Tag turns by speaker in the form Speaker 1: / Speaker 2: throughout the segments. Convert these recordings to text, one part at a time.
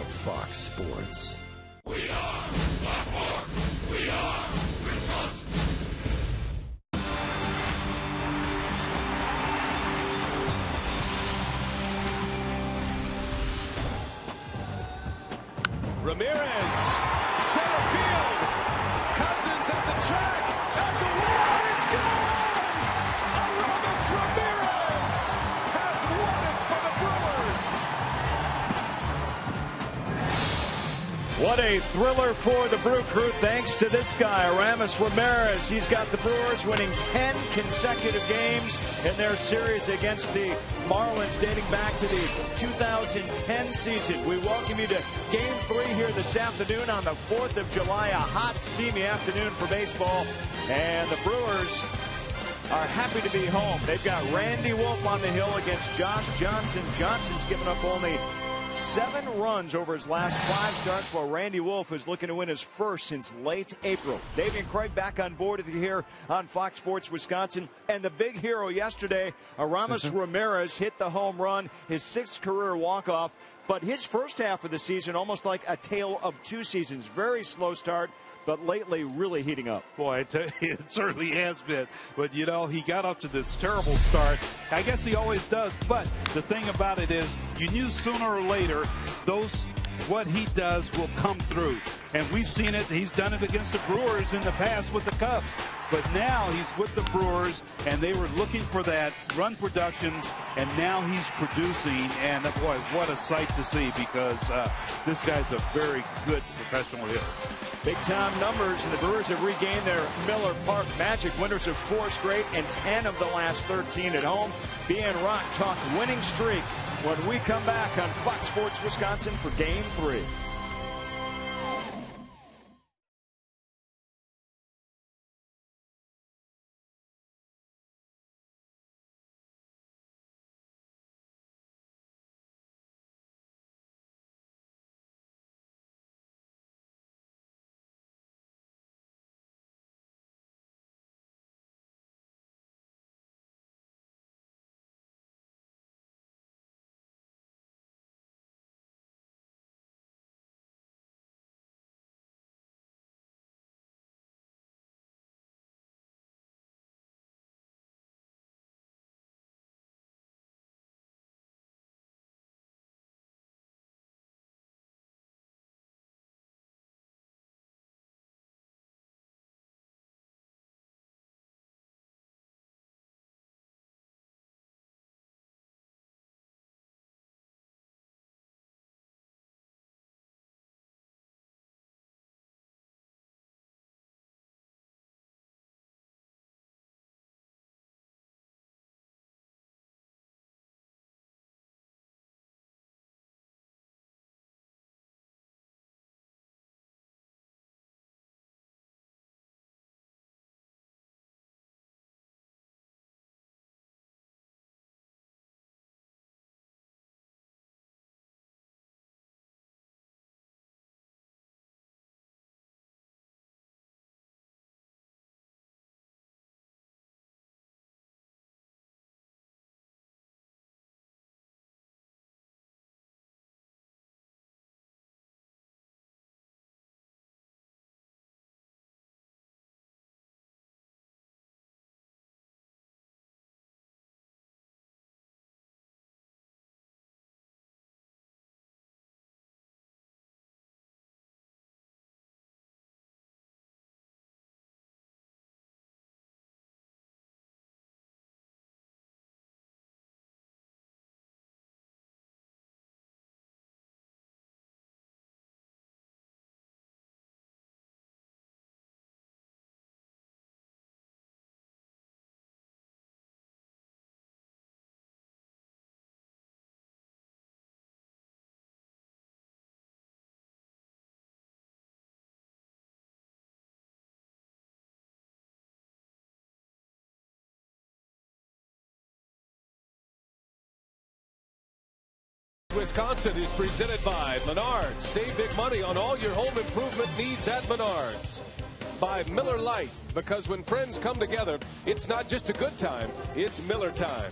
Speaker 1: Fox Sports.
Speaker 2: We are Fox Sports. We are Wisconsin.
Speaker 3: Ramirez, center field. Cousins at the track, at the wall, it's gone! Aramis Ramirez has won it for the Brewers. What a thriller for the Brew Crew, thanks to this guy, Aramis Ramirez. He's got the Brewers winning 10 consecutive games in their series against the Marlins dating back to the 2010 season. We welcome you to Game 3 here this afternoon on the 4th of July. A hot, steamy afternoon for baseball. And the Brewers are happy to be home. They've got Randy Wolf on the hill against Josh Johnson. Johnson's given up only 7 runs over his last 5 starts, while Randy Wolf is looking to win his first since late April. Damian Craig back on board with you here on Fox Sports Wisconsin. And the big hero yesterday, Aramis Ramirez, hit the home run, his 6th career walk-off. But his first half of the season, almost like a tale of 2 seasons. Very slow start, but lately really heating up.
Speaker 4: Boy, it certainly has been. But, you know, he got off to this terrible start. I guess he always does. But the thing about it is, you knew sooner or later what he does will come through. And we've seen it. He's done it against the Brewers in the past with the Cubs. But now he's with the Brewers, and they were looking for that run production, and now he's producing. And, boy, what a sight to see, because this guy's a very good professional hitter.
Speaker 3: Big-time numbers, and the Brewers have regained their Miller Park magic. Winners of 4 straight and 10 of the last 13 at home. BN Rock talk winning streak when we come back on Fox Sports Wisconsin for Game 3. Wisconsin is presented by Menards. Save big money on all your home improvement needs at Menards. By Miller Lite, because when friends come together, it's not just a good time, it's Miller time.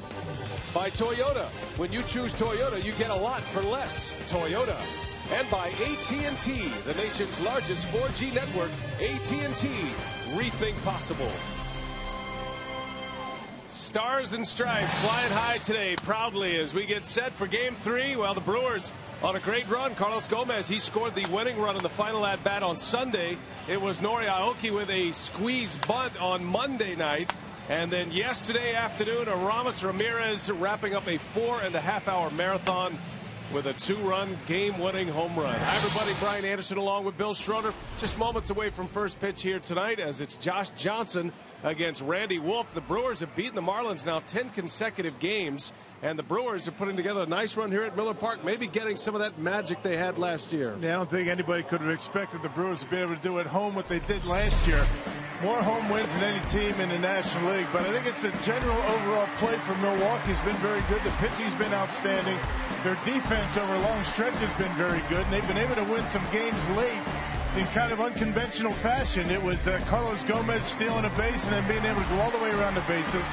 Speaker 3: By Toyota. When you choose Toyota, you get a lot for less. Toyota.
Speaker 1: and by AT&T, the nation's largest 4G network. AT&T, rethink possible. Stars and stripes flying high today proudly as we get set for game 3. Well, the Brewers on a great run. Carlos Gomez, he scored the winning run in the final at bat on Sunday. It was Nori Aoki with a squeeze bunt on Monday night. And then yesterday afternoon, Aramis Ramirez wrapping up a 4.5-hour marathon with a 2-run game-winning home run. Hi, everybody. Brian Anderson along with Bill Schroeder. Just moments away from first pitch here tonight as it's Josh Johnson against Randy Wolf. The Brewers have beaten the Marlins now 10 consecutive games, and the Brewers are putting together a nice run here at Miller Park, maybe getting some of that magic they had last year.
Speaker 5: Yeah, I don't think anybody could have expected the Brewers to be able to do at home what they did last year. More home wins than any team in the National League, but I think it's a general overall play for Milwaukee has been very good. The pitching's been outstanding. Their defense over long stretches has been very good, and they've been able to win some games late in kind of unconventional fashion. It was Carlos Gomez stealing a base and then being able to go all the way around the bases.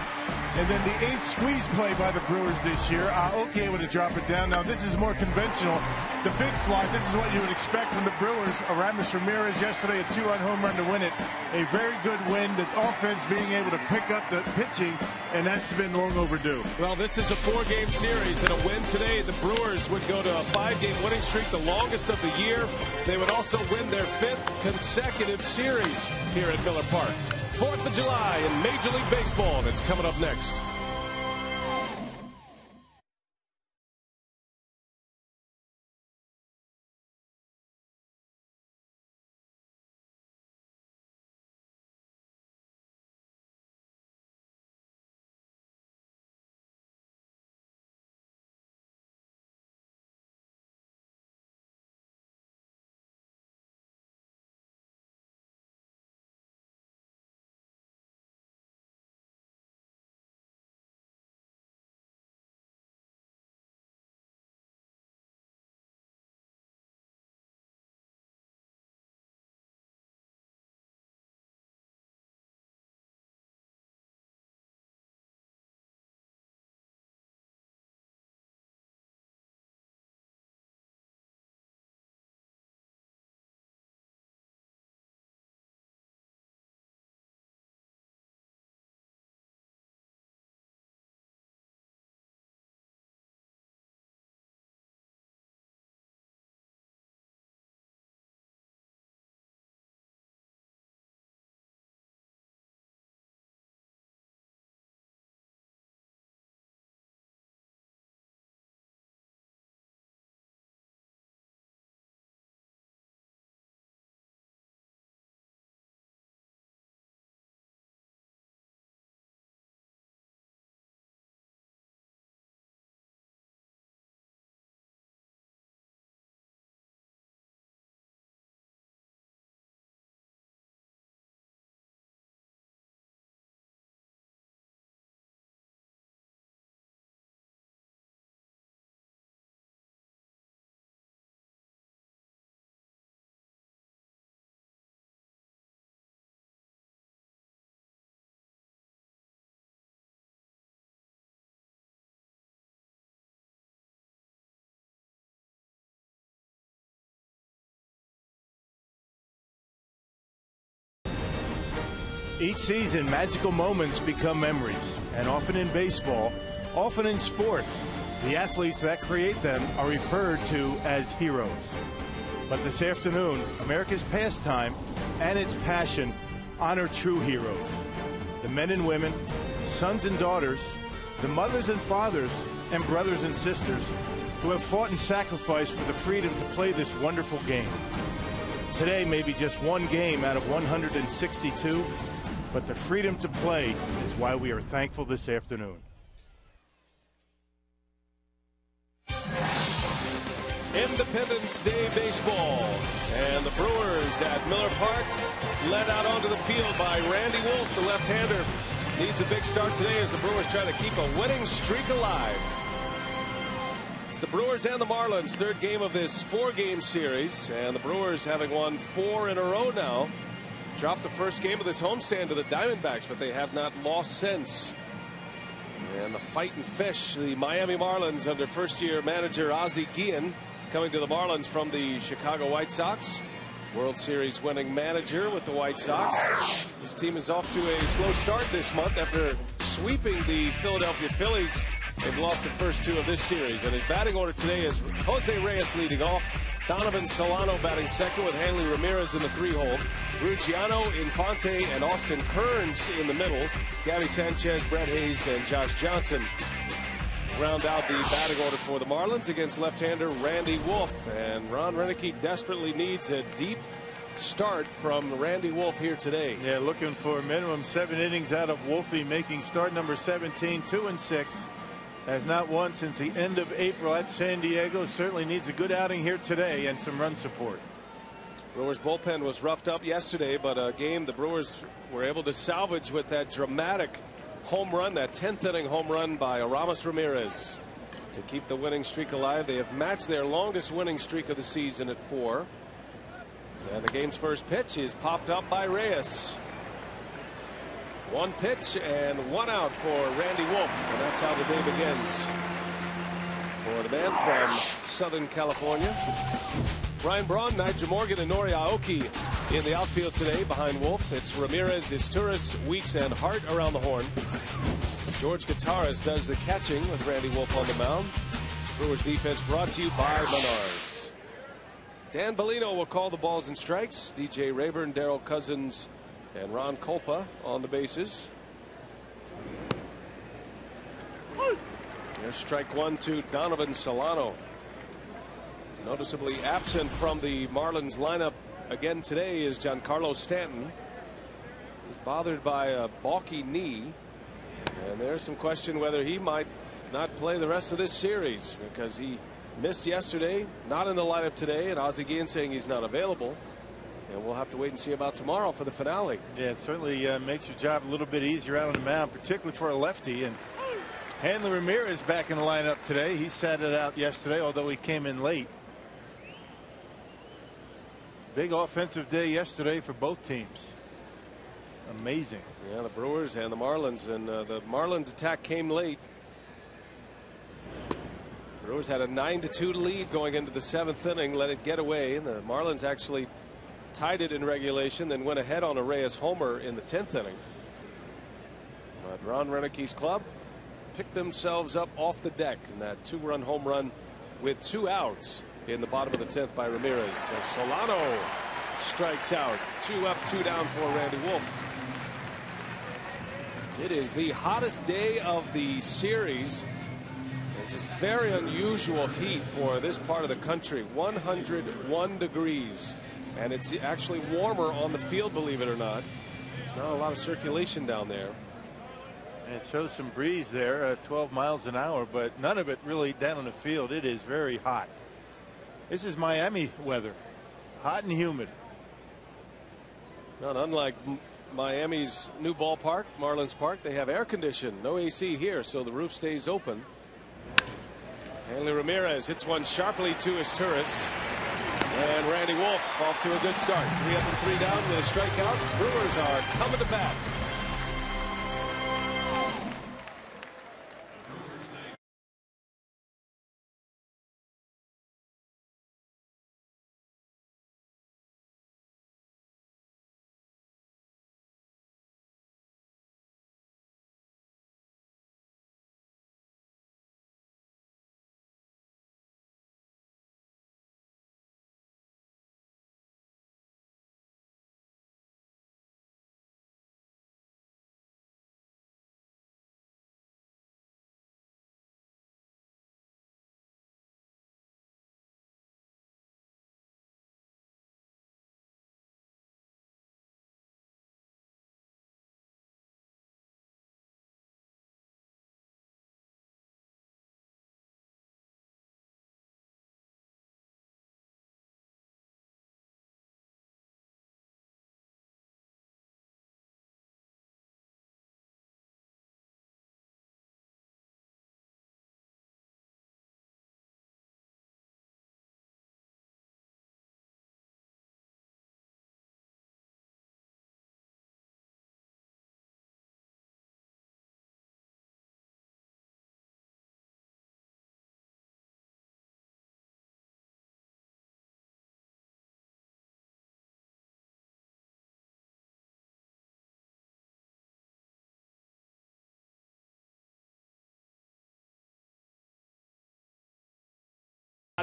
Speaker 5: And then the 8th squeeze play by the Brewers this year. Aoki able to drop it down. Now this is more conventional. The big fly, this is what you would expect from the Brewers. Aramis Ramirez yesterday, a 2-run home run to win it. A very good win. The offense being able to pick up the pitching, and that's been long overdue.
Speaker 1: Well, this is a 4-game series, and a win today, the Brewers would go to a 5-game winning streak, the longest of the year. They would also win their 5th consecutive series here at Miller Park. 4th of July in Major League Baseball, and it's coming up next.
Speaker 5: Each season, magical moments become memories, and often in baseball, often in sports, the athletes that create them are referred to as heroes. But this afternoon, America's pastime and its passion honor true heroes. The men and women, sons and daughters, the mothers and fathers, and brothers and sisters who have fought and sacrificed for the freedom to play this wonderful game. Today may be just one game out of 162, but the freedom to play is why we are thankful this afternoon.
Speaker 1: Independence Day baseball, and the Brewers at Miller Park led out onto the field by Randy Wolf, the left-hander. Needs a big start today as the Brewers try to keep a winning streak alive. It's the Brewers and the Marlins, third game of this 4-game series, and the Brewers, having won 4 in a row now, dropped the first game of this homestand to the Diamondbacks, but they have not lost since. And the Fightin' Fish, the Miami Marlins under first-year manager Ozzie Guillen, coming to the Marlins from the Chicago White Sox. World Series winning manager with the White Sox. His team is off to a slow start this month after sweeping the Philadelphia Phillies. They've lost the first 2 of this series. And his batting order today is Jose Reyes leading off. Donovan Solano batting second with Hanley Ramirez in the 3-hole. Ruggiano, Infante, and Austin Kearns in the middle. Gabby Sanchez, Brett Hayes, and Josh Johnson round out the batting order for the Marlins against left-hander Randy Wolf. And Ron Roenicke desperately needs a deep start from Randy Wolf here today.
Speaker 5: Yeah, looking for a minimum 7 innings out of Wolfie, making start number 17, 2-6. Has not won since the end of April at San Diego. Certainly needs a good outing here today and some run support.
Speaker 1: Brewers bullpen was roughed up yesterday, but a game the Brewers were able to salvage with that dramatic home run, that 10th inning home run by Aramis Ramirez to keep the winning streak alive. They have matched their longest winning streak of the season at 4. And the game's first pitch is popped up by Reyes. 1 pitch and 1 out for Randy Wolf. And that's how the day begins for the man from Southern California. Ryan Braun, Nigel Morgan, and Nori Aoki in the outfield today behind Wolf. It's Ramirez, Izturis, Weeks, and Hart around the horn. George Gutierrez does the catching with Randy Wolf on the mound. Brewers defense brought to you by Menards. Dan Bellino will call the balls and strikes. DJ Rayburn, Daryl Cousins, and Ron Kolpa on the bases. There's strike 1 to Donovan Solano. Noticeably absent from the Marlins lineup again today is Giancarlo Stanton. He's bothered by a balky knee, and there's some question whether he might not play the rest of this series because he missed yesterday, not in the lineup today, and Ozzie Guillen saying he's not available. And we'll have to wait and see about tomorrow for the finale.
Speaker 5: Yeah, it certainly makes your job a little bit easier out on the mound, particularly for a lefty. And Hanley Ramirez back in the lineup today. He sat it out yesterday, although he came in late. Big offensive day yesterday for both teams. Amazing.
Speaker 1: Yeah, the Brewers and the Marlins, and the Marlins attack came late. Brewers had a 9-2 lead going into the 7th inning, let it get away, and the Marlins actually tied it in regulation, then went ahead on a Reyes homer in the 10th inning. But Ron Roenicke's club picked themselves up off the deck in that 2-run home run with 2 outs in the bottom of the 10th by Ramirez. As Solano strikes out. 2 up, 2 down for Randy Wolf. It is the hottest day of the series. And just very unusual heat for this part of the country. 101 degrees. And it's actually warmer on the field, believe it or not. There's not a lot of circulation down there.
Speaker 5: And it shows some breeze there, 12 miles an hour, but none of it really down on the field. It is very hot. This is Miami weather. Hot and humid.
Speaker 1: Not unlike Miami's new ballpark, Marlins Park, they have air conditioning. No AC here, so the roof stays open. Hanley Ramirez hits one sharply to Izturis. And Randy Wolf off to a good start. 3 up and 3 down with a strikeout. Brewers are coming to bat.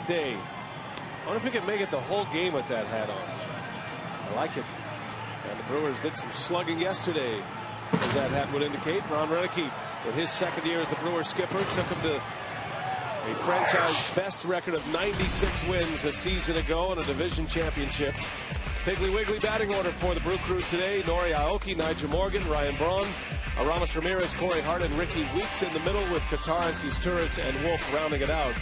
Speaker 1: day. I wonder if he can make it the whole game with that hat on. I like it. And the Brewers did some slugging yesterday, as that hat would indicate. Ron Roenicke, in his second year as the Brewers skipper, took him to a franchise best record of 96 wins a season ago in a division championship. Piggly Wiggly batting order for the Brew Crew today. Nori Aoki, Nyjer Morgan, Ryan Braun, Aramis Ramirez, Corey Hart, and Ricky Weeks in the middle, with Kataris, Izturis, and Wolf rounding it out.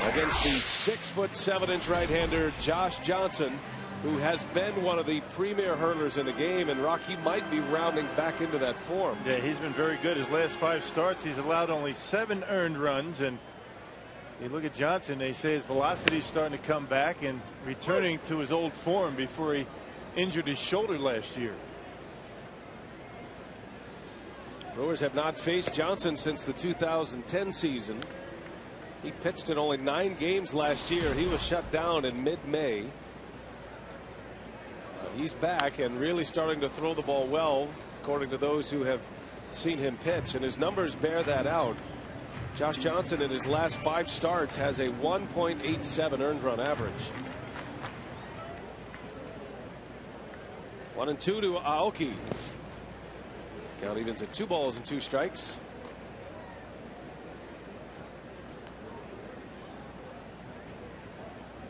Speaker 1: Against the 6'7" right-hander Josh Johnson, who has been one of the premier hurlers in the game, and Rocky might be rounding back into that form.
Speaker 5: Yeah, he's been very good. His last 5 starts, he's allowed only 7 earned runs, and you look at Johnson, they say his velocity is starting to come back and returning to his old form before he injured his shoulder last year.
Speaker 1: Brewers have not faced Johnson since the 2010 season. He pitched in only 9 games last year. He was shut down in mid-May. He's back and really starting to throw the ball well, according to those who have seen him pitch, and his numbers bear that out. Josh Johnson in his last 5 starts has a 1.87 earned run average. 1-2 to Aoki. Count evens at 2 balls and 2 strikes.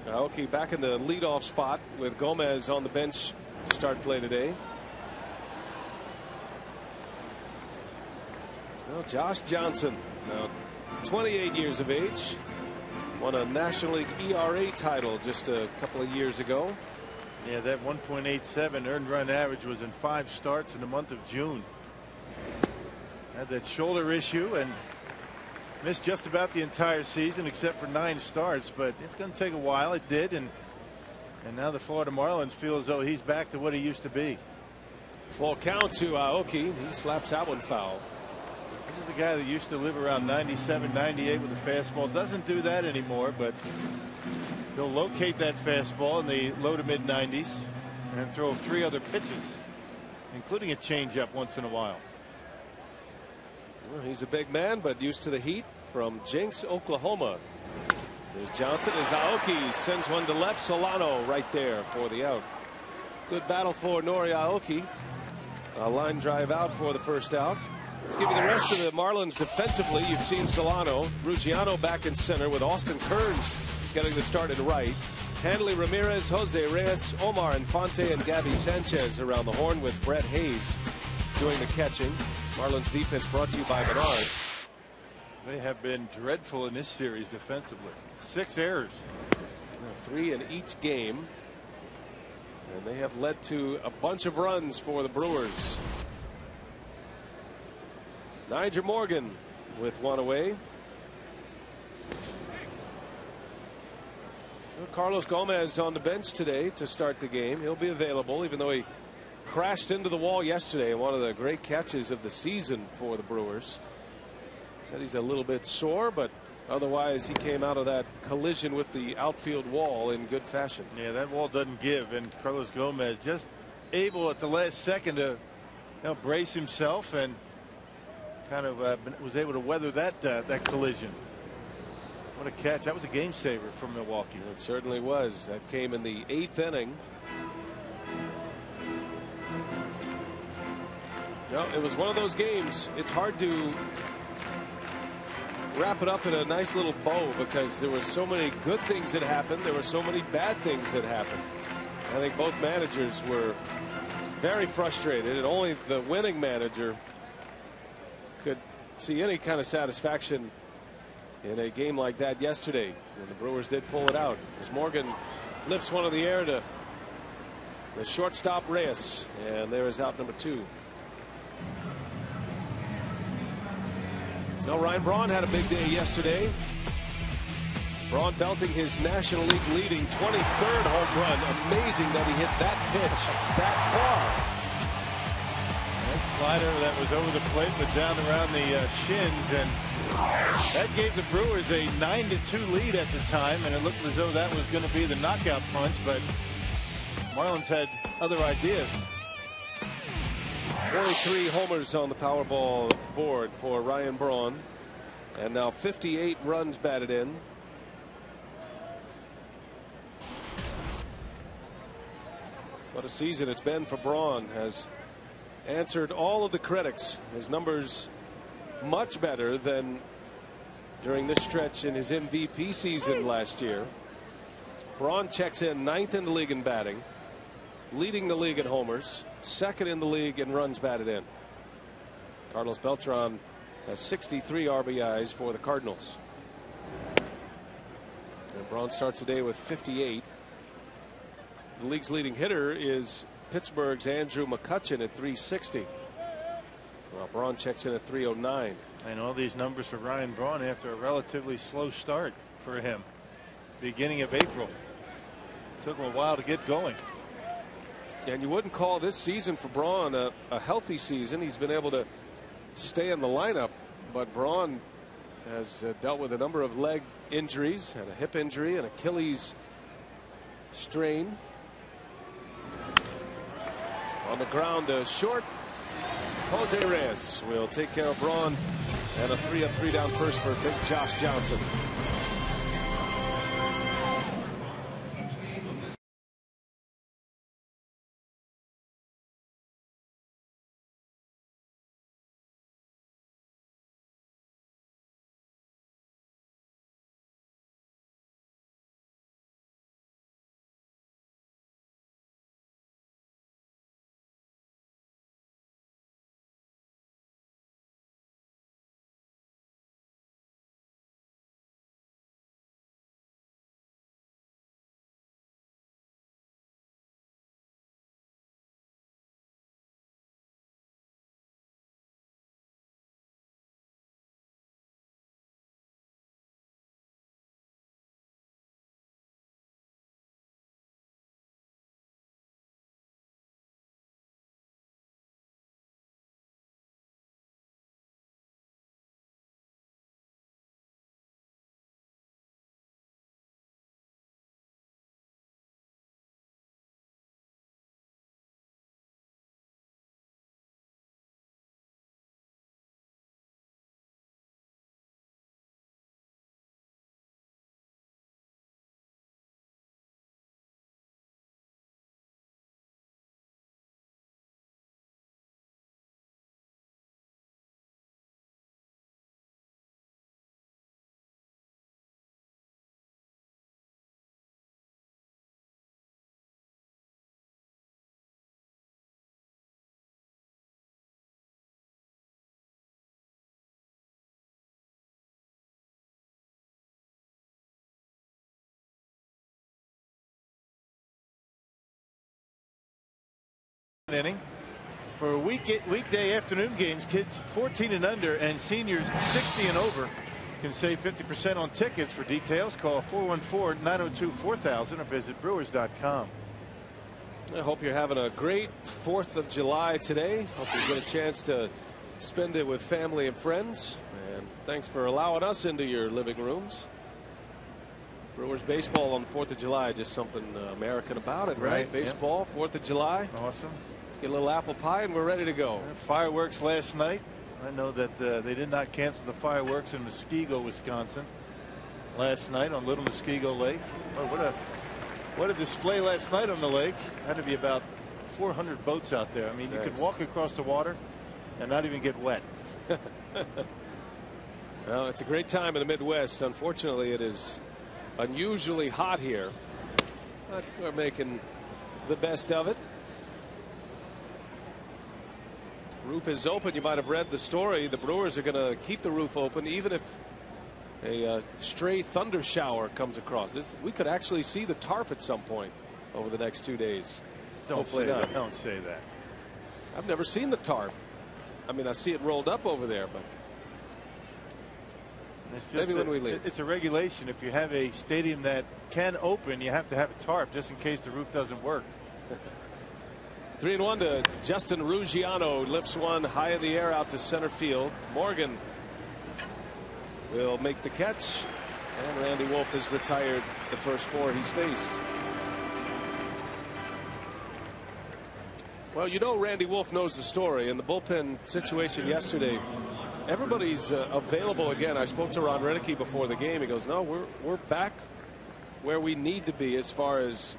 Speaker 1: Aoki back in the leadoff spot with Gomez on the bench to start play today. Well, Josh Johnson, now 28 years of age, won a National League ERA title just a couple of years ago.
Speaker 5: Yeah, that 1.87 earned run average was in 5 starts in the month of June. Had that shoulder issue and missed just about the entire season except for 9 starts, but it's going to take a while. It did, and now the Florida Marlins feel as though he's back to what he used to be.
Speaker 1: Full count to Aoki. He slaps that one foul.
Speaker 5: This is a guy that used to live around 97, 98 with a fastball. Doesn't do that anymore, but he'll locate that fastball in the low to mid 90s and throw 3 other pitches, including a changeup once in a while.
Speaker 1: Well, he's a big man, but used to the heat from Jenks, Oklahoma. There's Johnson as Aoki sends one to left. Solano right there for the out. Good battle for Nori Aoki. A line drive out for the first out. Let's give you the rest of the Marlins defensively. You've seen Solano. Rugiano back in center with Austin Kearns getting the start at right. Hanley Ramirez, Jose Reyes, Omar Infante, and Gabby Sanchez around the horn, with Brett Hayes doing the catching. Marlins defense brought to you by Menard.
Speaker 5: They have been dreadful in this series defensively. 6 errors.
Speaker 1: 3 in each game. And they have led to a bunch of runs for the Brewers. Nyjer Morgan with 1 away. Well, Carlos Gomez on the bench today to start the game. He'll be available, even though he crashed into the wall yesterday. One of the great catches of the season for the Brewers. Said he's a little bit sore, but otherwise he came out of that collision with the outfield wall in good fashion.
Speaker 5: Yeah, that wall doesn't give, and Carlos Gomez just able at the last second to brace himself and kind of was able to weather that collision. What a catch. That was a game saver from Milwaukee.
Speaker 1: It certainly was. That came in the 8th inning. No, it was one of those games. It's hard to wrap it up in a nice little bow because there were so many good things that happened. There were so many bad things that happened. I think both managers were very frustrated, and only the winning manager could see any kind of satisfaction in a game like that yesterday. And the Brewers did pull it out as Morgan lifts one in the air to the shortstop Reyes, and there is out number 2. Now Ryan Braun had a big day yesterday. Braun belting his National League leading 23rd home run. Amazing that he hit that pitch that far.
Speaker 5: That slider that was over the plate but down around the shins, and that gave the Brewers a 9-2 lead at the time, and it looked as though that was going to be the knockout punch, but Marlins had other ideas.
Speaker 1: 23 homers on the Powerball board for Ryan Braun, and now 58 runs batted in. What a season it's been for Braun. Has answered all of the critics. His numbers much better than during this stretch in his MVP season last year. Braun checks in 9th in the league in batting, leading the league in homers, 2nd in the league in runs batted in. Carlos Beltran has 63 RBIs for the Cardinals. And Braun starts today with 58. The league's leading hitter is Pittsburgh's Andrew McCutchen at 360. Well, Braun checks in at 309.
Speaker 6: And all these numbers for Ryan Braun after a relatively slow start for him. Beginning of April. Took him a while to get going.
Speaker 1: And you wouldn't call this season for Braun a healthy season. He's been able to stay in the lineup, but Braun has dealt with a number of leg injuries, had a hip injury, an Achilles strain. On the ground, short. Jose Reyes will take care of Braun, and a 3-3 down first for Big Josh Johnson.
Speaker 6: Inning for weekday afternoon games. Kids 14 and under and seniors 60 and over can save 50% on tickets. For details, call 414-902-4000 or visit brewers.com.
Speaker 1: I hope you're having a great 4th of July today. Hope you get a chance to spend it with family and friends, and thanks for allowing us into your living rooms. Brewers baseball on 4th of July, just something American about it, right? Baseball, 4th of July.
Speaker 6: Awesome.
Speaker 1: Get a little apple pie and we're ready to go.
Speaker 6: Fireworks last night. I know that they did not cancel the fireworks in Muskego, Wisconsin last night on Little Muskego Lake. Oh, what a display last night on the lake. Had to be about 400 boats out there. I mean, you could walk across the water and not even get wet.
Speaker 1: Well, it's a great time in the Midwest. Unfortunately, it is unusually hot here, but we're making the best of it. Roof is open. You might have read the story. The Brewers are going to keep the roof open even if a stray thunder shower comes across. We could actually see the tarp at some point over the next 2 days.
Speaker 6: Don't say that. Don't say that.
Speaker 1: I've never seen the tarp. I mean, I see it rolled up over there, but
Speaker 6: it's just
Speaker 1: maybe when we leave.
Speaker 6: It's a regulation. If you have a stadium that can open, you have to have a tarp just in case the roof doesn't work.
Speaker 1: 3-1 to Justin Ruggiano. Lifts one high in the air out to center field. Morgan will make the catch, and Randy Wolf has retired the first 4 he's faced. Well, you know, Randy Wolf knows the story. In the bullpen situation yesterday, everybody's available again. I spoke to Ron Renicky before the game. He goes, no, we're back where we need to be as far as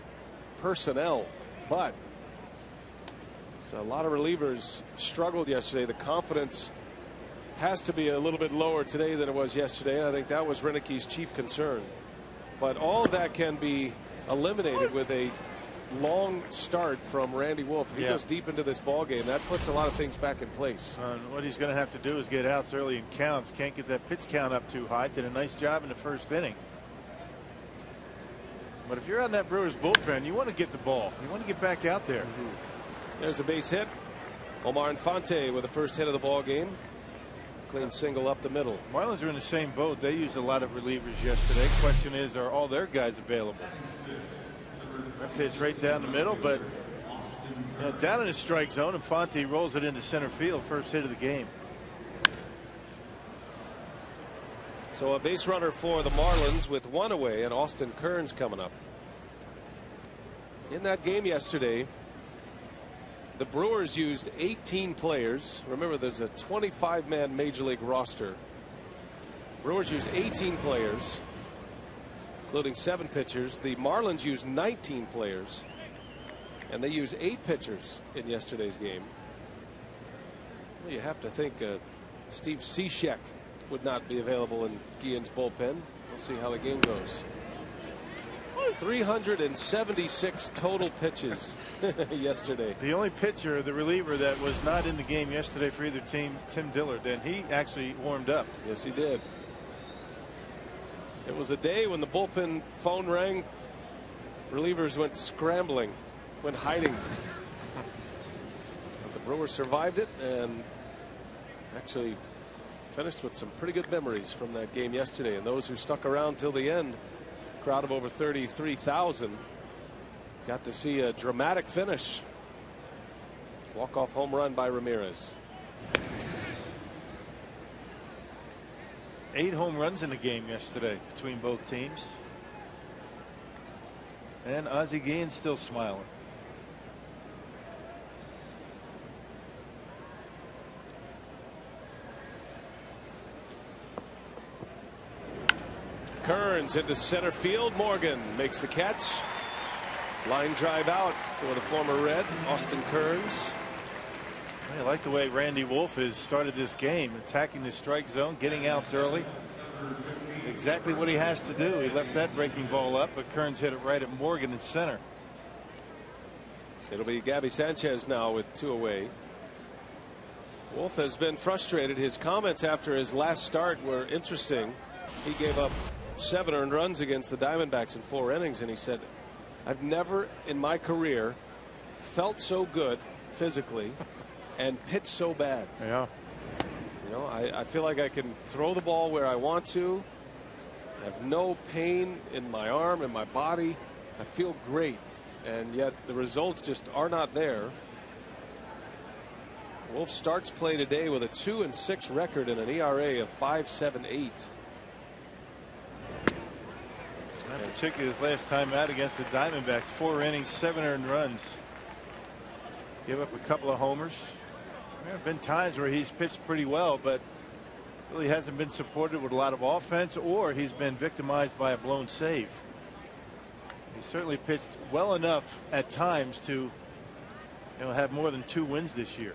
Speaker 1: personnel, but So a lot of relievers struggled yesterday. The confidence has to be a little bit lower today than it was yesterday. And I think that was Reinecke's chief concern. But all of that can be eliminated with a long start from Randy Wolf. If he goes deep into this ball game, that puts a lot of things back in place.
Speaker 6: What he's going to have to do is get outs early in counts. Can't get that pitch count up too high. Did a nice job in the first inning. But if you're out in that Brewers bullpen, you want to get the ball. You want to get back out there.
Speaker 1: There's a base hit. Omar Infante with the first hit of the ball game. Clean single up the middle.
Speaker 6: Marlins are in the same boat. They used a lot of relievers yesterday. Question is, are all their guys available? That pitch right down the middle, but down in the strike zone. Infante rolls it into center field. First hit of the game.
Speaker 1: So a base runner for the Marlins with one away, and Austin Kearns coming up. In that game yesterday, the Brewers used 18 players. Remember, there's a 25-man major league roster. Brewers used 18 players, including 7 pitchers. The Marlins used 19 players, and they used 8 pitchers in yesterday's game. Well, you have to think Steve Cishek would not be available in Guillen's bullpen. We'll see how the game goes. 376 total pitches yesterday.
Speaker 6: The only pitcher, the reliever that was not in the game yesterday for either team, Tim Dillard, and he actually warmed up.
Speaker 1: Yes, he did. It was a day when the bullpen phone rang. Relievers went scrambling, went hiding. But the Brewers survived it and actually finished with some pretty good memories from that game yesterday. And those who stuck around till the end, crowd of over 33,000, got to see a dramatic finish. Walk-off home run by Ramirez.
Speaker 6: 8 home runs in the game yesterday between both teams. And Ozzie Guillen still smiling.
Speaker 1: Kearns into center field. Morgan makes the catch. Line drive out for the former Red, Austin Kearns.
Speaker 6: I like the way Randy Wolf has started this game, attacking the strike zone, getting outs early. Exactly what he has to do. He left that breaking ball up, but Kearns hit it right at Morgan in center.
Speaker 1: It'll be Gabby Sanchez now with 2 away. Wolf has been frustrated. His comments after his last start were interesting. He gave up 7 earned runs against the Diamondbacks in 4 innings, and he said, I've never in my career felt so good physically and pitched so bad.
Speaker 6: Yeah.
Speaker 1: You know, I feel like I can throw the ball where I want to. I have no pain in my arm and my body. I feel great, and yet the results just are not there. Wolf starts play today with a 2-6 record and an ERA of 5.78.
Speaker 6: Particularly his last time out against the Diamondbacks, 4 innings, 7 earned runs. Give up a couple of homers. There have been times where he's pitched pretty well, but really hasn't been supported with a lot of offense, or he's been victimized by a blown save. He certainly pitched well enough at times to have more than 2 wins this year.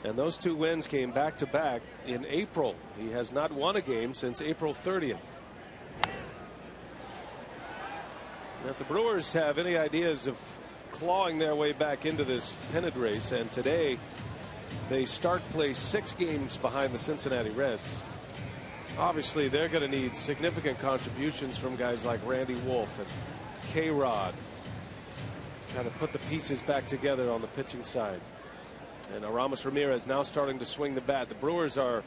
Speaker 1: And those 2 wins came back to back in April. He has not won a game since April 30th. If the Brewers have any ideas of clawing their way back into this pennant race, and today they start play 6 games behind the Cincinnati Reds, obviously they're going to need significant contributions from guys like Randy Wolf and K-Rod, trying to put the pieces back together on the pitching side. And Aramis Ramirez now starting to swing the bat. The Brewers are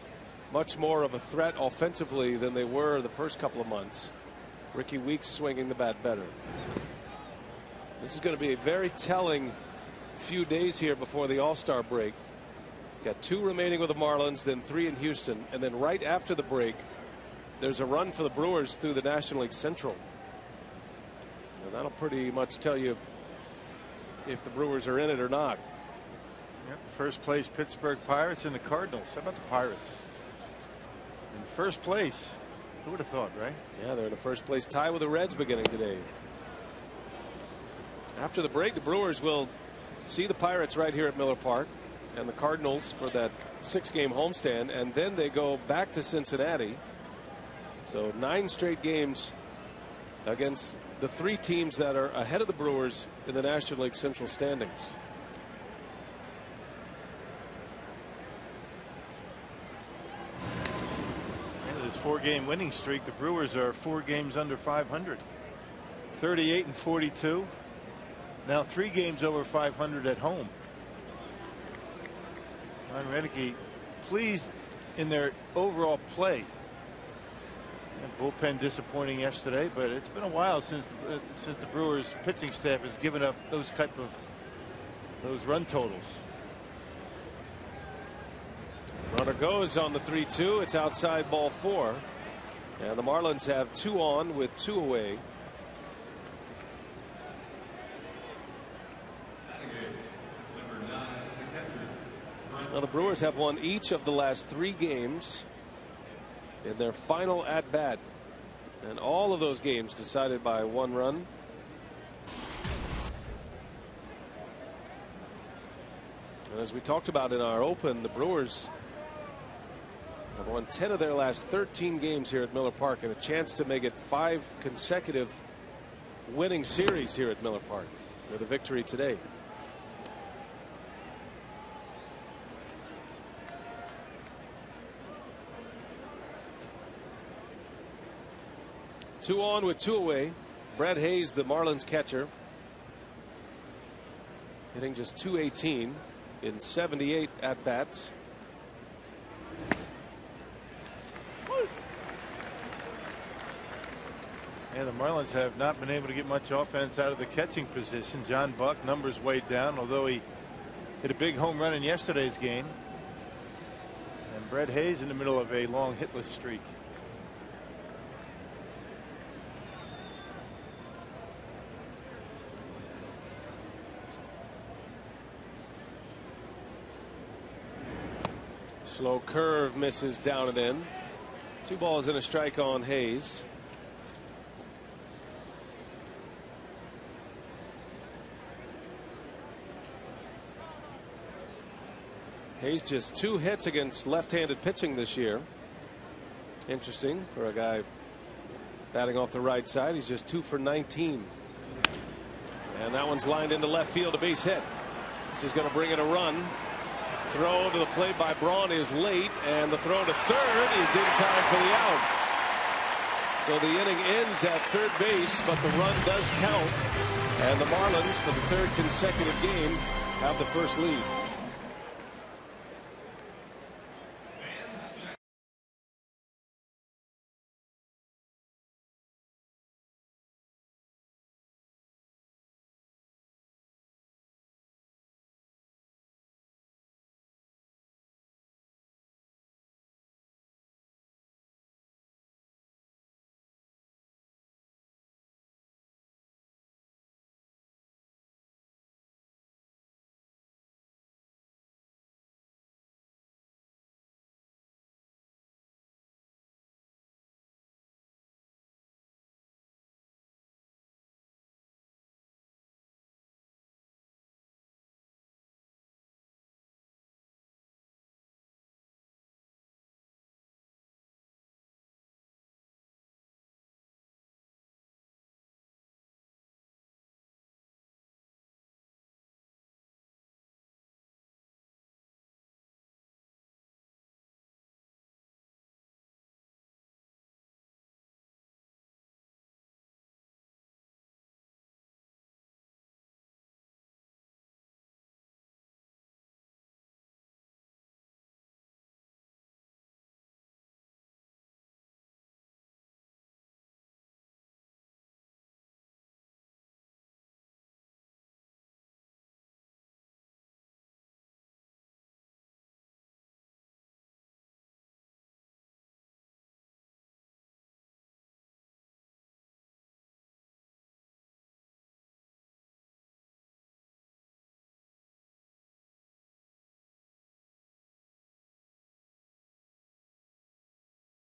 Speaker 1: much more of a threat offensively than they were the first couple of months. Ricky Weeks swinging the bat better. This is going to be a very telling few days here before the All-Star break. Got 2 remaining with the Marlins, then 3 in Houston, and then right after the break there's a run for the Brewers through the National League Central. And that'll pretty much tell you if the Brewers are in it or not.
Speaker 6: Yep, first place Pittsburgh Pirates and the Cardinals. How about the Pirates in first place? Who would have thought, right?
Speaker 1: Yeah, they're in a first place tie with the Reds beginning today. After the break, the Brewers will see the Pirates right here at Miller Park and the Cardinals for that 6-game homestand, and then they go back to Cincinnati. So 9 straight games against the 3 teams that are ahead of the Brewers in the National League Central standings.
Speaker 6: In this 4-game winning streak, the Brewers are 4 games under 500. 38 and 42. Now 3 games over 500 at home. Ron Roenicke pleased in their overall play. And bullpen disappointing yesterday, but it's been a while since the Brewers pitching staff has given up those run totals.
Speaker 1: Runner goes on the 3-2. It's outside, ball 4, and the Marlins have 2 on with 2 away. Now the Brewers have won each of the last 3 games in their final at bat, and all of those games decided by 1 run. And as we talked about in our open, the Brewers have won 10 of their last 13 games here at Miller Park, and a chance to make it 5 consecutive winning series here at Miller Park with a victory today. Two on with 2 away. Brad Hayes, the Marlins catcher, hitting just .218 in 78 at bats.
Speaker 6: And the Marlins have not been able to get much offense out of the catching position. John Buck, numbers way down, although he hit a big home run in yesterday's game. And Brad Hayes in the middle of a long hitless streak.
Speaker 1: Slow curve misses down and in. 2 balls and a strike on Hayes. Hayes just 2 hits against left-handed pitching this year. Interesting for a guy batting off the right side. He's just 2 for 19. And that one's lined into left field, a base hit. This is going to bring in a run. Throw to the plate by Braun is late, and the throw to third is in time for the out. So the inning ends at third base, but the run does count, and the Marlins, for the 3rd consecutive game, have the first lead.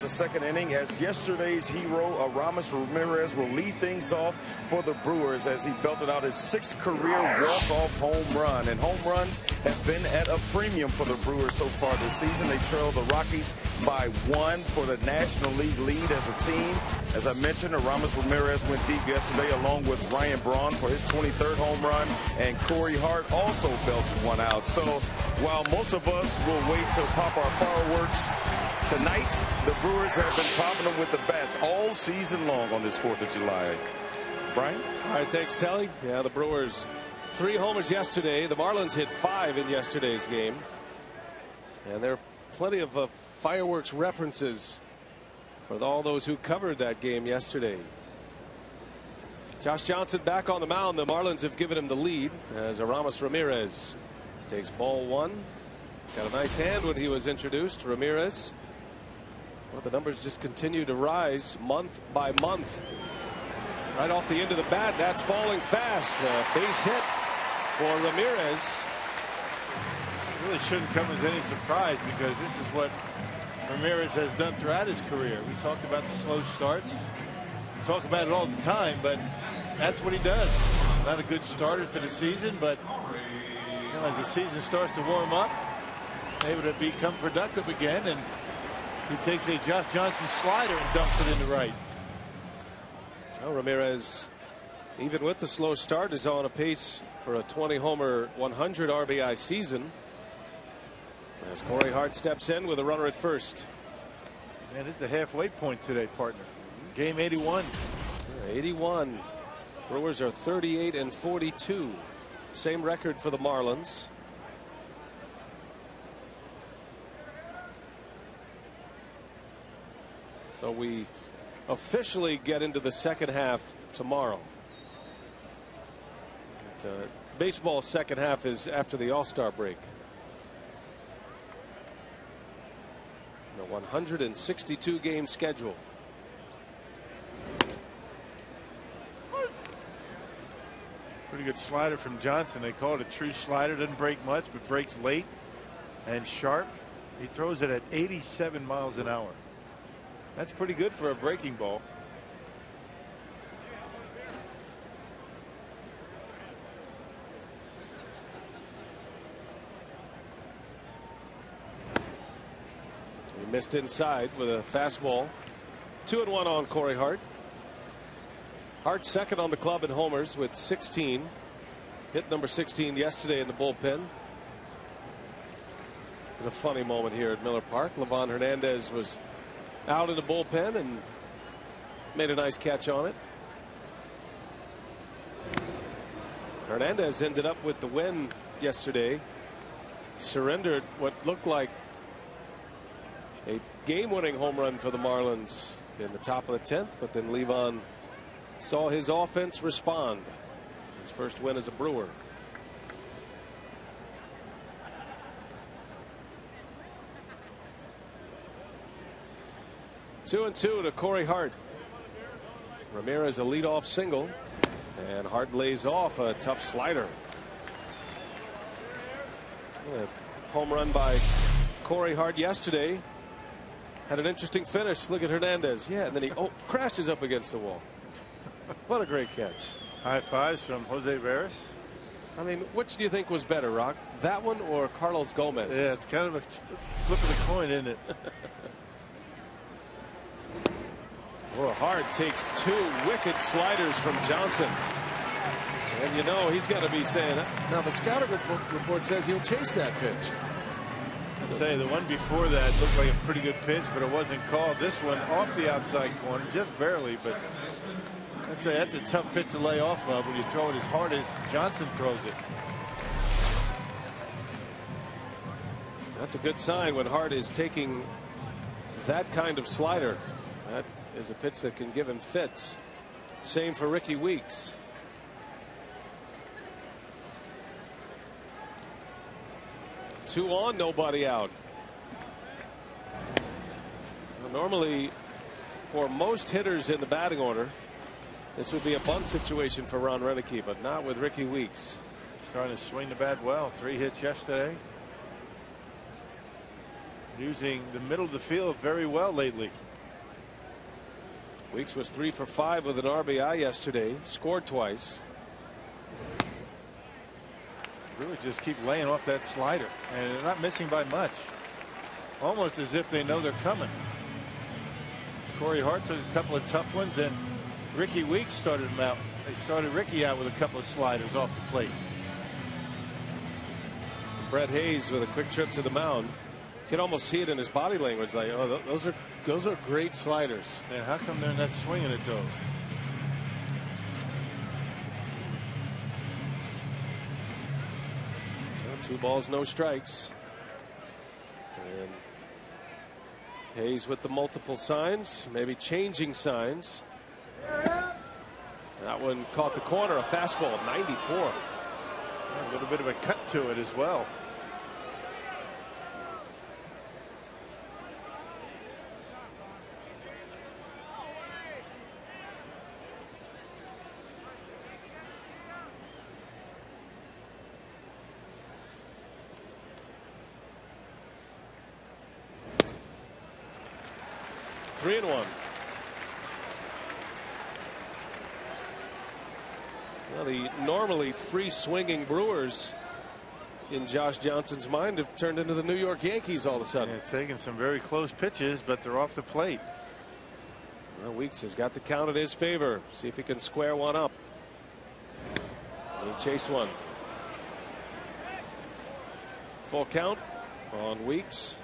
Speaker 7: The second inning, as yesterday's hero, Aramis Ramirez, will lead things off for the Brewers as he belted out his 6th career walk-off home run. And home runs have been at a premium for the Brewers so far this season. They trail the Rockies by 1 for the National League lead as a team. As I mentioned, Aramis Ramirez went deep yesterday along with Ryan Braun for his 23rd home run, and Corey Hart also belted one out. So while most of us will wait to pop our fireworks, tonight the Brewers have been popping them with the bats all season long on this 4th of July. Brian?
Speaker 1: All right, thanks, Telly. Yeah, the Brewers 3 homers yesterday. The Marlins hit 5 in yesterday's game. And there are plenty of fireworks references for all those who covered that game yesterday. Josh Johnson back on the mound. The Marlins have given him the lead as Aramis Ramirez takes ball 1. Got a nice hand when he was introduced. Ramirez. Well, the numbers just continue to rise month by month. Right off the end of the bat, that's falling fast. Base hit for Ramirez.
Speaker 6: It really shouldn't come as any surprise because this is what Ramirez has done throughout his career. We talked about the slow starts. We talk about it all the time, but that's what he does. Not a good starter for the season, but you know, as the season starts to warm up, able to become productive again, and he takes a Josh Johnson slider and dumps it in the right.
Speaker 1: Well, Ramirez, even with the slow start, is on a pace for a 20-homer, 100 RBI season. As Corey Hart steps in with a runner at first.
Speaker 6: Man, this is the halfway point today, partner. Game 81.
Speaker 1: 81. Brewers are 38-42. Same record for the Marlins. So we officially get into the second half tomorrow. Baseball's second half is after the All-Star break. The 162 game schedule.
Speaker 6: Pretty good slider from Johnson. They call it a true slider. Doesn't break much, but breaks late and sharp. He throws it at 87 miles an hour. That's pretty good for a breaking ball.
Speaker 1: He missed inside with a fastball. 2-1 on Corey Hart. Hart second on the club in homers with 16. Hit number 16 yesterday in the bullpen. It was a funny moment here at Miller Park. Livan Hernandez was out in the bullpen and made a nice catch on it. Hernandez ended up with the win yesterday. Surrendered what looked like a game-winning home run for the Marlins in the top of the 10th, but then Livan saw his offense respond. His first win as a Brewer. Two and two to Corey Hart. Ramirez a leadoff single, and Hart lays off a tough slider. A home run by Corey Hart yesterday. Had an interesting finish. Look at Hernandez. Yeah, and then he crashes up against the wall. What a great catch.
Speaker 6: High fives from Jose Veras.
Speaker 1: I mean, which do you think was better, Rock? That one or Carlos Gomez?
Speaker 6: Yeah, it's kind of a flip of the coin, isn't it?
Speaker 1: Well, Hart takes 2 wicked sliders from Johnson. And you know he's got to be saying, now the scouting report says he'll chase that pitch.
Speaker 6: I'd say the one before that looked like a pretty good pitch, but it wasn't called. This one off the outside corner, just barely, but I'd say that's a tough pitch to lay off of when you throw it as hard as Johnson throws it.
Speaker 1: That's a good sign when Hart is taking that kind of slider. That is a pitch that can give him fits. Same for Ricky Weeks. Two on, nobody out. Well, normally, for most hitters in the batting order, this would be a bunt situation for Ron Roenicke, but not with Ricky Weeks.
Speaker 6: Starting to swing the bat well. 3 hits yesterday. Using the middle of the field very well lately.
Speaker 1: Weeks was 3 for 5 with an RBI yesterday. Scored twice.
Speaker 6: Really just keep laying off that slider, and they're not missing by much. Almost as if they know they're coming. Corey Hart took a couple of tough ones, and Ricky Weeks started him out. They started Ricky out with a couple of sliders off the plate.
Speaker 1: Brett Hayes with a quick trip to the mound. You can almost see it in his body language, like, oh, those are great sliders.
Speaker 6: And how come they're not swinging at those?
Speaker 1: 2 balls, no strikes. And Hayes with the multiple signs, maybe changing signs. That one caught the corner, a fastball, 94.
Speaker 6: A little bit of a cut to it as well.
Speaker 1: Three and one. Well, the normally free swinging Brewers, in Josh Johnson's mind, have turned into the New York Yankees all of a sudden.
Speaker 6: Yeah, taking some very close pitches, but they're off the plate.
Speaker 1: Well, Weeks has got the count in his favor. See if he can square one up. He chased one. Full count on Weeks.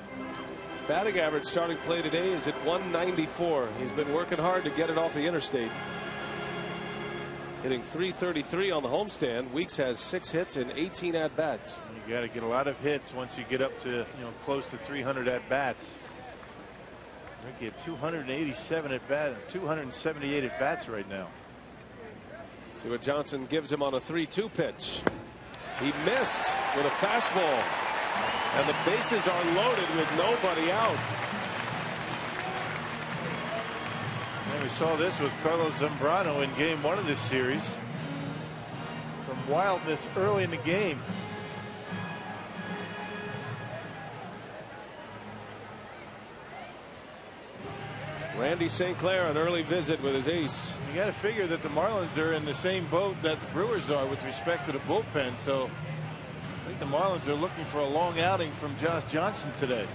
Speaker 1: His batting average starting play today is at 194. He's been working hard to get it off the interstate. Hitting .333 on the homestand. Weeks has 6 hits and 18 at bats.
Speaker 6: You got to get a lot of hits once you get up to close to 300 at bats. They get 287 at bat and 278 at bats right now.
Speaker 1: See what Johnson gives him on a 3-2 pitch. He missed with a fastball, and the bases are loaded with nobody out.
Speaker 6: And we saw this with Carlos Zambrano in game 1 of this series. From wildness early in the game.
Speaker 1: Randy St. Clair, an early visit with his ace.
Speaker 6: You got to figure that the Marlins are in the same boat that the Brewers are with respect to the bullpen. So I think the Marlins are looking for a long outing from Josh Johnson today.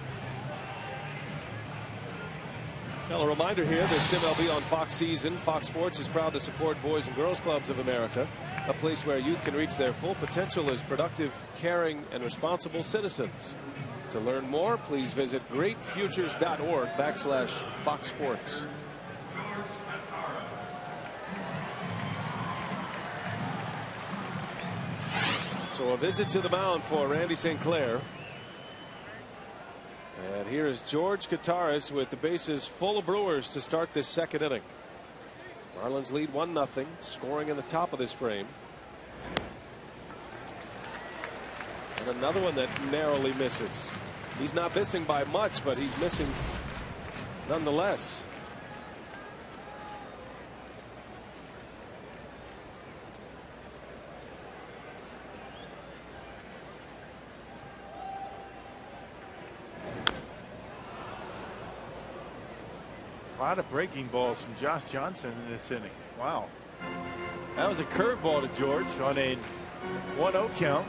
Speaker 1: Well, a reminder here, this MLB on Fox season. Fox Sports is proud to support Boys and Girls Clubs of America, a place where youth can reach their full potential as productive, caring, and responsible citizens. To learn more, please visit greatfutures.org/Fox Sports. So a visit to the mound for Randy St. Clair. And here is George Kottaras with the bases full of Brewers to start this second inning. Marlins lead 1-0, scoring in the top of this frame. And another one that narrowly misses. He's not missing by much, but he's missing nonetheless.
Speaker 6: A lot of breaking balls from Josh Johnson in this inning. Wow. That was a curveball to George on a 1-0 count.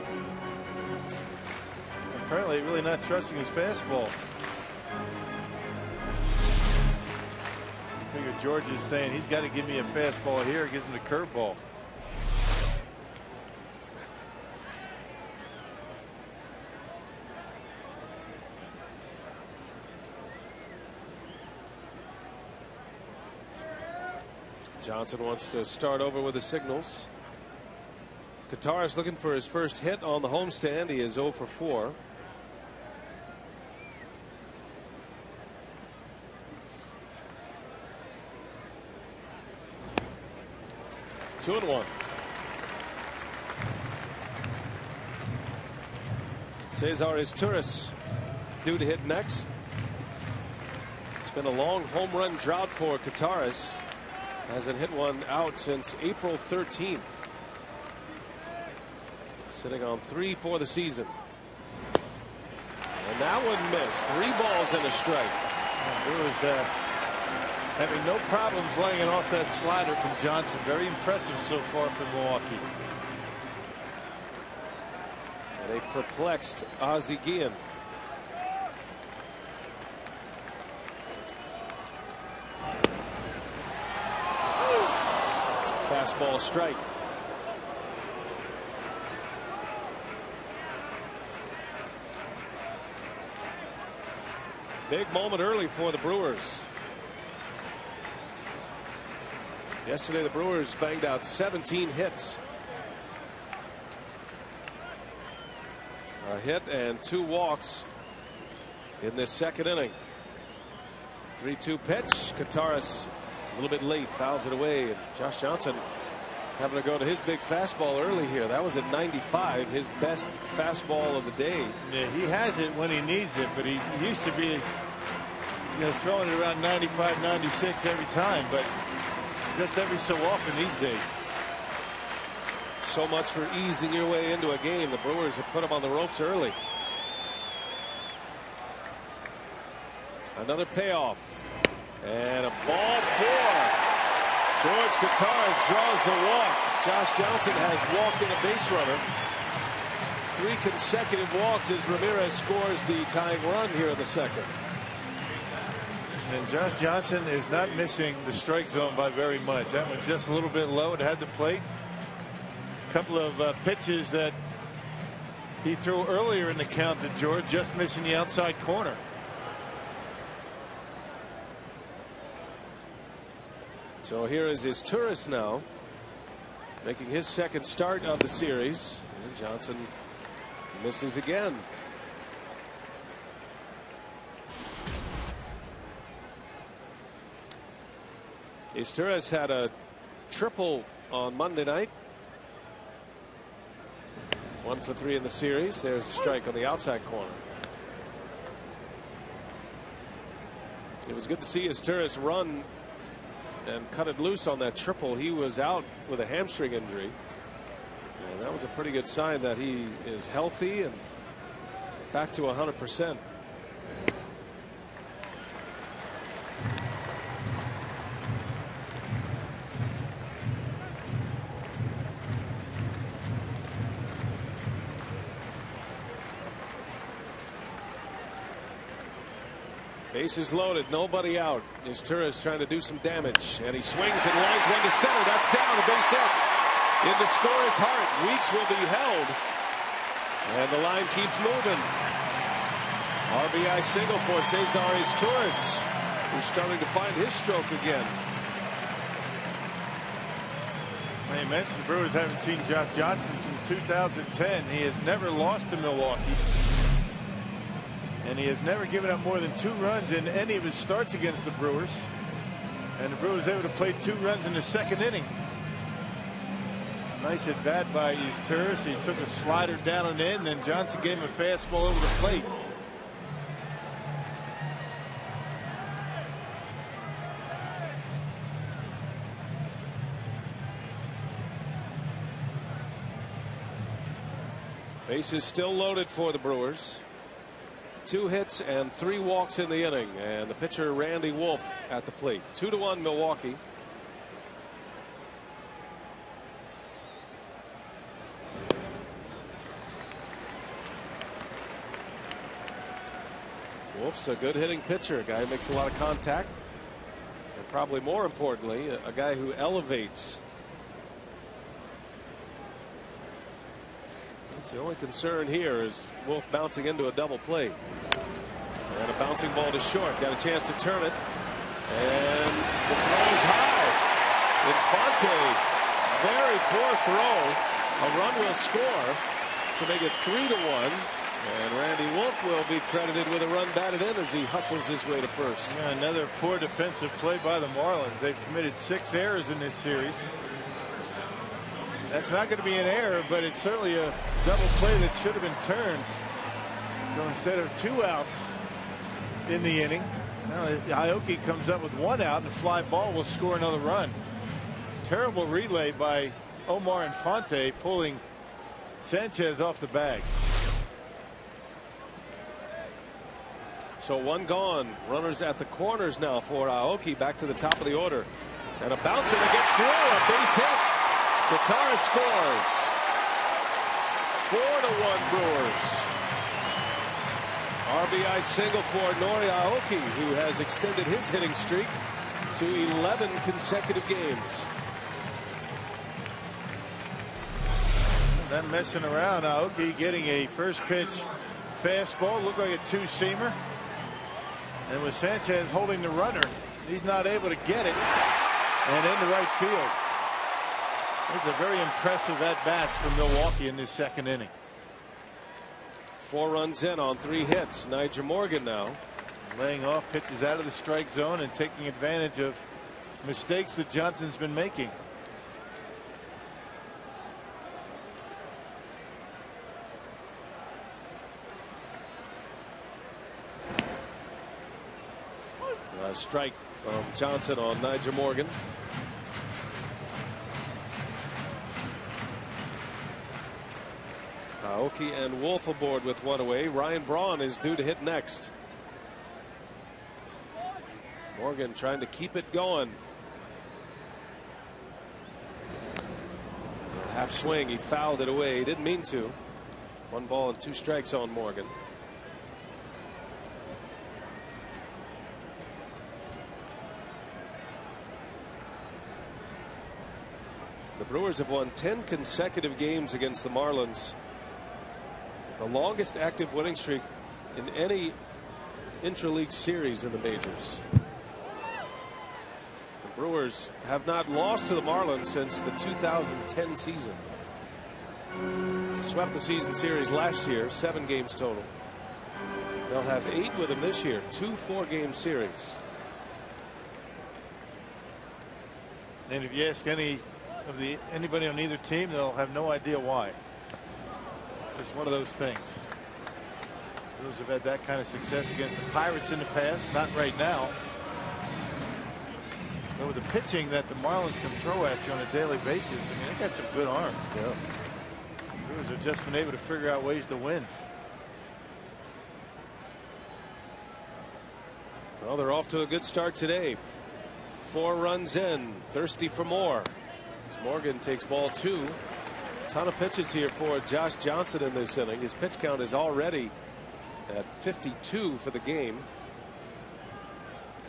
Speaker 6: Apparently really not trusting his fastball. I figure George is saying he's got to give me a fastball here. Gives him the curveball.
Speaker 1: Johnson wants to start over with the signals. Kottaras looking for his first hit on the homestand. He is 0 for 4. Two and one. Cesar Izturis due to hit next. It's been a long home run drought for Kottaras. Hasn't hit one out since April 13th. Sitting on 3 for the season. And that one missed. 3 balls and a strike.
Speaker 6: Having no problems laying it off that slider from Johnson. Very impressive so far from Milwaukee.
Speaker 1: And a perplexed Ozzie Guillen. Fastball strike. Big moment early for the Brewers. Yesterday the Brewers banged out 17 hits. A hit and 2 walks in this second inning. 3-2 pitch. Kataris a little bit late, fouls it away, and Josh Johnson having to go to his big fastball early here. That was at 95, his best fastball of the day.
Speaker 6: Yeah, he has it when he needs it, but he used to be, throwing it around 95, 96 every time, but just every so often these days.
Speaker 1: So much for easing your way into a game. The Brewers have put him on the ropes early. Another payoff. And a ball 4. George Kataris draws the walk. Josh Johnson has walked in a base runner. 3 consecutive walks as Ramirez scores the tying run here in the second.
Speaker 6: And Josh Johnson is not missing the strike zone by very much. That one just a little bit low. It had the plate. A couple of pitches that he threw earlier in the count to George, just missing the outside corner.
Speaker 1: So here is Izturis now, making his second start of the series. And Johnson misses again. Izturis had a triple on Monday night. 1 for 3 in the series. There's a strike on the outside corner. It was good to see Izturis run and cut it loose on that triple. He was out with a hamstring injury, and that was a pretty good sign that he is healthy and back to 100%. Bases loaded, nobody out. Izturis trying to do some damage, and he swings and lines one to center. That's down, a base hit. In the scorer's heart, Weeks will be held, and the line keeps moving. RBI single for Cesar Izturis, who's starting to find his stroke again.
Speaker 6: You mentioned the Brewers haven't seen Josh Johnson since 2010. He has never lost to Milwaukee. And he has never given up more than 2 runs in any of his starts against the Brewers. And the Brewers able to play 2 runs in the second inning. Nice at bat by Izturis. He took a slider down and in, and then Johnson gave him a fastball over the plate.
Speaker 1: Bases still loaded for the Brewers. 2 hits and 3 walks in the inning, and the pitcher Randy Wolf at the plate. 2-1 Milwaukee. Wolf's a good hitting pitcher, a guy who makes a lot of contact, and probably more importantly, a guy who elevates. The only concern here is Wolf bouncing into a double play. And a bouncing ball to short. Got a chance to turn it. And the throw is high. Infante, very poor throw. A run will score to make it 3-1. And Randy Wolf will be credited with a run batted in as he hustles his way to first.
Speaker 6: Yeah, another poor defensive play by the Marlins. They've committed 6 errors in this series. That's not going to be an error, but it's certainly a double play that should have been turned. So instead of 2 outs in the inning, now Aoki comes up with 1 out, and the fly ball will score another run. Terrible relay by Omar Infante, pulling Sanchez off the bag.
Speaker 1: So one gone. Runners at the corners now for Aoki. Back to the top of the order. And a bouncer that gets through. A base hit. Guitarra scores. 4-1 Brewers. RBI single for Nori Aoki, who has extended his hitting streak to 11 consecutive games.
Speaker 6: Then messing around, Aoki getting a first pitch fastball, looked like a two-seamer. And with Sanchez holding the runner, he's not able to get it. And into right field. It's a very impressive at-bat from Milwaukee in this second inning.
Speaker 1: 4 runs in on 3 hits. Nyjer Morgan now
Speaker 6: Laying off pitches out of the strike zone and taking advantage of mistakes that Johnson's been making.
Speaker 1: A strike from Johnson on Nyjer Morgan. Aoki and Wolf aboard with 1 away. Ryan Braun is due to hit next. Morgan trying to keep it going. Half swing, he fouled it away. He didn't mean to. 1 ball and 2 strikes on Morgan. The Brewers have won 10 consecutive games against the Marlins. The longest active winning streak in any intra-league series in the majors. The Brewers have not lost to the Marlins since the 2010 season. Swept the season series last year, 7 games total. They'll have 8 with them this year, 2 4-game series.
Speaker 6: And if you ask anybody on either team, they'll have no idea why. Just one of those things. Brewers have had that kind of success against the Pirates in the past, not right now. But with the pitching that the Marlins can throw at you on a daily basis, I mean, they got some good arms.
Speaker 1: Yeah.
Speaker 6: Brewers have just been able to figure out ways to win.
Speaker 1: Well, they're off to a good start today. 4 runs in, thirsty for more. As Morgan takes ball 2. Ton of pitches here for Josh Johnson in this inning. His pitch count is already at 52 for the game.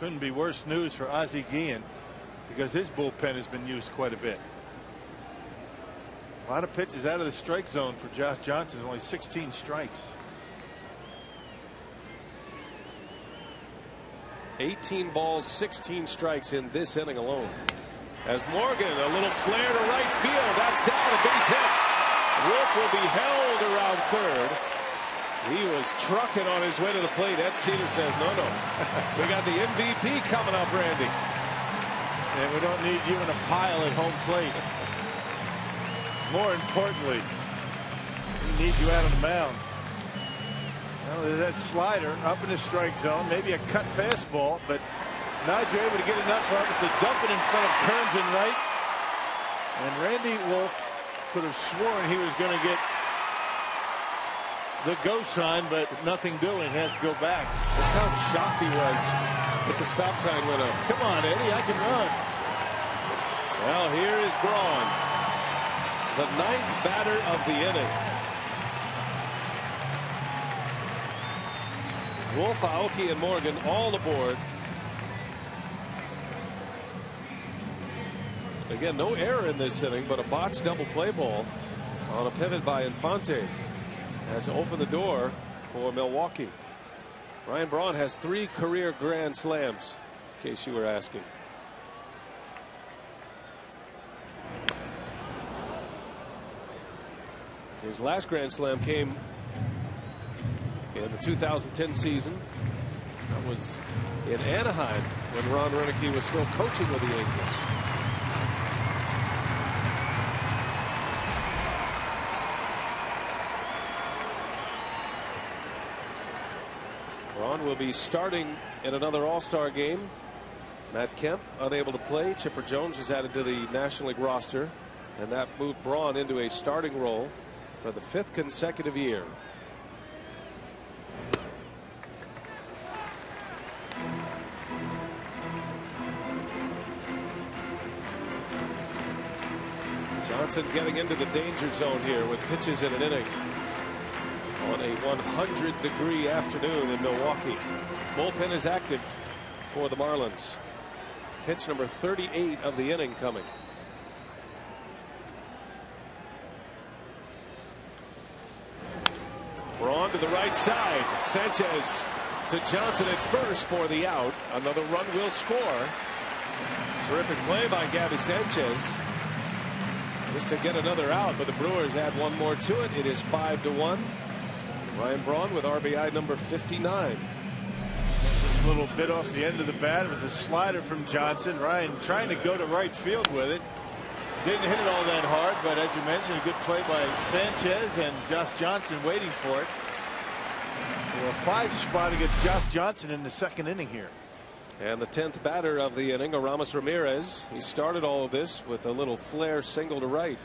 Speaker 6: Couldn't be worse news for Ozzie Guillen, because his bullpen has been used quite a bit. A lot of pitches out of the strike zone for Josh Johnson. Only 16 strikes.
Speaker 1: 18 balls, 16 strikes in this inning alone. As Morgan, a little flare to right field. That's down, a base hit. Wolf will be held around third. He was trucking on his way to the plate. Ed Cedar says, no. We got the MVP coming up, Randy.
Speaker 6: And we don't need you in a pile at home plate. More importantly, we need you out on the mound. Well, there's that slider up in the strike zone, maybe a cut fastball, but Nyjer able to get enough of it to dump it in front of Kearns and right. And Randy Wolf could have sworn he was going to get the go sign, but nothing doing. Has to go back.
Speaker 1: Look how shocked he was that the stop sign went up.
Speaker 6: Come on, Eddie, I can run.
Speaker 1: Well, here is Braun, the 9th batter of the inning. Wolf, Aoki, and Morgan all aboard. Again, no error in this inning, but a botched double play ball on a pivot by Infante has opened the door for Milwaukee. Ryan Braun has 3 career grand slams, in case you were asking. His last grand slam came in the 2010 season. That was in Anaheim when Ron Roenicke was still coaching with the Yankees. Ron will be starting in another All-Star game. Matt Kemp unable to play. Chipper Jones was added to the National League roster, and that moved Braun into a starting role for the 5th consecutive year. Johnson getting into the danger zone here with pitches in an inning on a 100-degree afternoon in Milwaukee. Bullpen is active for the Marlins. Pitch number 38 of the inning coming. Braun to the right side. Sanchez to Johnson at first for the out. Another run will score. Terrific play by Gabby Sanchez just to get another out, but the Brewers add one more to it. It is 5-1. Ryan Braun with RBI number 59.
Speaker 6: Just a little bit off the end of the bat. It was a slider from Johnson. Ryan trying to go to right field with it. Didn't hit it all that hard, but as you mentioned, a good play by Sanchez and Josh Johnson waiting for it. A 5 spot against Josh Johnson in the second inning here.
Speaker 1: And the 10th batter of the inning, Aramis Ramirez. He started all of this with a little flare single to right.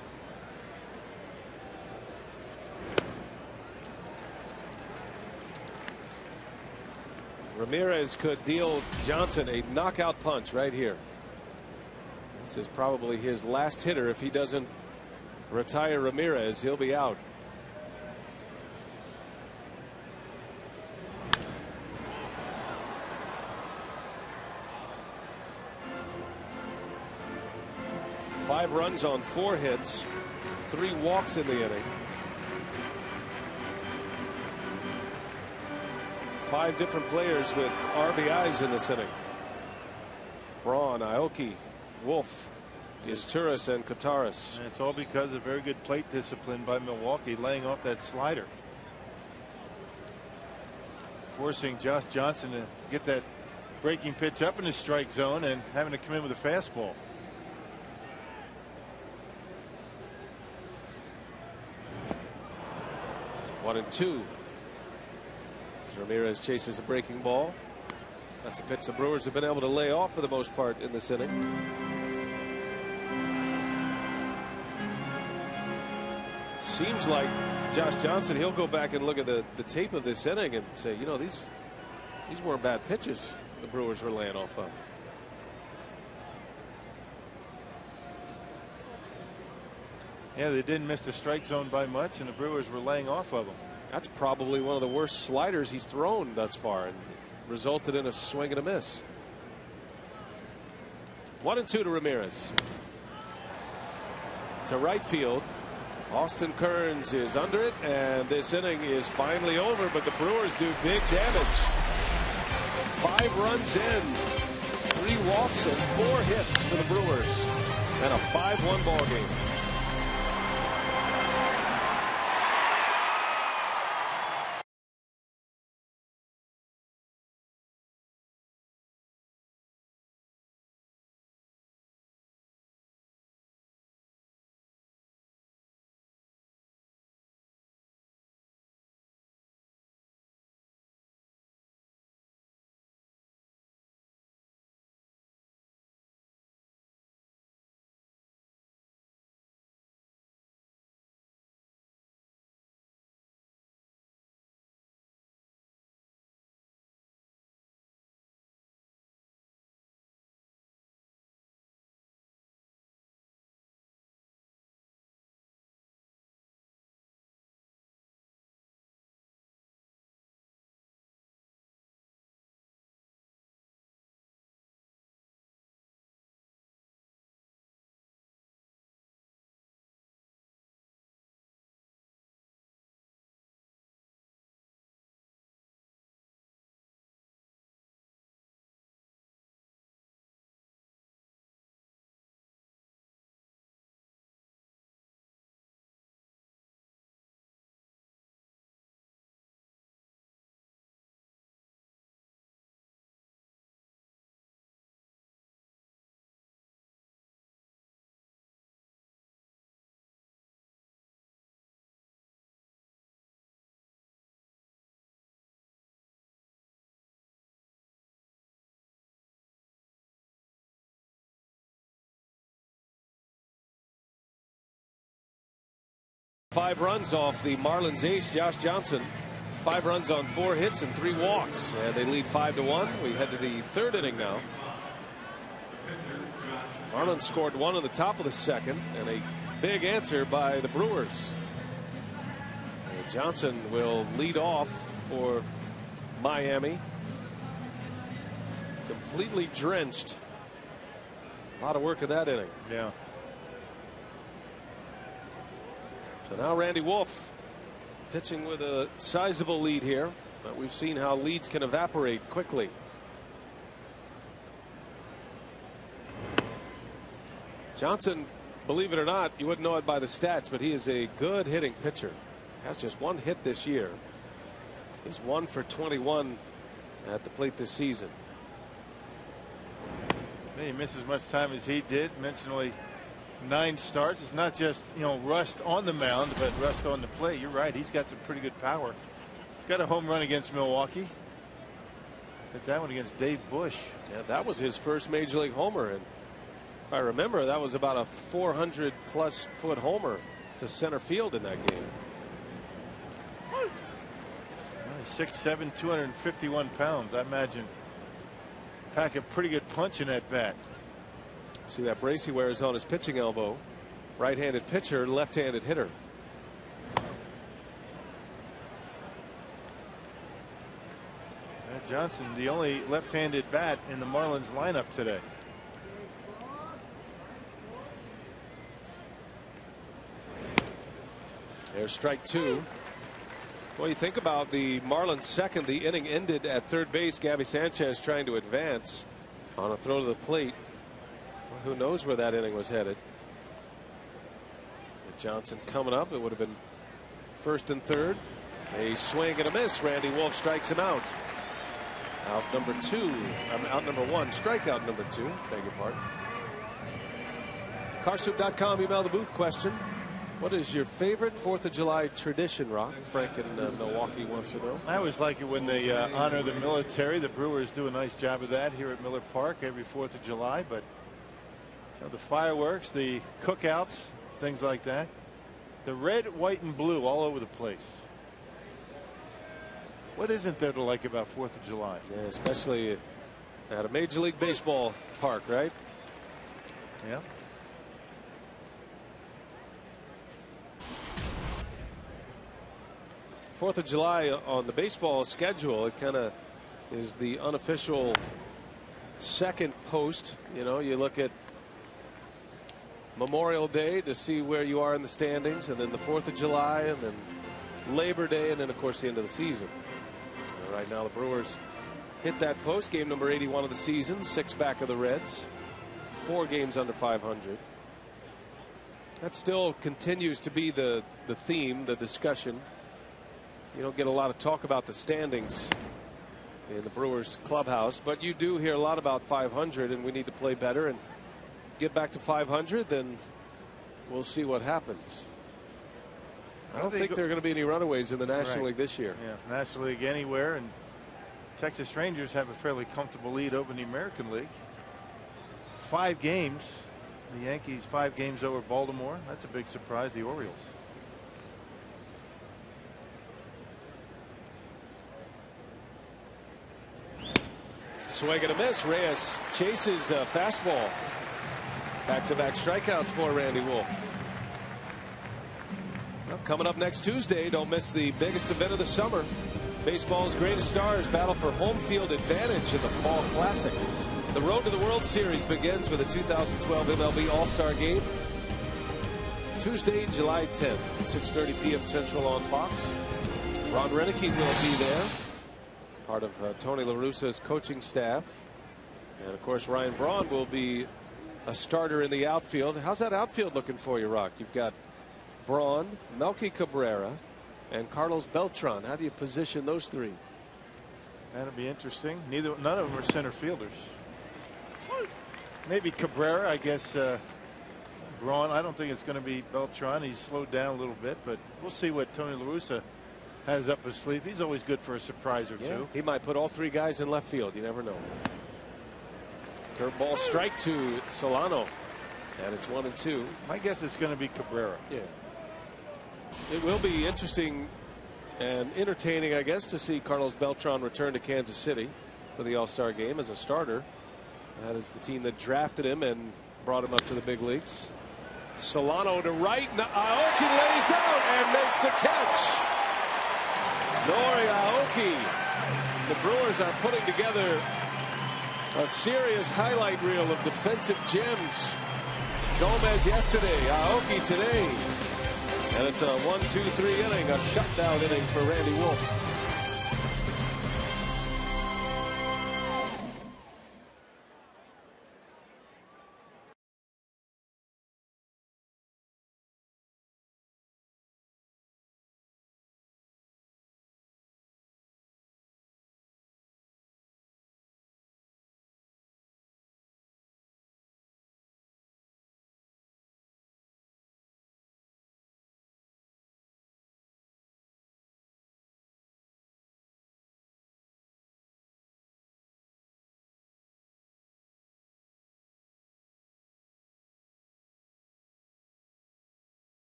Speaker 1: Ramirez could deal Johnson a knockout punch right here. This is probably his last hitter. If he doesn't retire Ramirez, he'll be out. Five runs on 4 hits, 3 walks in the inning. 5 different players with RBIs in this inning. Braun, Aoki, Wolf, Diaz-Turris, and Kataris.
Speaker 6: And it's all because of very good plate discipline by Milwaukee, laying off that slider, forcing Josh Johnson to get that breaking pitch up in the strike zone and having to come in with a fastball.
Speaker 1: One and two. Ramirez chases a breaking ball. That's a pitch the Brewers have been able to lay off for the most part in this inning. Seems like Josh Johnson, he'll go back and look at the tape of this inning and say, you know, these weren't bad pitches the Brewers were laying off of.
Speaker 6: Yeah, they didn't miss the strike zone by much, and the Brewers were laying off of them.
Speaker 1: That's probably one of the worst sliders he's thrown thus far and resulted in a swing and a miss. 1-2 to Ramirez. To right field. Austin Kearns is under it, and this inning is finally over, but the Brewers do big damage. 5 runs in, 3 walks, and 4 hits for the Brewers, and a 5-1 ball game. Five runs off the Marlins ace Josh Johnson. 5 runs on 4 hits and 3 walks, and they lead 5-1. We head to the 3rd inning now. Marlins scored 1 in the top of the 2nd, and a big answer by the Brewers. Johnson will lead off for Miami. Completely drenched. A lot of work in that inning.
Speaker 6: Yeah.
Speaker 1: So now Randy Wolf pitching with a sizable lead here, but we've seen how leads can evaporate quickly. Johnson, believe it or not, you wouldn't know it by the stats, but he is a good hitting pitcher. Has just one hit this year. He's 1 for 21 at the plate this season.
Speaker 6: He missed as much time as he did. Mentioned only 9 starts. It's not just, you know, rust on the mound, but rust on the plate. You're right. He's got some pretty good power. He's got a home run against Milwaukee. Hit that one against Dave Bush.
Speaker 1: Yeah, that was his first major league homer, and if I remember, that was about a 400+ foot homer to center field in that game.
Speaker 6: 6'7", 251 pounds. I imagine pack a pretty good punch in that bat.
Speaker 1: See that brace he wears on his pitching elbow. Right-handed pitcher, left-handed hitter.
Speaker 6: Johnson, the only left-handed bat in the Marlins lineup today.
Speaker 1: There's strike 2. Well, you think about the Marlins' second. The inning ended at third base. Gabby Sanchez trying to advance on a throw to the plate. Well, who knows where that inning was headed. With Johnson coming up, it would have been first and third. A swing and a miss. Randy Wolf strikes him out. Out number 2. Out number 1. Strikeout number 2. Beg your pardon. Carsoup.com. Email the booth question. What is your favorite 4th of July tradition, Rock? Frank in Milwaukee wants to know.
Speaker 6: I always like it when they honor the military. The Brewers do a nice job of that here at Miller Park every 4th of July. But you know, the fireworks, the cookouts, things like that. The red, white, and blue all over the place. What isn't there to like about 4th of July?
Speaker 1: Yeah, especially at a Major League Baseball park, right?
Speaker 6: Yeah.
Speaker 1: Fourth of July on the baseball schedule, it kind of is the unofficial second post. You know, you look at Memorial Day to see where you are in the standings, and then the 4th of July, and then Labor Day, and then, of course, the end of the season. And right now, the Brewers hit that post, game number 81 of the season, 6 back of the Reds, 4 games under 500. That still continues to be the theme, the discussion. You don't get a lot of talk about the standings in the Brewers clubhouse, but you do hear a lot about 500, and we need to play better and get back to 500. Then we'll see what happens. I don't think there are going to be any runaways in the National League this year.
Speaker 6: Yeah, National League anywhere, and Texas Rangers have a fairly comfortable lead over the American League. 5 games. The Yankees 5 games over Baltimore. That's a big surprise. The Orioles.
Speaker 1: Swing and a miss. Reyes chases a fastball. Back-to-back strikeouts for Randy Wolf. Well, coming up next Tuesday, don't miss the biggest event of the summer. Baseball's greatest stars battle for home field advantage in the Fall Classic. The road to the World Series begins with a 2012 MLB All-Star Game. Tuesday, July 10th, 6:30 p.m. Central on Fox. Ron Renicky will be there, part of Tony La Russa's coaching staff. And, of course, Ryan Braun will be a starter in the outfield. How's that outfield looking for you, Rock? You've got Braun, Melky Cabrera, and Carlos Beltran. How do you position those 3?
Speaker 6: That'll be interesting. None of them are center fielders. Maybe Cabrera, I guess. Braun, I don't think it's going to be Beltran. He's slowed down a little bit, but we'll see what Tony La Russa has up his sleeve. He's always good for a surprise or two.
Speaker 1: He might put all 3 guys in left field. You never know. Curveball strike to Solano, and it's 1-2.
Speaker 6: My guess it's going to be Cabrera.
Speaker 1: Yeah. It will be interesting and entertaining, I guess, to see Carlos Beltran return to Kansas City for the All-Star game as a starter. That is the team that drafted him and brought him up to the big leagues. Solano to right. Aoki lays out and makes the catch. Nori Aoki. The Brewers are putting together a serious highlight reel of defensive gems. Gomez yesterday, Aoki today. And it's a 1-2-3 inning, a shutdown inning for Randy Wolf.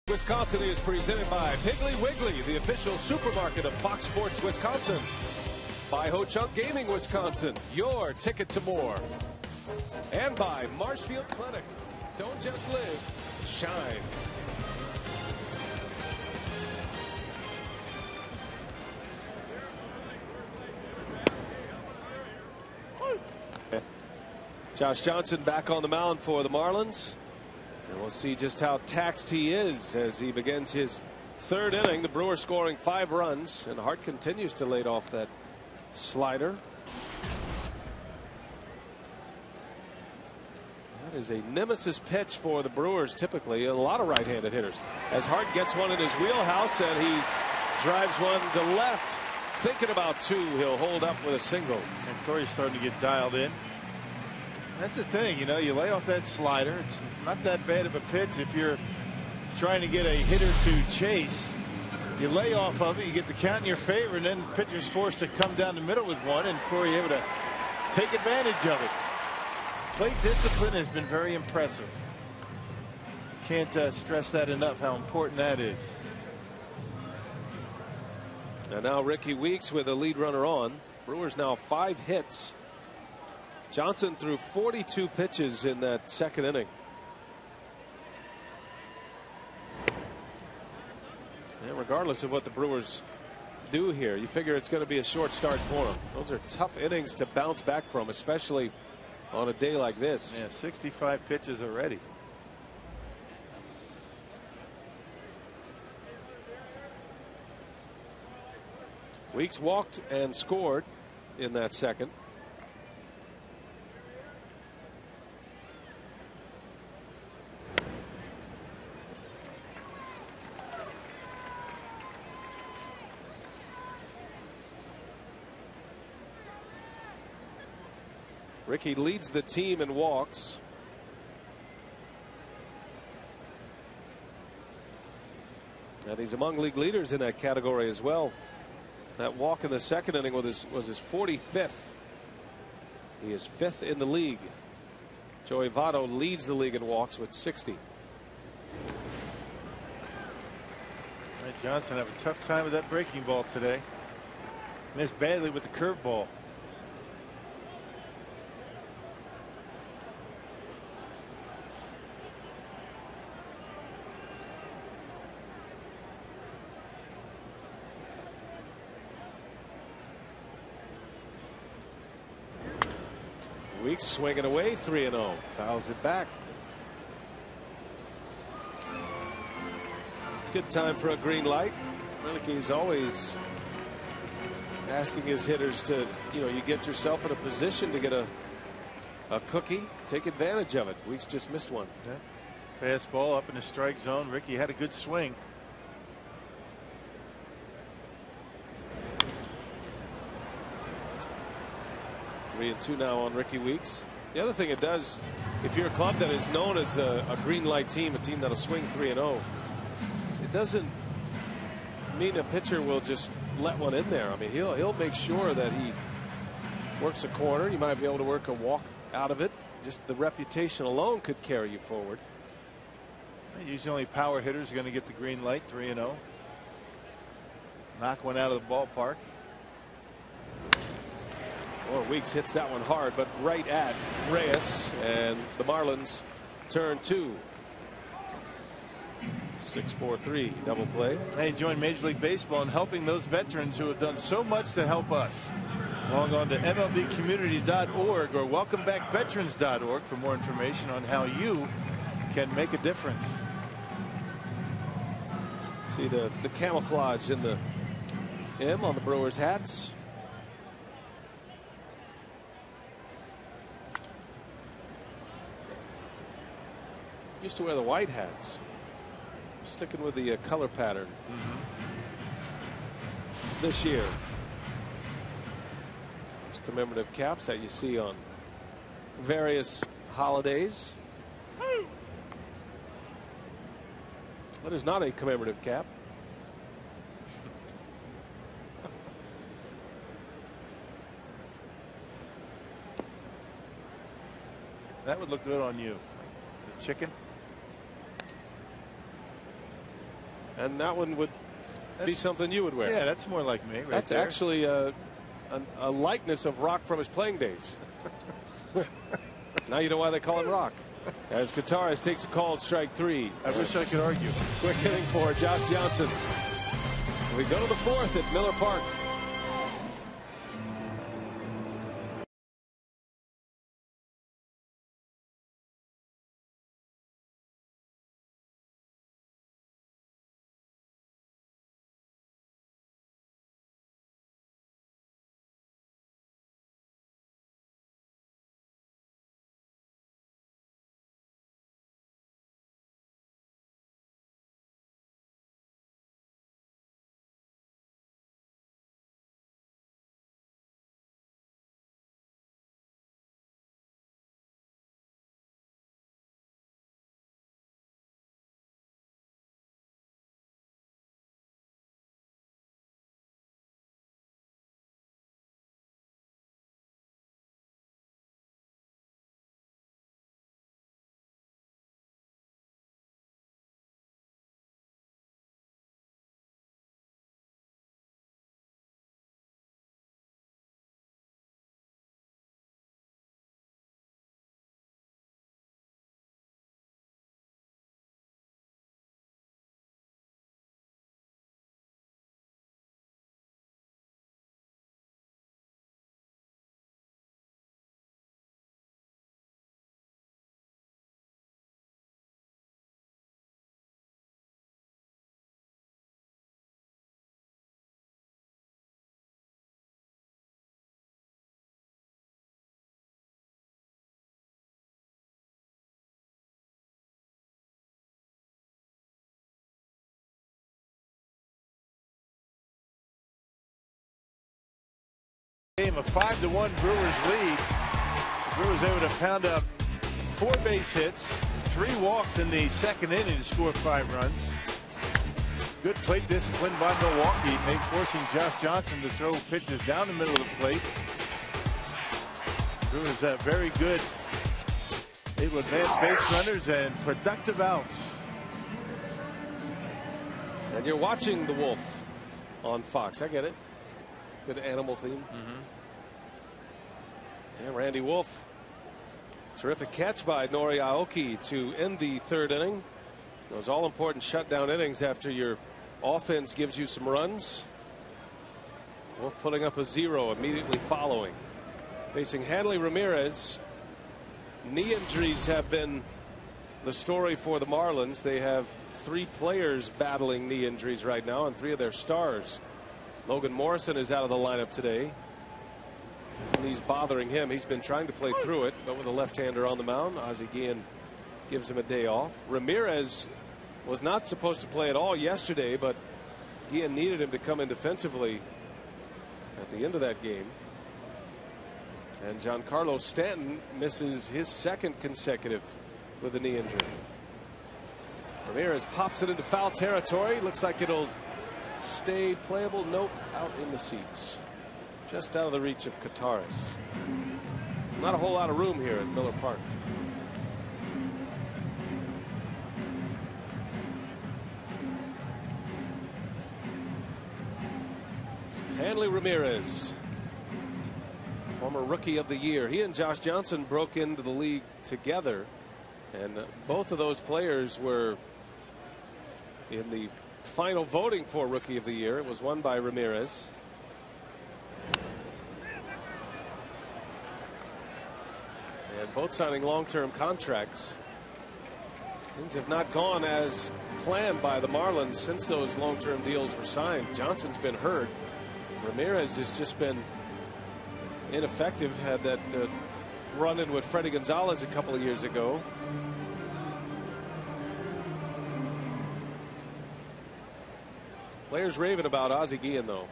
Speaker 1: Wisconsin is presented by Piggly Wiggly, the official supermarket of Fox Sports Wisconsin. By Ho Chunk Gaming Wisconsin, your ticket to more. And by Marshfield Clinic. Don't just live, shine. Josh Johnson back on the mound for the Marlins. And we'll see just how taxed he is as he begins his third inning. The Brewers scoring 5 runs, and Hart continues to lead off that slider. That is a nemesis pitch for the Brewers, typically. A lot of right-handed hitters. As Hart gets one in his wheelhouse, and he drives one to left. Thinking about 2, he'll hold up with a single.
Speaker 6: And Torrey's starting to get dialed in. That's the thing, you know, you lay off that slider. It's not that bad of a pitch if you're trying to get a hitter to chase. You lay off of it, you get the count in your favor, and then the pitcher's forced to come down the middle with one, and Corey able to take advantage of it. Plate discipline has been very impressive. Can't stress that enough, how important that is.
Speaker 1: And now Ricky Weeks with a lead runner on. Brewers now 5 hits. Johnson threw 42 pitches in that second inning. And regardless of what the Brewers do here, you figure it's going to be a short start for them. Those are tough innings to bounce back from, especially on a day like this.
Speaker 6: Yeah, 65 pitches already.
Speaker 1: Weeks walked and scored in that second. Ricky leads the team in walks. And he's among league leaders in that category as well. That walk in the second inning was his 45th. He is 5th in the league. Joey Votto leads the league in walks with 60.
Speaker 6: Right, Johnson have a tough time with that breaking ball today. Missed badly with the curveball.
Speaker 1: Weeks swinging away 3-0. Fouls it back. Good time for a green light. He's always asking his hitters to, you get yourself in a position to get a cookie. Take advantage of it. Weeks just missed one.
Speaker 6: Yeah. Fastball up in the strike zone. Ricky had a good swing.
Speaker 1: Three and 2 now on Ricky Weeks. The other thing it does, if you're a club that is known as a green light team, a team that'll swing 3-0, it doesn't mean a pitcher will just let one in there. I mean, he'll make sure that he works a corner. You might be able to work a walk out of it. Just the reputation alone could carry you forward.
Speaker 6: Usually only power hitters are going to get the green light. 3-0. Knock one out of the ballpark.
Speaker 1: Well, Weeks hits that one hard, but right at Reyes, and the Marlins turn 2. 6-4-3 double play.
Speaker 6: Hey, join Major League Baseball in helping those veterans who have done so much to help us. Log on to MLBcommunity.org or welcomebackveterans.org for more information on how you can make a difference.
Speaker 1: See the camouflage in the M on the Brewers hats. Used to wear the white hats. Sticking with the color pattern this year. Those commemorative caps that you see on various holidays. What is not a commemorative cap?
Speaker 6: That would look good on you. The chicken.
Speaker 1: And that one would be something you would wear.
Speaker 6: Yeah, that's more like me. Right
Speaker 1: That's
Speaker 6: there.
Speaker 1: actually a likeness of Rock from his playing days. Now you know why they call him Rock. As Gutierrez takes a called strike 3.
Speaker 6: I wish I could argue.
Speaker 1: Quick inning for Josh Johnson. We go to the 4th at Miller Park.
Speaker 6: Game a 5-1 Brewers lead. The Brewers able to pound up 4 base hits, 3 walks in the second inning to score 5 runs. Good plate discipline by Milwaukee, forcing Josh Johnson to throw pitches down the middle of the plate. Brewers very good, able to advance base runners and productive outs.
Speaker 1: And you're watching The Wolf on Fox. I get it. Good animal theme. Yeah, Randy Wolf. Terrific catch by Nori Aoki to end the 3rd inning. Those all important shutdown innings after your offense gives you some runs. Wolf putting up a 0 immediately following. Facing Hanley Ramirez. Knee injuries have been the story for the Marlins. They have 3 players battling knee injuries right now, and 3 of their stars. Logan Morrison is out of the lineup today. His knee's bothering him. He's been trying to play through it, but with a left-hander on the mound, Ozzie Guillen gives him a day off. Ramirez was not supposed to play at all yesterday, but Guillen needed him to come in defensively at the end of that game. And Giancarlo Stanton misses his 2nd consecutive with a knee injury. Ramirez pops it into foul territory. Looks like it'll stay playable. Nope, out in the seats. Just out of the reach of Kataris. Not a whole lot of room here at Miller Park. Hanley Ramirez, former Rookie of the Year. He and Josh Johnson broke into the league together, and both of those players were in the final voting for Rookie of the Year. It was won by Ramirez. And both signing long-term contracts. Things have not gone as planned by the Marlins since those long-term deals were signed. Johnson's been hurt. Ramirez has just been ineffective. Had that run-in with Freddie Gonzalez a couple of years ago. Players raving about Ozzie Guillen, though.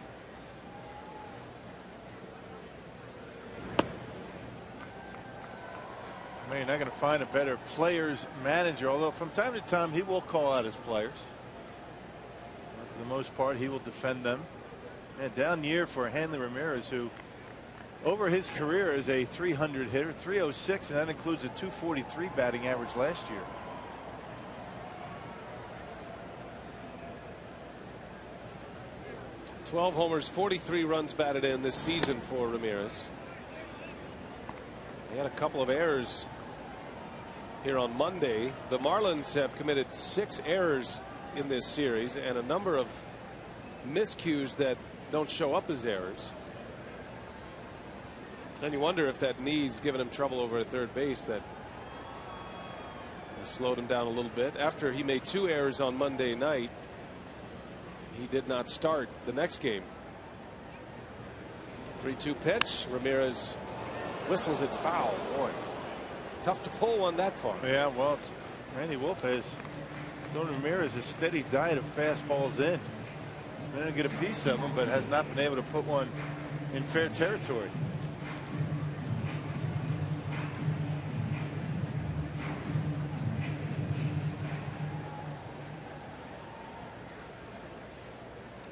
Speaker 6: I mean, you're not going to find a better players manager, although from time to time he will call out his players. For the most part, he will defend them. And down year for Hanley Ramirez, who over his career is a 300 hitter, 306, and that includes a 243 batting average last year.
Speaker 1: $12 homers, 43 runs batted in this season for Ramirez. He had a couple of errors here on Monday. The Marlins have committed 6 errors in this series and a number of miscues that don't show up as errors. And you wonder if that knee's giving him trouble over at third base, that slowed him down a little bit. After he made 2 errors on Monday night, he did not start the next game. 3-2 pitch. Ramirez whistles it foul. Boy, tough to pull one that far.
Speaker 6: Yeah, well, Randy Wolf has shown Ramirez a steady diet of fastballs in. He's been able to get a piece of them, but has not been able to put one in fair territory.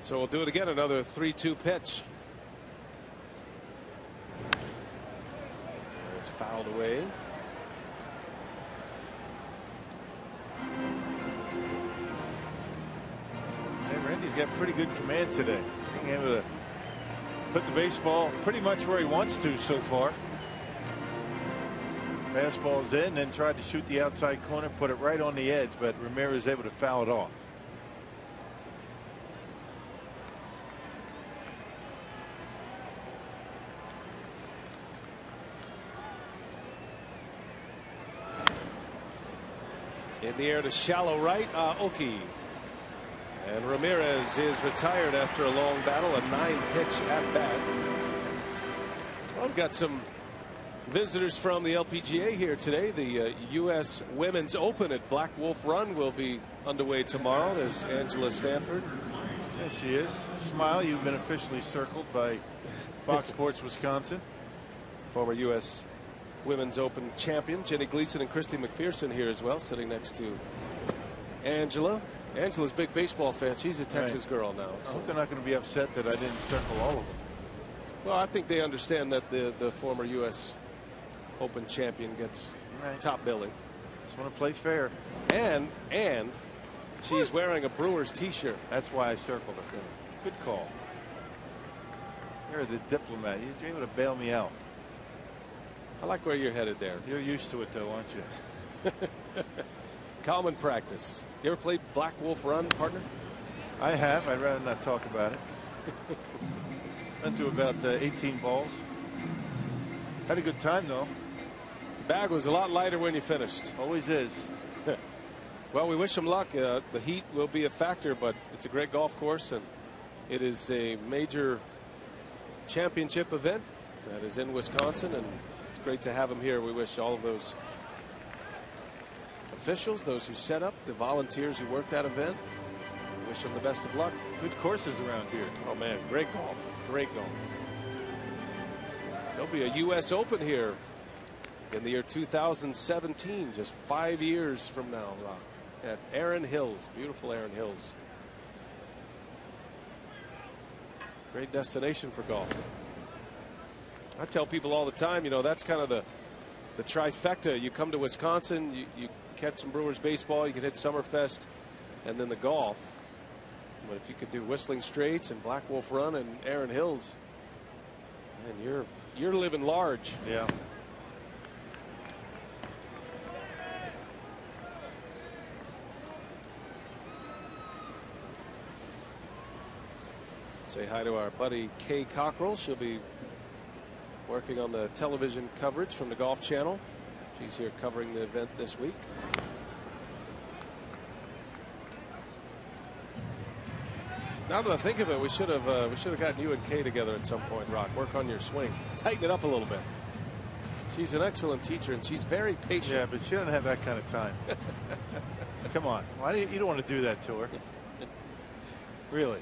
Speaker 1: So we'll do it again. Another 3-2 pitch. It's fouled away.
Speaker 6: Hey, Randy's got pretty good command today. Being able to put the baseball pretty much where he wants to so far. Fastball's in, then tried to shoot the outside corner, put it right on the edge, but Ramirez is able to foul it off.
Speaker 1: In the air to shallow right, Aoki. And Ramirez is retired after a long battle, a 9-pitch at bat. Well, we've got some visitors from the LPGA here today. The U.S. Women's Open at Black Wolf Run will be underway tomorrow. There's Angela Stanford.
Speaker 6: There she is. Smile, you've been officially circled by Fox Sports Wisconsin.
Speaker 1: Former U.S. Women's Open champion Jenny Gleason and Christy McPherson here as well, sitting next to Angela. Angela's a big baseball fan. She's a Texas girl now.
Speaker 6: I hope they're not going to be upset that I didn't circle all of them.
Speaker 1: Well, I think they understand that the former U.S. Open champion gets top billing.
Speaker 6: Just want to play fair.
Speaker 1: And she's wearing a Brewers t-shirt.
Speaker 6: That's why I circled her. Good call. You're the diplomat. You're able to bail me out.
Speaker 1: I like where you're headed there.
Speaker 6: You're used to it, though, aren't you?
Speaker 1: Common practice. You ever played Black Wolf Run, partner?
Speaker 6: I have. I'd rather not talk about it. Went to about 18 balls. Had a good time, though.
Speaker 1: Bag was a lot lighter when you finished.
Speaker 6: Always is.
Speaker 1: Well, we wish him luck. The heat will be a factor, but it's a great golf course, and it is a major championship event that is in Wisconsin, and it's great to have him here. We wish all of those officials, those who set up, the volunteers who worked that event, wish them the best of luck.
Speaker 6: Good courses around here.
Speaker 1: Oh man, great golf. Great golf. There'll be a U.S. Open here in the year 2017, just 5 years from now, Rock, at Erin Hills. Beautiful Erin Hills. Great destination for golf. I tell people all the time, you know, that's kind of the trifecta. You come to Wisconsin, you catch some Brewers baseball, you can hit Summerfest, and then the golf. But if you could do Whistling Straits and Black Wolf Run and Erin Hills, man, you're living large.
Speaker 6: Yeah.
Speaker 1: Say hi to our buddy Kay Cockrell. She'll be working on the television coverage from the Golf Channel. She's here covering the event this week. Now that I think of it, we should have gotten you and Kay together at some point, Rock. Work on your swing, tighten it up a little bit. She's an excellent teacher, and she's very patient.
Speaker 6: Yeah, but she doesn't have that kind of time. Come on, why do you don't want to do that to her? Really?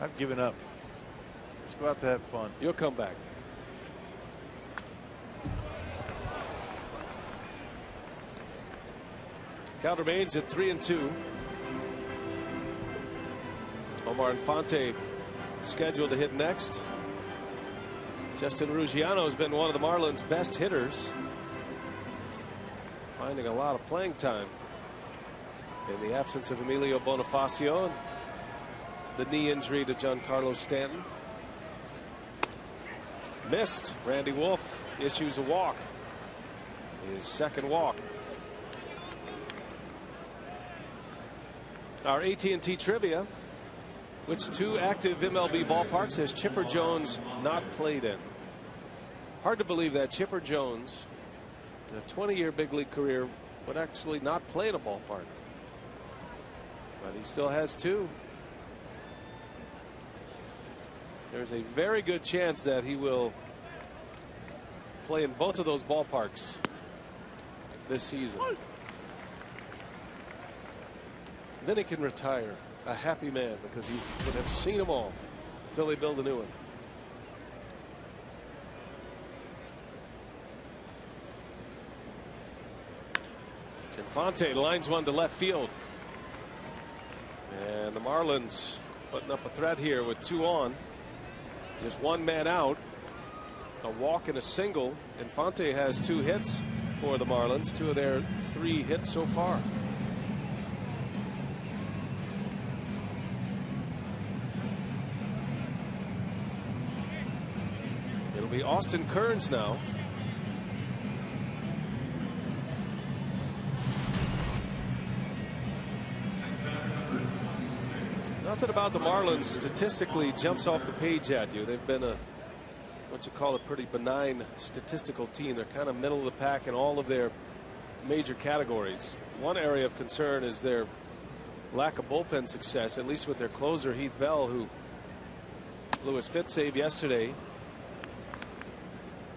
Speaker 6: I've given up. Let's go out to have fun.
Speaker 1: You'll come back. Count remains at 3-2. Omar Infante scheduled to hit next. Justin Ruggiano has been one of the Marlins' best hitters, finding a lot of playing time in the absence of Emilio Bonifacio and the knee injury to Giancarlo Stanton. Missed. Randy Wolf issues a walk, his second walk. Our AT&T trivia: which two active MLB ballparks has Chipper Jones not played in? Hard to believe that Chipper Jones, in a 20-year big league career, would actually not play in a ballpark. But he still has two. There's a very good chance that he will play in both of those ballparks this season. Then he can retire a happy man, because he would have seen them all until they build a new one. Infante lines one to left field, and the Marlins putting up a threat here with two on. Just one man out, a walk and a single. Infante has 2 hits for the Marlins, 2 of their 3 hits so far. It'll be Austin Kearns now. Nothing about the Marlins statistically jumps off the page at you. They've been what you call a pretty benign statistical team. They're kind of middle of the pack in all of their major categories. One area of concern is their lack of bullpen success, at least with their closer Heath Bell, who blew his 5th save yesterday.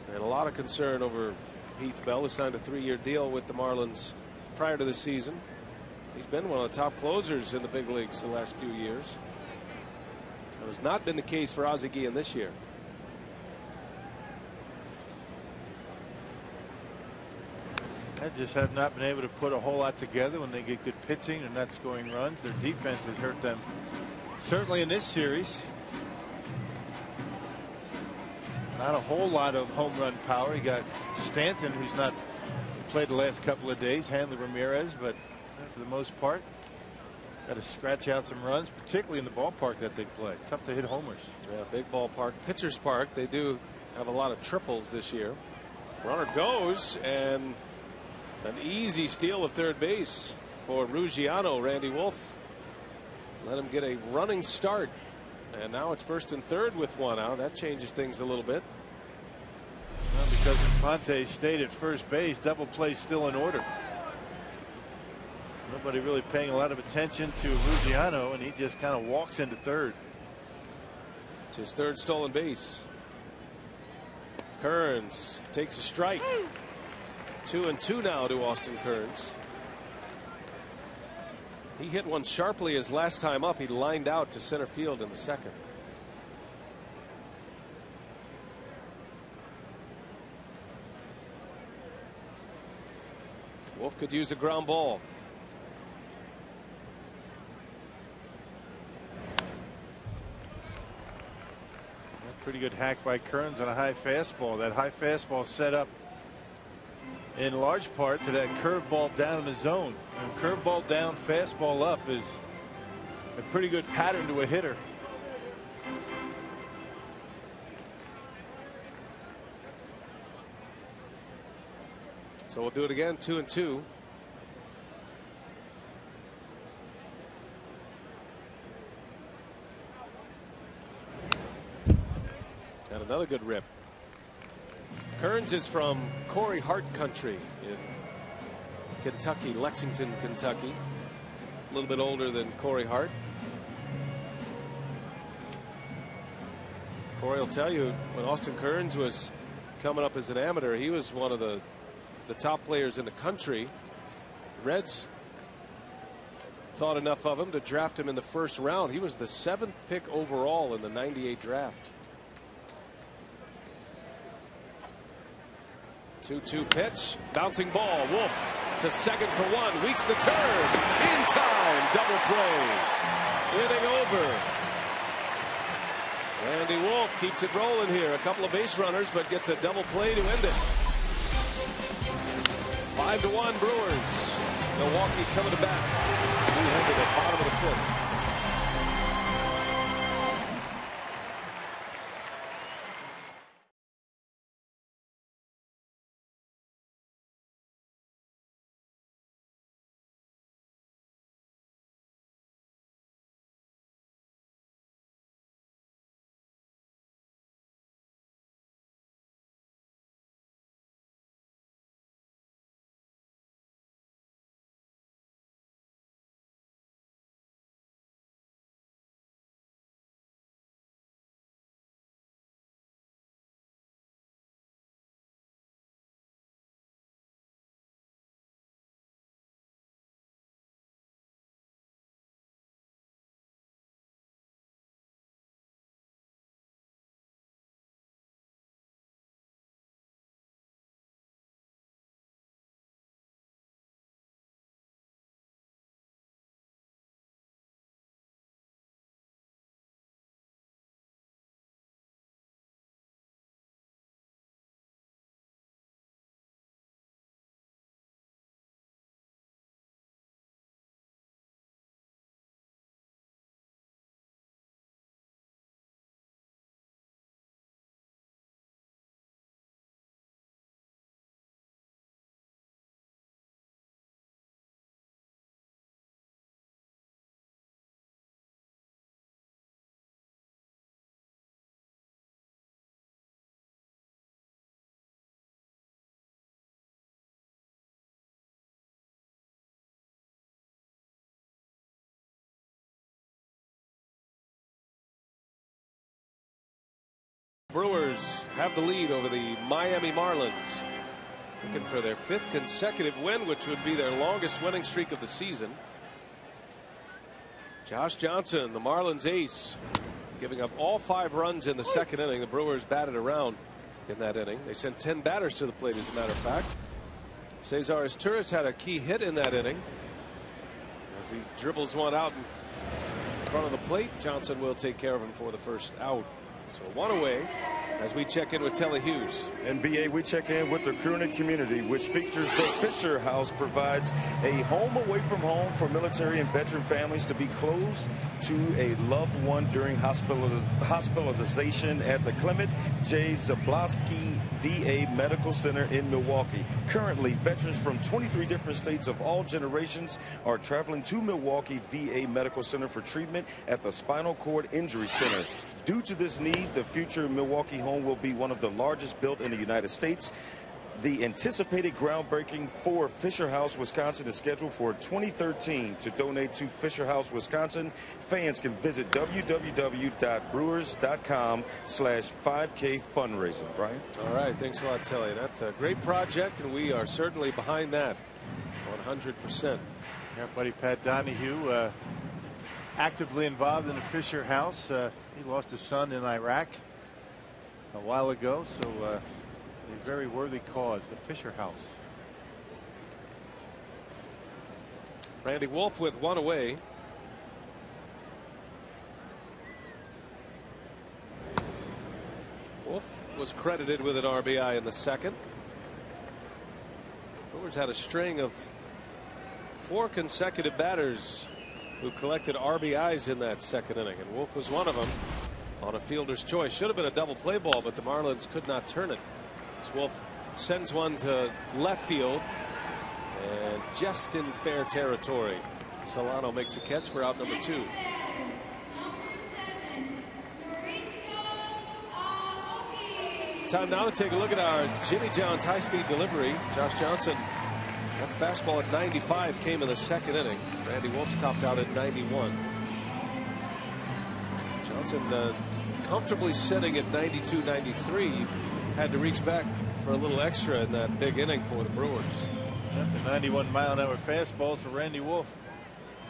Speaker 1: And a lot of concern over Heath Bell, who signed a 3-year deal with the Marlins prior to the season. He's been one of the top closers in the big leagues the last few years. That has not been the case for Ozzie Guillen this year.
Speaker 6: They just have not been able to put a whole lot together when they get good pitching and not scoring runs. Their defense has hurt them, certainly in this series. Not a whole lot of home run power. You got Stanton, who's not played the last couple of days, Hanley Ramirez, but for the most part, got to scratch out some runs, particularly in the ballpark that they play. Tough to hit homers.
Speaker 1: Yeah, big ballpark. Pitchers Park, they do have a lot of triples this year. Runner goes, and an easy steal of third base for Ruggiano. Randy Wolf let him get a running start, and now it's 1st and 3rd with 1 out. That changes things a little bit.
Speaker 6: Well, the because Infante stayed at first base. Double play still in order. Nobody really paying a lot of attention to Luciano, and he just kind of walks into third.
Speaker 1: It's his third stolen base. Kearns takes a strike. 2-2 now to Austin Kearns. He hit one sharply his last time up. He lined out to center field in the second. Wolf could use a ground ball.
Speaker 6: Pretty good hack by Kearns on a high fastball. That high fastball set up in large part to that curveball down in the zone. And curveball down, fastball up is a pretty good pattern to a hitter.
Speaker 1: So we'll do it again. 2-2. And another good rip. Kearns is from Corey Hart country in Kentucky, Lexington, Kentucky. A little bit older than Corey Hart. Corey will tell you when Austin Kearns was coming up as an amateur, he was one of the top players in the country. Reds thought enough of him to draft him in the first round. He was the 7th pick overall in the '98 draft. 2-2 pitch, bouncing ball. Wolf to second for one, Weeks the turn in time, double play, inning over. Randy Wolf keeps it rolling here. A couple of base runners, but gets a double play to end it. 5-1 Brewers. Milwaukee coming to bat. 200 at bottom of the fifth. Brewers have the lead over the Miami Marlins, looking for their 5th consecutive win, which would be their longest winning streak of the season. Josh Johnson, the Marlins ace, giving up all 5 runs in the second inning. The Brewers batted around in that inning. They sent 10 batters to the plate, as a matter of fact. Cesar Izturis had a key hit in that inning. As he dribbles one out in front of the plate, Johnson will take care of him for the first out. So 1 away as we check in with Telly Hughes.
Speaker 7: And BA, we check in with the Kruger community, which features the Fisher House, provides a home away from home for military and veteran families to be close to a loved one during hospitalization at the Clement J. Zablosky VA Medical Center in Milwaukee. Currently, veterans from 23 different states of all generations are traveling to Milwaukee VA Medical Center for treatment at the Spinal Cord Injury Center. Due to this need, the future Milwaukee home will be one of the largest built in the United States. The anticipated groundbreaking for Fisher House, Wisconsin is scheduled for 2013. To donate to Fisher House, Wisconsin, fans can visit www.brewers.com/5K fundraising. Brian?
Speaker 1: All right, thanks a lot, Telly. That's a great project, and we are certainly behind that 100%.
Speaker 6: Our buddy Pat Donahue actively involved in the Fisher House. He lost his son in Iraq a while ago, so a very worthy cause, the Fisher House.
Speaker 1: Randy Wolf with one away. Wolf was credited with an RBI in the second. Brewers had a string of 4 consecutive batters who collected RBIs in that second inning, and Wolf was one of them on a fielder's choice. Should have been a double play ball, but the Marlins could not turn it. As Wolf sends one to left field, and just in fair territory, Solano makes a catch for out number 2. Time now to take a look at our Jimmy John's high-speed delivery. Josh Johnson, that fastball at 95 came in the second inning. Randy Wolf's topped out at 91. Johnson comfortably sitting at 92, 93. Had to reach back for a little extra in that big inning for the Brewers.
Speaker 6: The 91-mile-an-hour fastballs for Randy Wolf.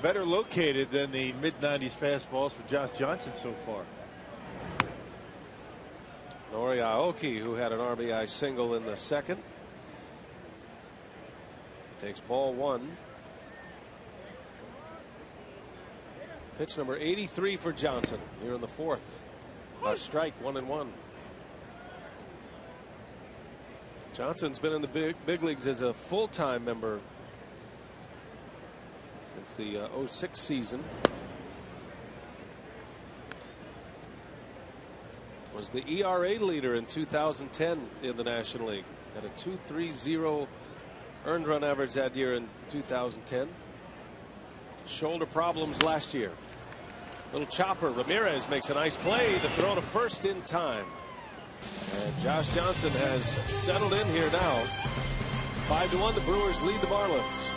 Speaker 6: Better located than the mid-90s fastballs for Josh Johnson so far.
Speaker 1: Nori Aoki, who had an RBI single in the second, takes ball 1. Pitch number 83 for Johnson here in the 4th. A strike, 1-1. Johnson's been in the big leagues as a full-time member since the 06 season. Was the ERA leader in 2010 in the National League. Had a 2.30 earned run average that year in 2010. Shoulder problems last year. Little chopper. Ramirez makes a nice play. The throw to first in time. And Josh Johnson has settled in here now. 5-1, the Brewers lead the Marlins.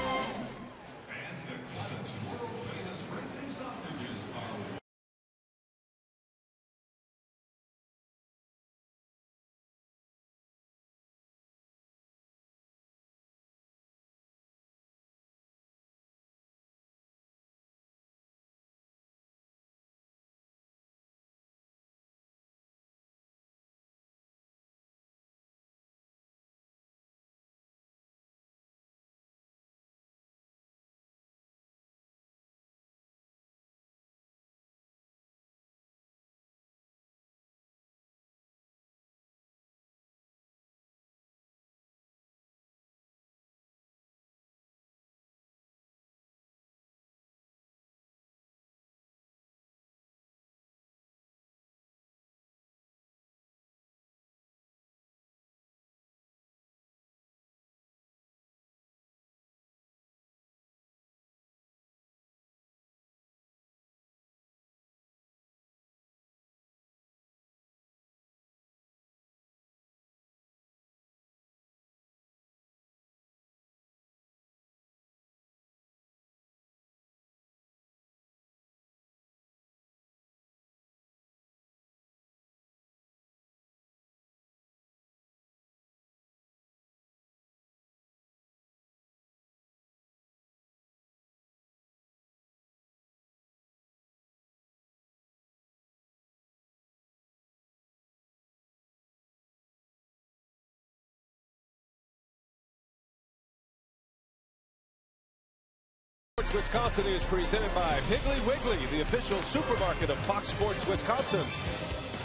Speaker 1: Wisconsin is presented by Piggly Wiggly, the official supermarket of Fox Sports Wisconsin.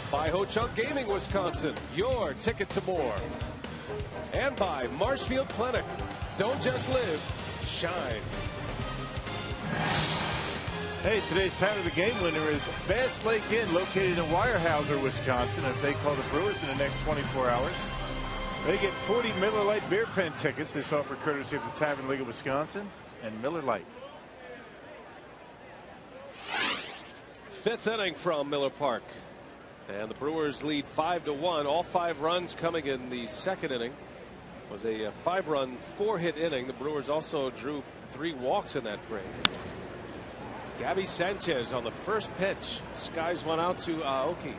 Speaker 1: By Ho-Chunk Gaming Wisconsin, your ticket to more. And by Marshfield Clinic. Don't just live, shine.
Speaker 6: Hey, today's time of the game winner is Bass Lake Inn, located in Weyerhaeuser, Wisconsin. If they call the Brewers in the next 24 hours, they get 40 Miller Lite beer pen tickets. This offer courtesy of the Tavern League of Wisconsin and Miller Lite.
Speaker 1: 5th inning from Miller Park. And the Brewers lead 5-1. All 5 runs coming in the second inning. It was a 5-run 4-hit inning. The Brewers also drew 3 walks in that frame. Gabby Sanchez on the first pitch skies one out to Aoki.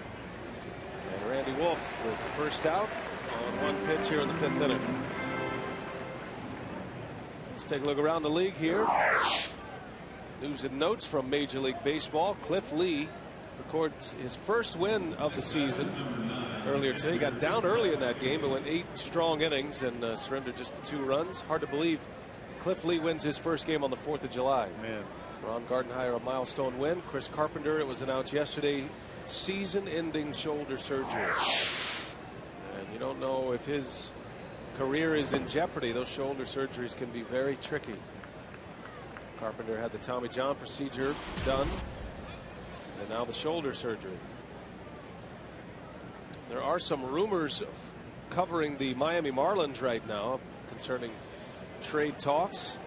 Speaker 1: And Randy Wolf with the first out on 1 pitch here in the 5th inning. Let's take a look around the league here. News and notes from Major League Baseball. Cliff Lee records his first win of the season earlier today. He got down early in that game but went 8 strong innings and surrendered just the 2 runs. Hard to believe Cliff Lee wins his first game on the 4th of July.
Speaker 6: Man.
Speaker 1: Ron Gardenhire, a milestone win. Chris Carpenter, it was announced yesterday, season-ending shoulder surgery. And you don't know if his career is in jeopardy. Those shoulder surgeries can be very tricky. Carpenter had the Tommy John procedure done, and now the shoulder surgery. There are some rumors covering the Miami Marlins right now concerning trade talks.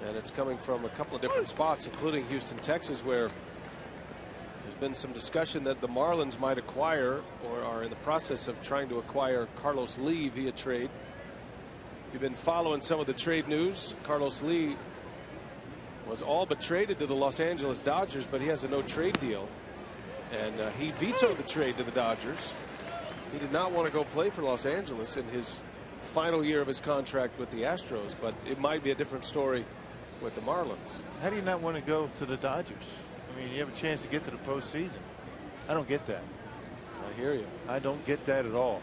Speaker 1: And it's coming from a couple of different spots, including Houston, Texas, where there's been some discussion that the Marlins might acquire or are in the process of trying to acquire Carlos Lee via trade. If you've been following some of the trade news, Carlos Lee was all but traded to the Los Angeles Dodgers, but he has a no trade deal. And he vetoed the trade to the Dodgers. He did not want to go play for Los Angeles in his final year of his contract with the Astros, but it might be a different story with the Marlins.
Speaker 6: How do you not want to go to the Dodgers? I mean, you have a chance to get to the postseason. I don't get that.
Speaker 1: I hear you.
Speaker 6: I don't get that at all.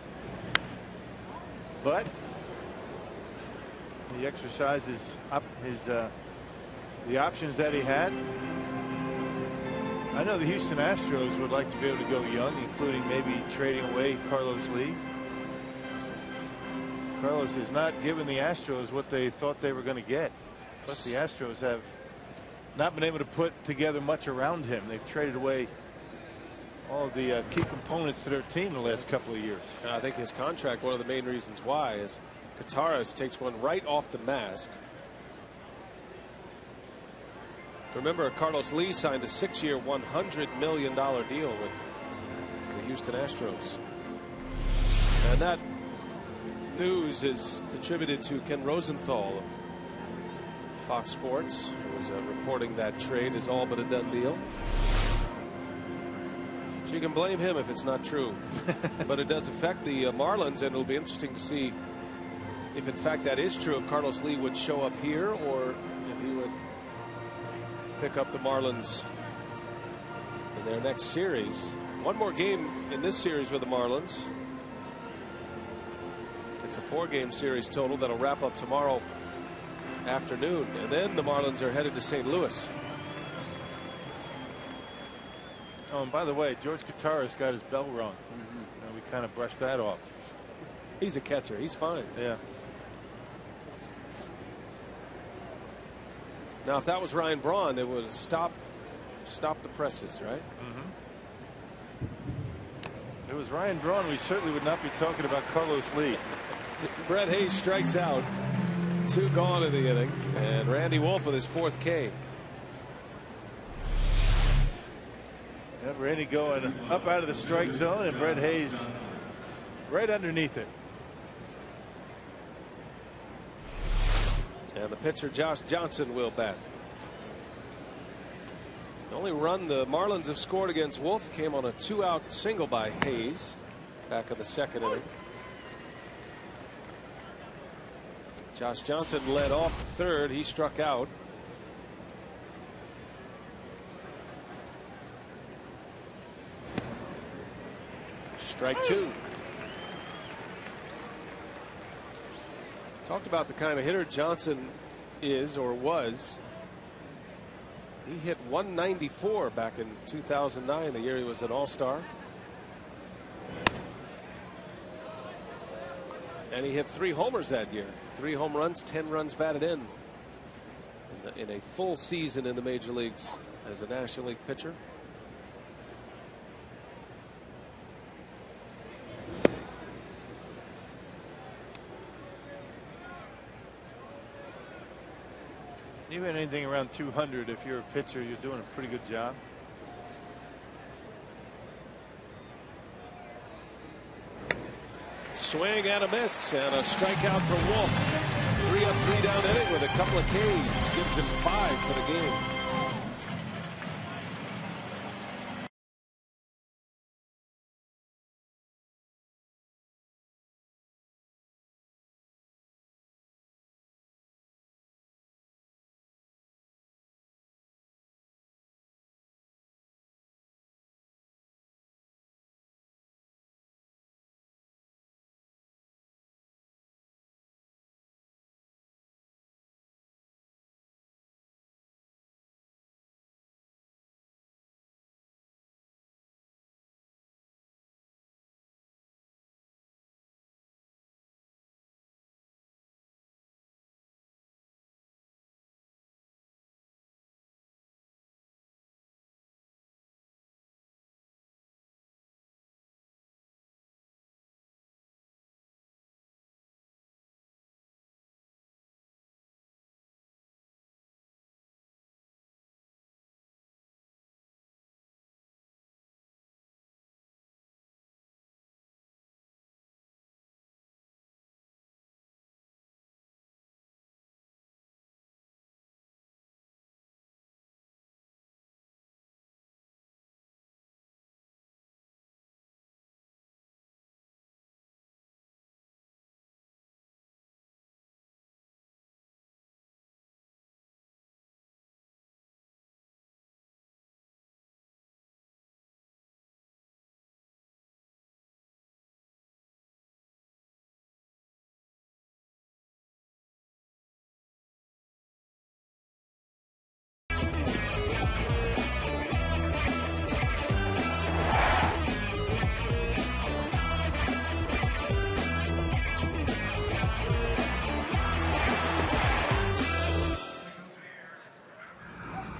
Speaker 6: But he exercises the options that he had. I know the Houston Astros would like to be able to go young, including maybe trading away Carlos Lee. Carlos has not given the Astros what they thought they were going to get. Plus, the Astros have not been able to put together much around him. They've traded away all of the key components to their team the last couple of years.
Speaker 1: And I think his contract, one of the main reasons why, is Kataris takes one right off the mask. Remember, Carlos Lee signed a 6-year, $100 million deal with the Houston Astros. And that news is attributed to Ken Rosenthal of Fox Sports, who was reporting that trade is all but a done deal. So you can blame him if it's not true. But it does affect the Marlins, and it'll be interesting to see if in fact that is true, if Carlos Lee would show up here or if he would pick up the Marlins in their next series. One more game in this series with the Marlins. It's a 4-game series total that'll wrap up tomorrow afternoon, and then the Marlins are headed to St. Louis.
Speaker 6: Oh, and by the way, George Kataris got his bell rung. We kind of brushed that off.
Speaker 1: He's a catcher. He's fine.
Speaker 6: Yeah.
Speaker 1: Now, if that was Ryan Braun, it would stop the presses, right?
Speaker 6: If it was Ryan Braun, we certainly would not be talking about Carlos Lee.
Speaker 1: Brett Hayes strikes out. 2 gone in the inning, and Randy Wolf with his 4th K.
Speaker 6: Yep, Randy going up out of the strike zone, and Brett Hayes right underneath it.
Speaker 1: And the pitcher Josh Johnson will bat. The only run the Marlins have scored against Wolf came on a 2-out single by Hayes back in the 2nd inning. Josh Johnson led off the 3rd. He struck out. Strike 2. Talked about the kind of hitter Johnson is or was. He hit 194 back in 2009, the year he was an All-Star. And he hit 3 homers that year. 3 home runs, 10 runs batted in a full season in the major leagues as a National League pitcher.
Speaker 6: Even anything around 200, if you're a pitcher, you're doing a pretty good job.
Speaker 1: swing and a miss, and a strikeout for Wolf. 3 up, 3 down inning with a couple of Ks. Gives him 5 for the game.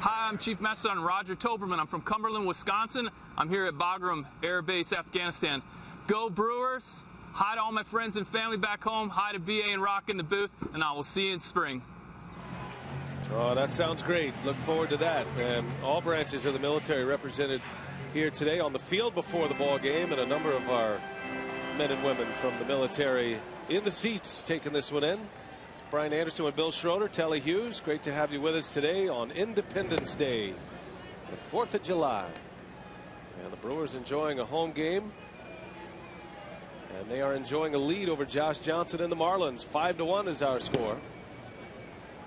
Speaker 8: I'm Chief Master Sergeant Roger Toberman. I'm from Cumberland, Wisconsin. I'm here at Bagram Air Base, Afghanistan. Go Brewers! Hi to all my friends and family back home. Hi to BA and Rock in the booth, and I will see you in spring.
Speaker 1: Oh, that sounds great. Look forward to that. And all branches of the military represented here today on the field before the ball game, and a number of our men and women from the military in the seats taking this one in. Brian Anderson with Bill Schroeder, Telly Hughes. Great to have you with us today on Independence Day, the 4th of July. And the Brewers enjoying a home game. And they are enjoying a lead over Josh Johnson and the Marlins. 5-1 is our score.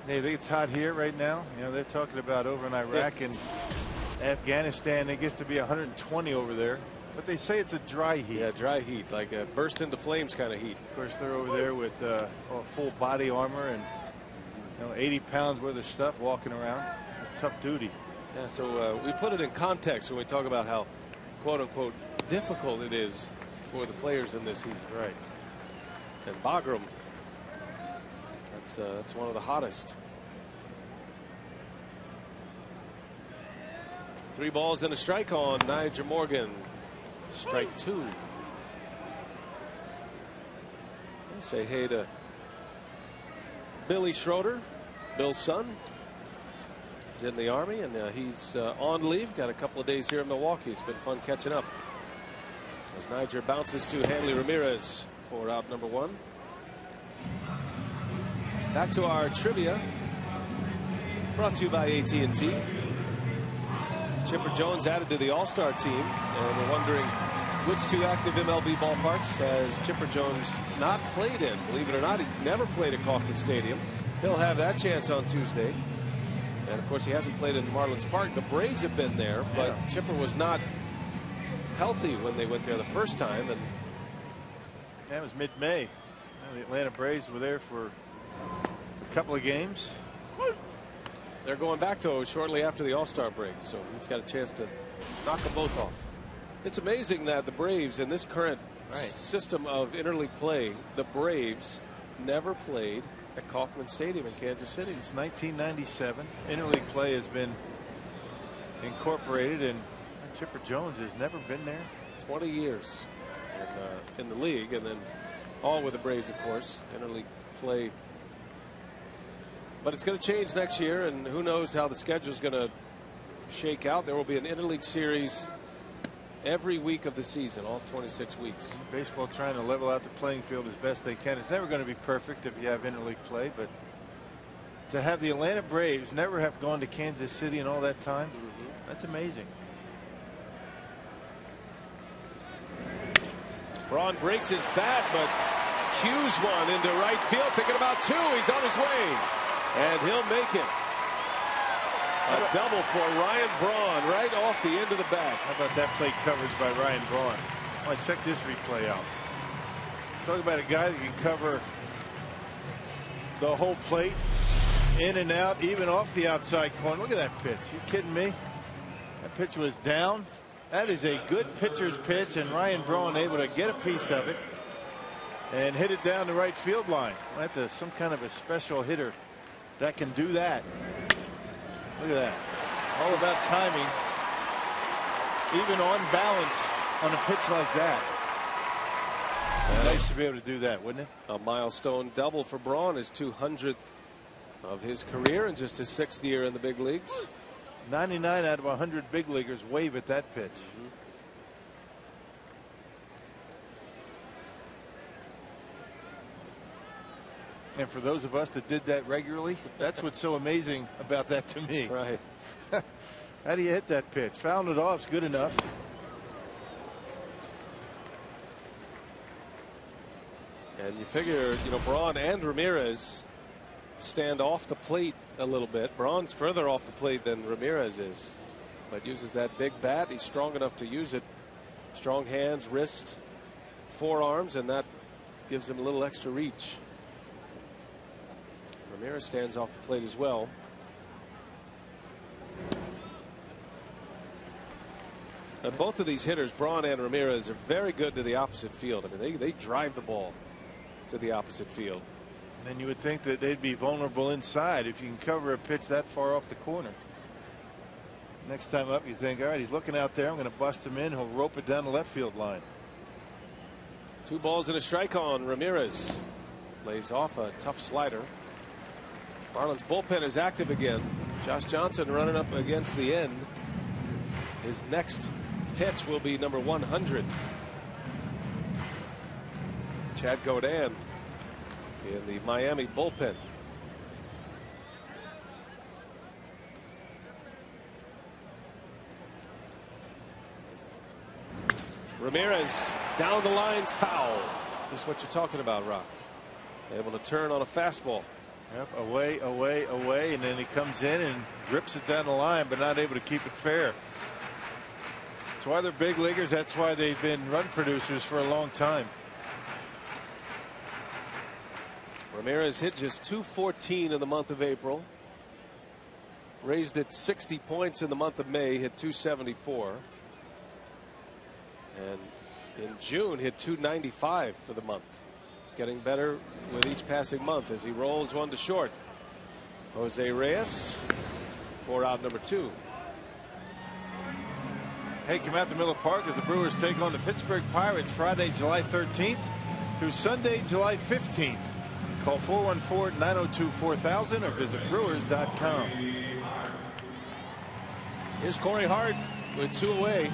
Speaker 6: Hey, it's hot here right now. You know, they're talking about over in Iraq and Afghanistan. It gets to be 120 over there. But they say it's a dry heat.
Speaker 1: Yeah, dry heat, like a burst into flames kind of heat.
Speaker 6: Of course, they're over there with full body armor and 80 pounds worth of stuff walking around. It's tough duty.
Speaker 1: Yeah, so we put it in context when we talk about how, quote unquote, difficult it is for the players in this heat.
Speaker 6: Right.
Speaker 1: And Bagram, that's one of the hottest. 3 balls and a strike on Nyjer Morgan. Strike 2. I'll say hey to Billy Schroeder, Bill's son. He's in the Army, and he's on leave. Got a couple of days here in Milwaukee. It's been fun catching up. As Nyjer bounces to Hanley Ramirez for out number 1. Back to our trivia, brought to you by AT&T. Chipper Jones added to the All-Star team, and we're wondering which 2 active MLB ballparks has Chipper Jones not played in. Believe it or not, he's never played at Kauffman Stadium. He'll have that chance on Tuesday. And of course, he hasn't played in Marlins Park. The Braves have been there, but Chipper was not healthy when they went there the first time. And
Speaker 6: that was mid-May. The Atlanta Braves were there for a couple of games.
Speaker 1: They're going back, though, shortly after the All-Star break, so he's got a chance to knock them both off. It's amazing that the Braves, in this current system of interleague play, the Braves never played at Kauffman Stadium in Kansas City.
Speaker 6: Since 1997, interleague play has been incorporated, and Chipper Jones has never been there.
Speaker 1: 20 years in the league, and then all with the Braves, of course, interleague play. But it's going to change next year, and who knows how the schedule is going to shake out. There will be an interleague series every week of the season, all 26 weeks.
Speaker 6: Baseball trying to level out the playing field as best they can. It's never going to be perfect if you have interleague play, but to have the Atlanta Braves never have gone to Kansas City in all that time, that's amazing.
Speaker 1: Braun breaks his bat, but cues one into right field, thinking about 2. He's on his way, and he'll make it. A double for Ryan Braun right off the end of the bat.
Speaker 6: How about that plate coverage by Ryan Braun? Well, check this replay out. Talk about a guy that can cover the whole plate, in and out, even off the outside corner. Look at that pitch. You kidding me? That pitch was down. That is a good pitcher's pitch, and Ryan Braun able to get a piece of it and hit it down the right field line. That's some kind of a special hitter that can do that. Look at that. All about timing. Even on balance on a pitch like that. Nice to be able to do that, wouldn't it?
Speaker 1: A milestone double for Braun, his 200th of his career and just his 6th year in the big leagues.
Speaker 6: 99 out of 100 big leaguers wave at that pitch. And for those of us that did that regularly, that's what's so amazing about that to me.
Speaker 1: Right.
Speaker 6: How do you hit that pitch? Fouling it off is good enough.
Speaker 1: And you figure, Braun and Ramirez stand off the plate a little bit. Braun's further off the plate than Ramirez is, but uses that big bat. He's strong enough to use it. Strong hands, wrists, forearms, and that gives him a little extra reach. Ramirez stands off the plate as well. And both of these hitters, Braun and Ramirez, are very good to the opposite field. I mean, they drive the ball to the opposite field.
Speaker 6: Then you would think that they'd be vulnerable inside if you can cover a pitch that far off the corner. Next time up, you think, all right, he's looking out there. I'm going to bust him in. He'll rope it down the left field line.
Speaker 1: 2 balls and a strike on Ramirez. Lays off a tough slider. Marlins bullpen is active again. Josh Johnson running up against the end. His next pitch will be number 100. Chad Godin in the Miami bullpen. Ramirez down the line, foul. Just what you're talking about, Rock. Able to turn on a fastball.
Speaker 6: Yep, away, away, away, and then he comes in and rips it down the line, but not able to keep it fair. That's why they're big leaguers. That's why they've been run producers for a long time.
Speaker 1: Ramirez hit just .214 in the month of April. Raised it 60 points in the month of May, hit .274. And in June, hit .295 for the month. Getting better with each passing month as he rolls one to short. Jose Reyes for out number 2.
Speaker 6: Hey, come out to Miller Park as the Brewers take on the Pittsburgh Pirates Friday, July 13th through Sunday, July 15th. Call 414-902-4000 or visit brewers.com.
Speaker 1: Here's Corey Hart with 2 away.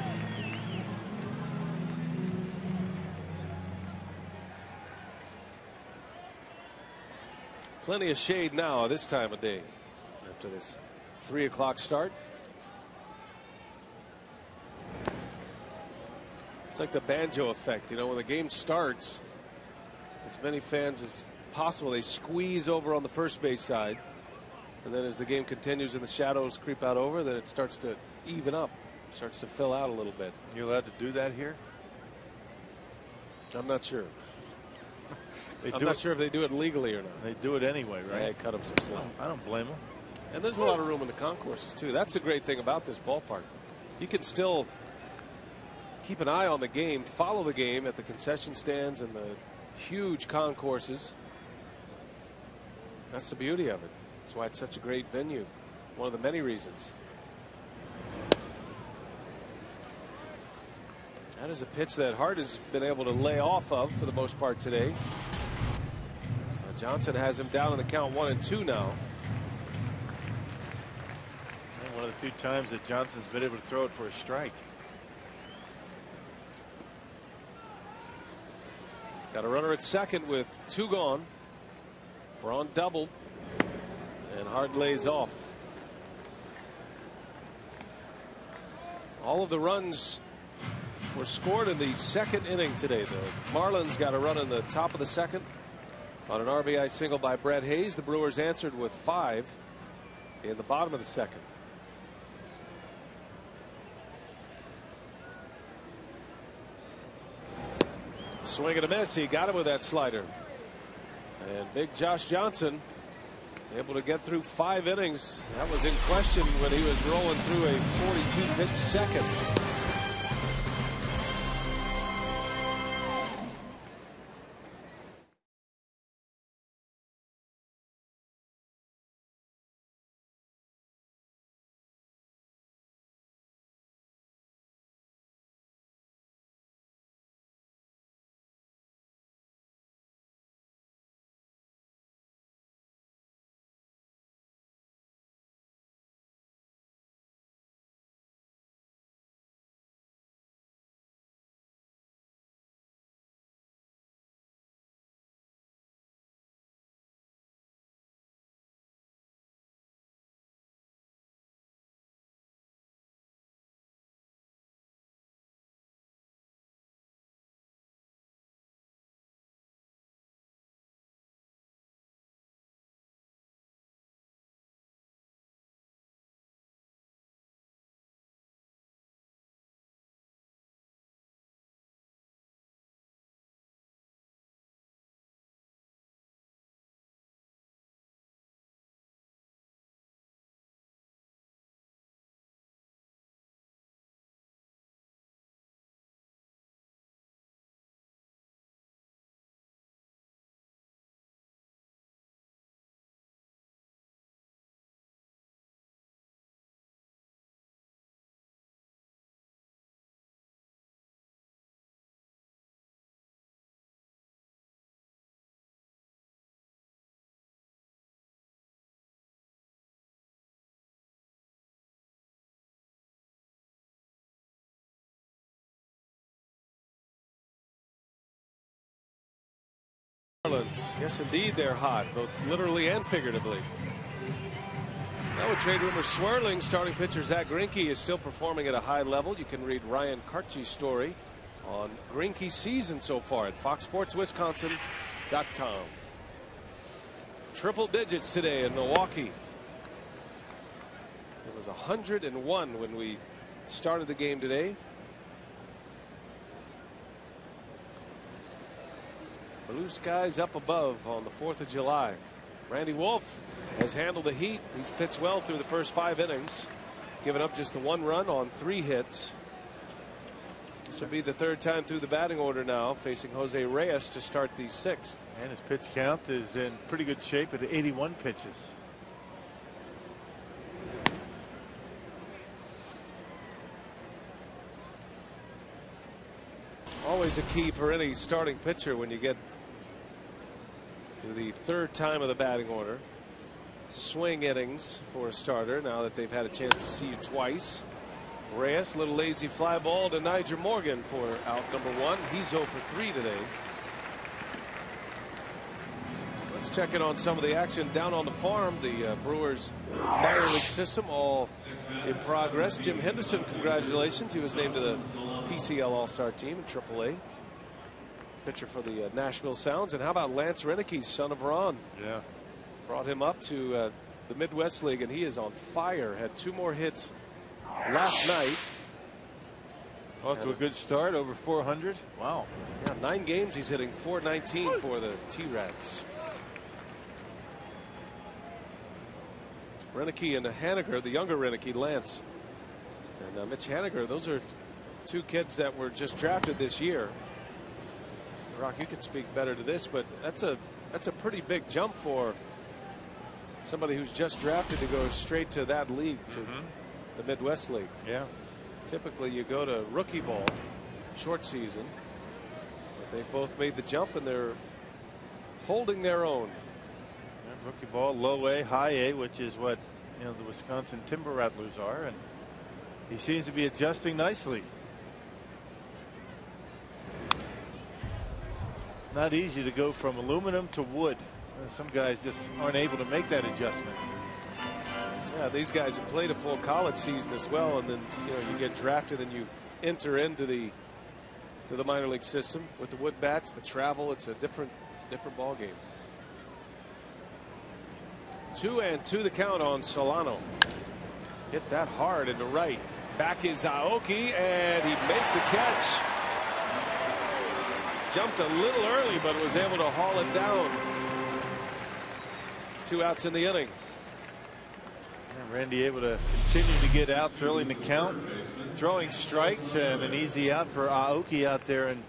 Speaker 1: Plenty of shade now this time of day after this 3 o'clock start. It's like the banjo effect, when the game starts, as many fans as possible, they squeeze over on the first base side, and then as the game continues and the shadows creep out over, then it starts to even up, starts to fill out a little bit.
Speaker 6: You allowed to do that here?
Speaker 1: I'm not sure. I'm
Speaker 6: not
Speaker 1: sure if they do it legally or not.
Speaker 6: They do it anyway, right?
Speaker 1: Yeah, they cut them some slack.
Speaker 6: I don't blame them.
Speaker 1: And there's a lot of room in the concourses too. That's a great thing about this ballpark. You can still keep an eye on the game, follow the game at the concession stands and the huge concourses. That's the beauty of it. That's why it's such a great venue. One of the many reasons. That is a pitch that Hart has been able to lay off of for the most part today. Johnson has him down in the count 1-2 now.
Speaker 6: And one of the few times that Johnson's been able to throw it for a strike.
Speaker 1: Got a runner at second with 2 gone. Braun doubled, and Hart lays off. All of the runs were scored in the second inning today. The Marlins got a run in the top of the second on an RBI single by Brett Hayes. The Brewers answered with 5 in the bottom of the second. Swing and a miss. He got him with that slider. And big Josh Johnson able to get through 5 innings. That was in question when he was rolling through a 42 pitch second. Marlins, yes indeed, they're hot, both literally and figuratively. Now with trade rumors swirling, starting pitcher Zach Greinke is still performing at a high level. You can read Ryan Kartche's story on Greinke's season so far at FoxSportsWisconsin.com. Triple digits today in Milwaukee. It was 101 when we started the game today. Blue skies up above on the 4th of July. Randy Wolf has handled the heat. He's pitched well through the first 5 innings, giving up just the 1 run on 3 hits. This will be the 3rd time through the batting order now, facing Jose Reyes to start the 6th.
Speaker 6: And his pitch count is in pretty good shape at 81 pitches.
Speaker 1: Always a key for any starting pitcher when you get to the 3rd time of the batting order. Swing innings for a starter now that they've had a chance to see you twice. Reyes, little lazy fly ball to Nyjer Morgan for out number 1. He's 0 for 3 today. Let's check in on some of the action down on the farm. The Brewers minor league system all in progress. Jim Henderson, congratulations. He was named to the PCL All-Star team in AAA. Pitcher for the Nashville Sounds. And how about Lance Reineke, son of Ron?
Speaker 6: Yeah.
Speaker 1: Brought him up to the Midwest League, and he is on fire. Had 2 more hits last night.
Speaker 6: Off to a good start, over 400. Wow.
Speaker 1: Yeah, 9 games he's hitting .419 for the T-Reds. Reineke and Haniger, the younger Reineke, Lance, and Mitch Haniger, those are 2 kids that were just drafted this year. Rock, you could speak better to this, but that's a pretty big jump for somebody who's just drafted to go straight to that league, to the Midwest League.
Speaker 6: Yeah.
Speaker 1: Typically you go to rookie ball, short season, but they both made the jump and they're holding their own.
Speaker 6: Yeah, rookie ball, low A, high A, which is what the Wisconsin Timber Rattlers are, and he seems to be adjusting nicely. It's not easy to go from aluminum to wood. Some guys just aren't able to make that adjustment.
Speaker 1: Yeah, these guys have played a full college season as well, and then you get drafted and you enter into the minor league system with the wood bats, the travel. It's a different ball game. 2-2 the count on Solano. Hit that hard into right. Back is Aoki, and he makes a catch. Jumped a little early, but was able to haul it down. 2 outs in the inning.
Speaker 6: And Randy able to continue to get out early in the count, throwing strikes, and an easy out for Aoki out there in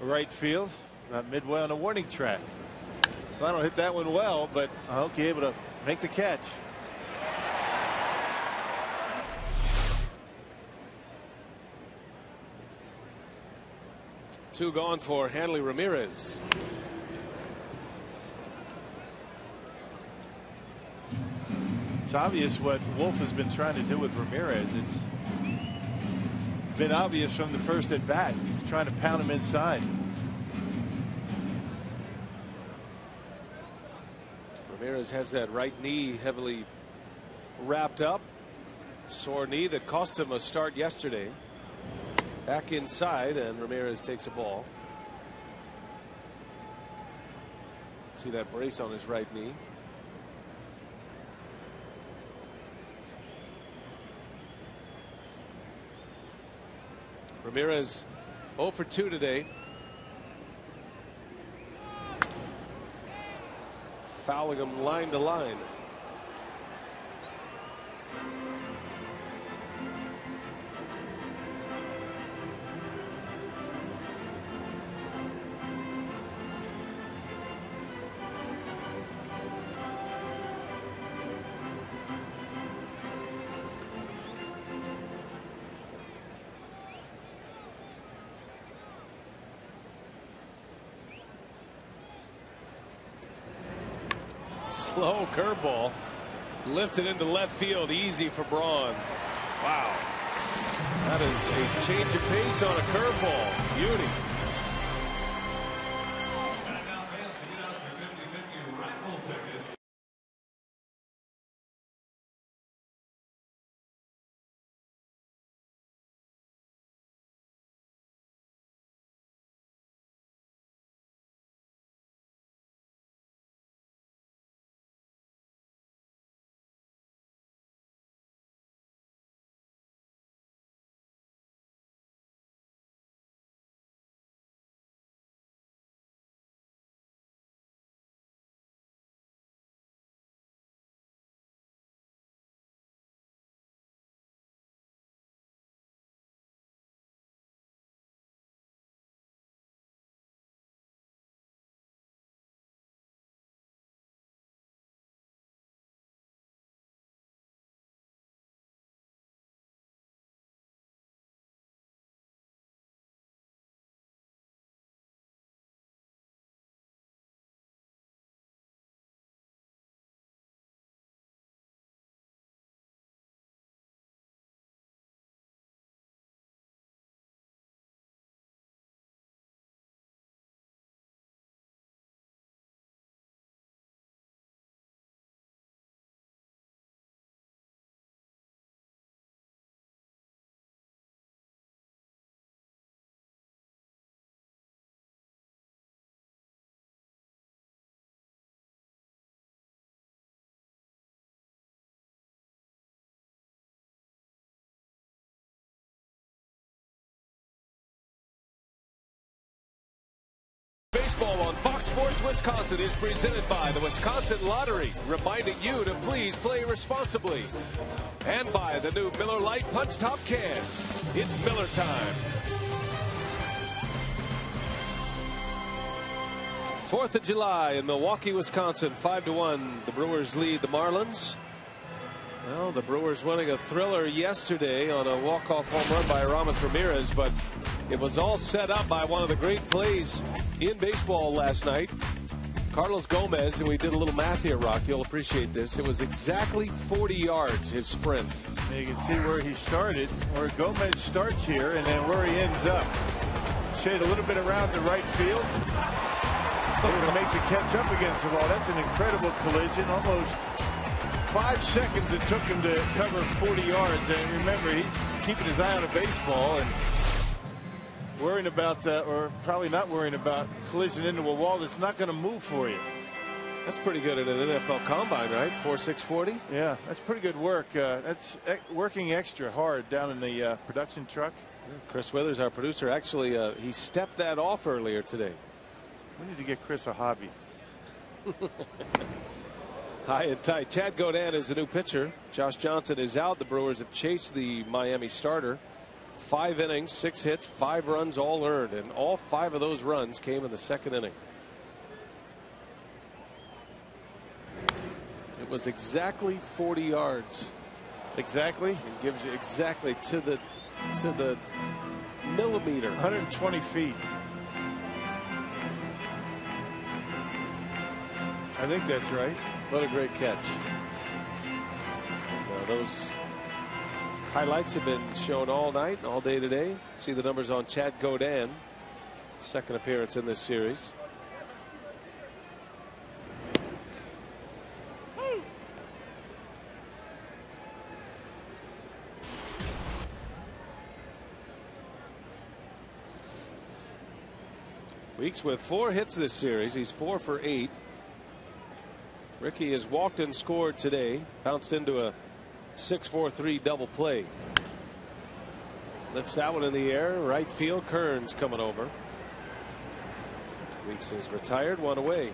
Speaker 6: right field, about midway on the warning track. Solano hit that one well, but Aoki able to make the catch.
Speaker 1: Two gone for Hanley Ramirez.
Speaker 6: It's obvious what Wolf has been trying to do with Ramirez. It's been obvious from the first at bat. He's trying to pound him inside.
Speaker 1: Ramirez has that right knee heavily wrapped up. Sore knee that cost him a start yesterday. Back inside, and Ramirez takes a ball. See that brace on his right knee. Ramirez 0 for 2 today. Fouling him line to line. Slow curveball lifted into left field, easy for Braun. Wow, that is a change of pace on a curveball. Beauty. Baseball on Fox Sports Wisconsin is presented by the Wisconsin Lottery, reminding you to please play responsibly. And by the new Miller Lite Punch Top Can. It's Miller time. 4th of July in Milwaukee, Wisconsin. 5-1. The Brewers lead the Marlins. Well, the Brewers winning a thriller yesterday on a walk-off home run by Aramis Ramirez, but it was all set up by one of the great plays in baseball last night. Carlos Gomez, and we did a little math here, Rock. You'll appreciate this. It was exactly 40 yards, his sprint.
Speaker 6: And you can see where he started, where Gomez starts here, and then where he ends up. Shade a little bit around the right field. able to make the catch up against the wall. That's an incredible collision. Almost 5 seconds it took him to cover 40 yards. And remember, he's keeping his eye on a baseball and worrying about, or probably not worrying about, collision into a wall that's not going to move for you.
Speaker 1: That's pretty good in an NFL combine, right? 4.640.
Speaker 6: Yeah, that's pretty good work. That's working extra hard down in the production truck.
Speaker 1: Chris Withers, our producer, actually he stepped that off earlier today.
Speaker 6: We need to get Chris a hobby.
Speaker 1: High and tight. Chad Godin is the new pitcher. Josh Johnson is out. The Brewers have chased the Miami starter. 5 innings, 6 hits, 5 runs all earned, and all 5 of those runs came in the second inning. It was exactly 40 yards.
Speaker 6: Exactly?
Speaker 1: It gives you exactly to the millimeter.
Speaker 6: 120 feet. I think that's right.
Speaker 1: What a great catch. Now those highlights have been shown all night, all day today. See the numbers on Chad Godin. Second appearance in this series. Weeks with 4 hits this series. He's 4 for 8. Ricky has walked and scored today. Bounced into a 6-4-3 double play. Lifts that one in the air. Right field. Kearns coming over. Weeks is retired. 1 away.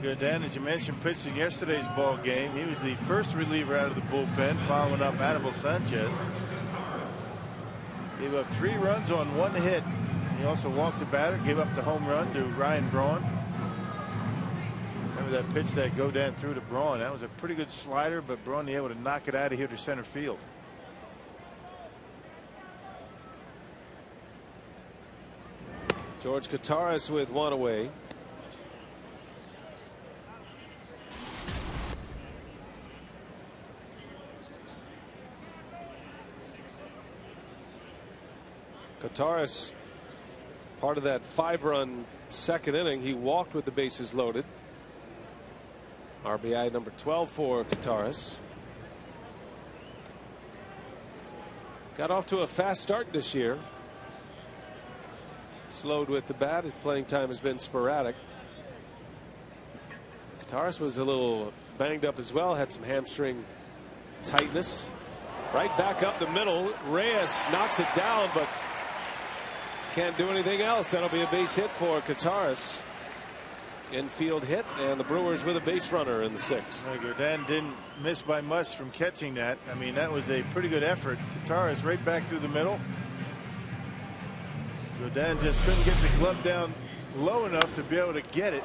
Speaker 6: Good. Dan, as you mentioned, pitched in yesterday's ball game. He was the first reliever out of the bullpen, following up Anibal Sanchez. Gave up 3 runs on 1 hit. He also walked the batter, gave up the home run to Ryan Braun. Remember that pitch that Godin threw to Braun? That was a pretty good slider, but Braun able to knock it out of here to center field.
Speaker 1: George Kottaras with 1 away. Kottaras, part of that 5-run second inning, he walked with the bases loaded. RBI number 12 for Kottaras. Got off to a fast start this year. Slowed with the bat. His playing time has been sporadic. Kottaras was a little banged up as well. Had some hamstring tightness. Right back up the middle. Reyes knocks it down, but can't do anything else. That'll be a base hit for Kottaras. Infield hit, and the Brewers with a base runner in the 6th.
Speaker 6: Godin didn't miss by much from catching that. I mean, that was a pretty good effort. Kottaras right back through the middle. Godin just couldn't get the glove down low enough to be able to get it.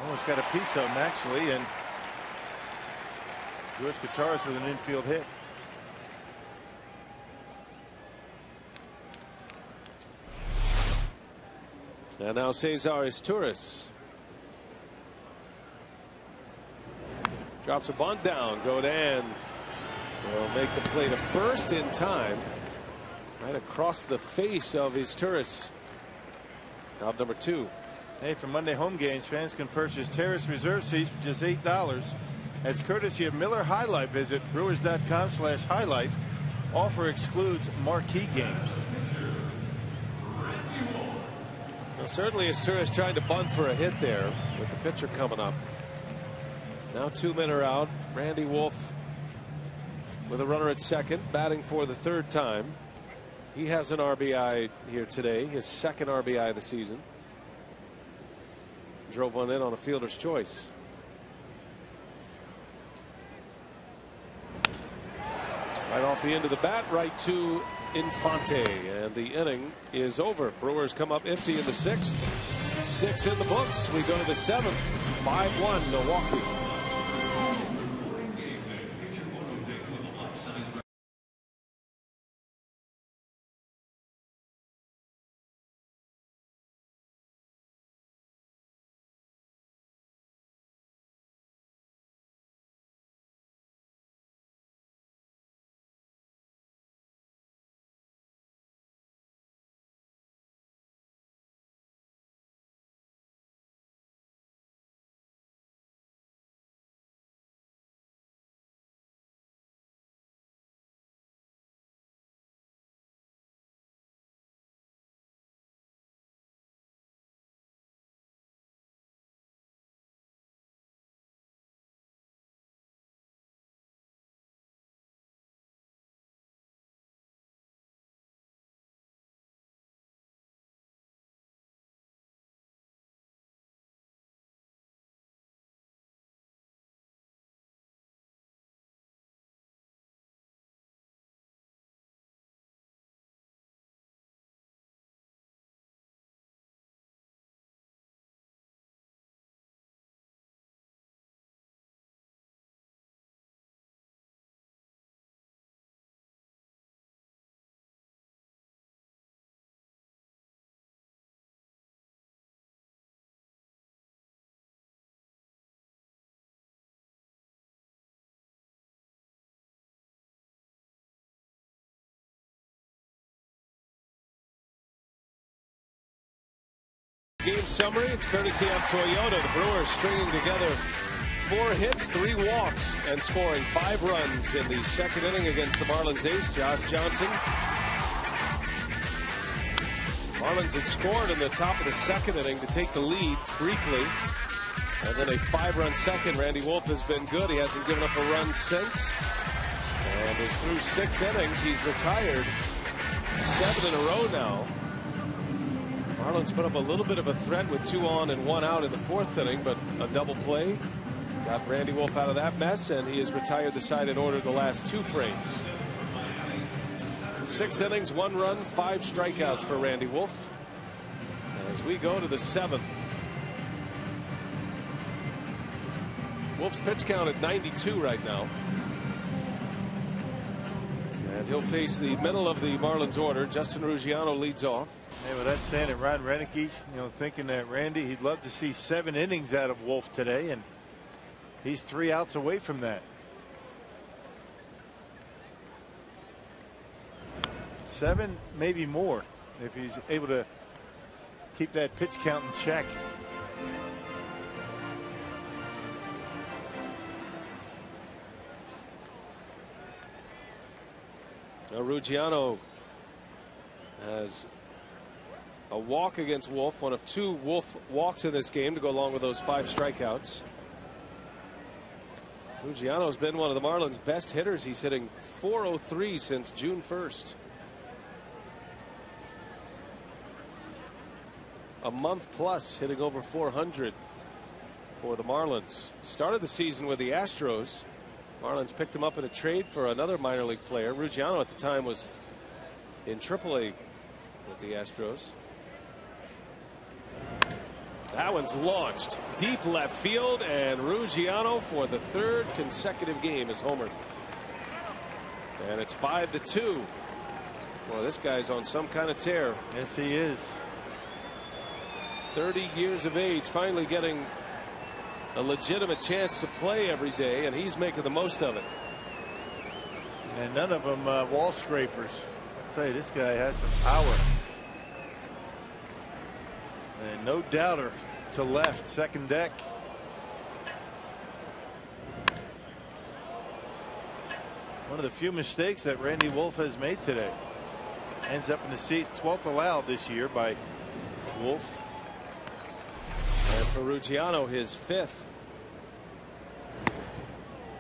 Speaker 6: Almost got a piece of him, actually, and George Kottaras with an infield hit.
Speaker 1: And now Cesar Izturis drops a bunt down. Godin will make the play to first in time. Right across the face of Izturis. Out number 2.
Speaker 6: Hey, for Monday home games, fans can purchase Terrace reserve seats for just $8. That's courtesy of Miller High Life. Visit brewers.com/highlife. Offer excludes marquee games.
Speaker 1: Well, certainly Izturis trying to bunt for a hit there with the pitcher coming up. Now 2 men are out. Randy Wolf with a runner at second, batting for the 3rd time. He has an RBI here today, his 2nd RBI of the season. Drove one in on a fielder's choice. Right off the end of the bat, right to Infante, and the inning is over. Brewers come up empty in the 6th. 6 in the books. We go to the 7th. 5-1 Milwaukee. game summary. It's courtesy of Toyota. The Brewers stringing together 4 hits, 3 walks, and scoring 5 runs in the second inning against the Marlins ace, Josh Johnson. Marlins had scored in the top of the second inning to take the lead briefly. And then a 5-run second. Randy Wolf has been good. He hasn't given up a run since. And is through 6 innings. He's retired 7 in a row now. Marlins put up a little bit of a threat with 2 on and 1 out in the 4th inning, but a double play got Randy Wolf out of that mess, and he has retired the side in order the last 2 frames. 6 innings, 1 run, 5 strikeouts for Randy Wolf. As we go to the 7th. Wolf's pitch count at 92 right now. And he'll face the middle of the Marlins order. Justin Ruggiano leads off.
Speaker 6: Hey, well, that's saying it. Ron Renicky, thinking that Randy, he'd love to see 7 innings out of Wolf today, and he's 3 outs away from that. 7, maybe more, if he's able to keep that pitch count in check.
Speaker 1: Now Ruggiano has a walk against Wolf, one of 2 Wolf walks in this game to go along with those 5 strikeouts. Ruggiano has been one of the Marlins' best hitters. He's hitting .403 since June 1st. A month plus hitting over .400 for the Marlins. Started the season with the Astros. Marlins picked him up in a trade for another minor league player. Ruggiano at the time was in AAA with the Astros. That one's launched deep left field, and Ruggiano for the 3rd consecutive game is homered. And it's 5-2. Well, this guy's on some kind of tear.
Speaker 6: Yes, he is.
Speaker 1: 30 years of age, finally getting a legitimate chance to play every day, and he's making the most of it.
Speaker 6: And none of them wall scrapers. I'll tell you, this guy has some power. And no doubter to left, second deck. One of the few mistakes that Randy Wolf has made today. Ends up in the seats, 12th allowed this year by Wolf.
Speaker 1: And for Ruggiano, his 5th.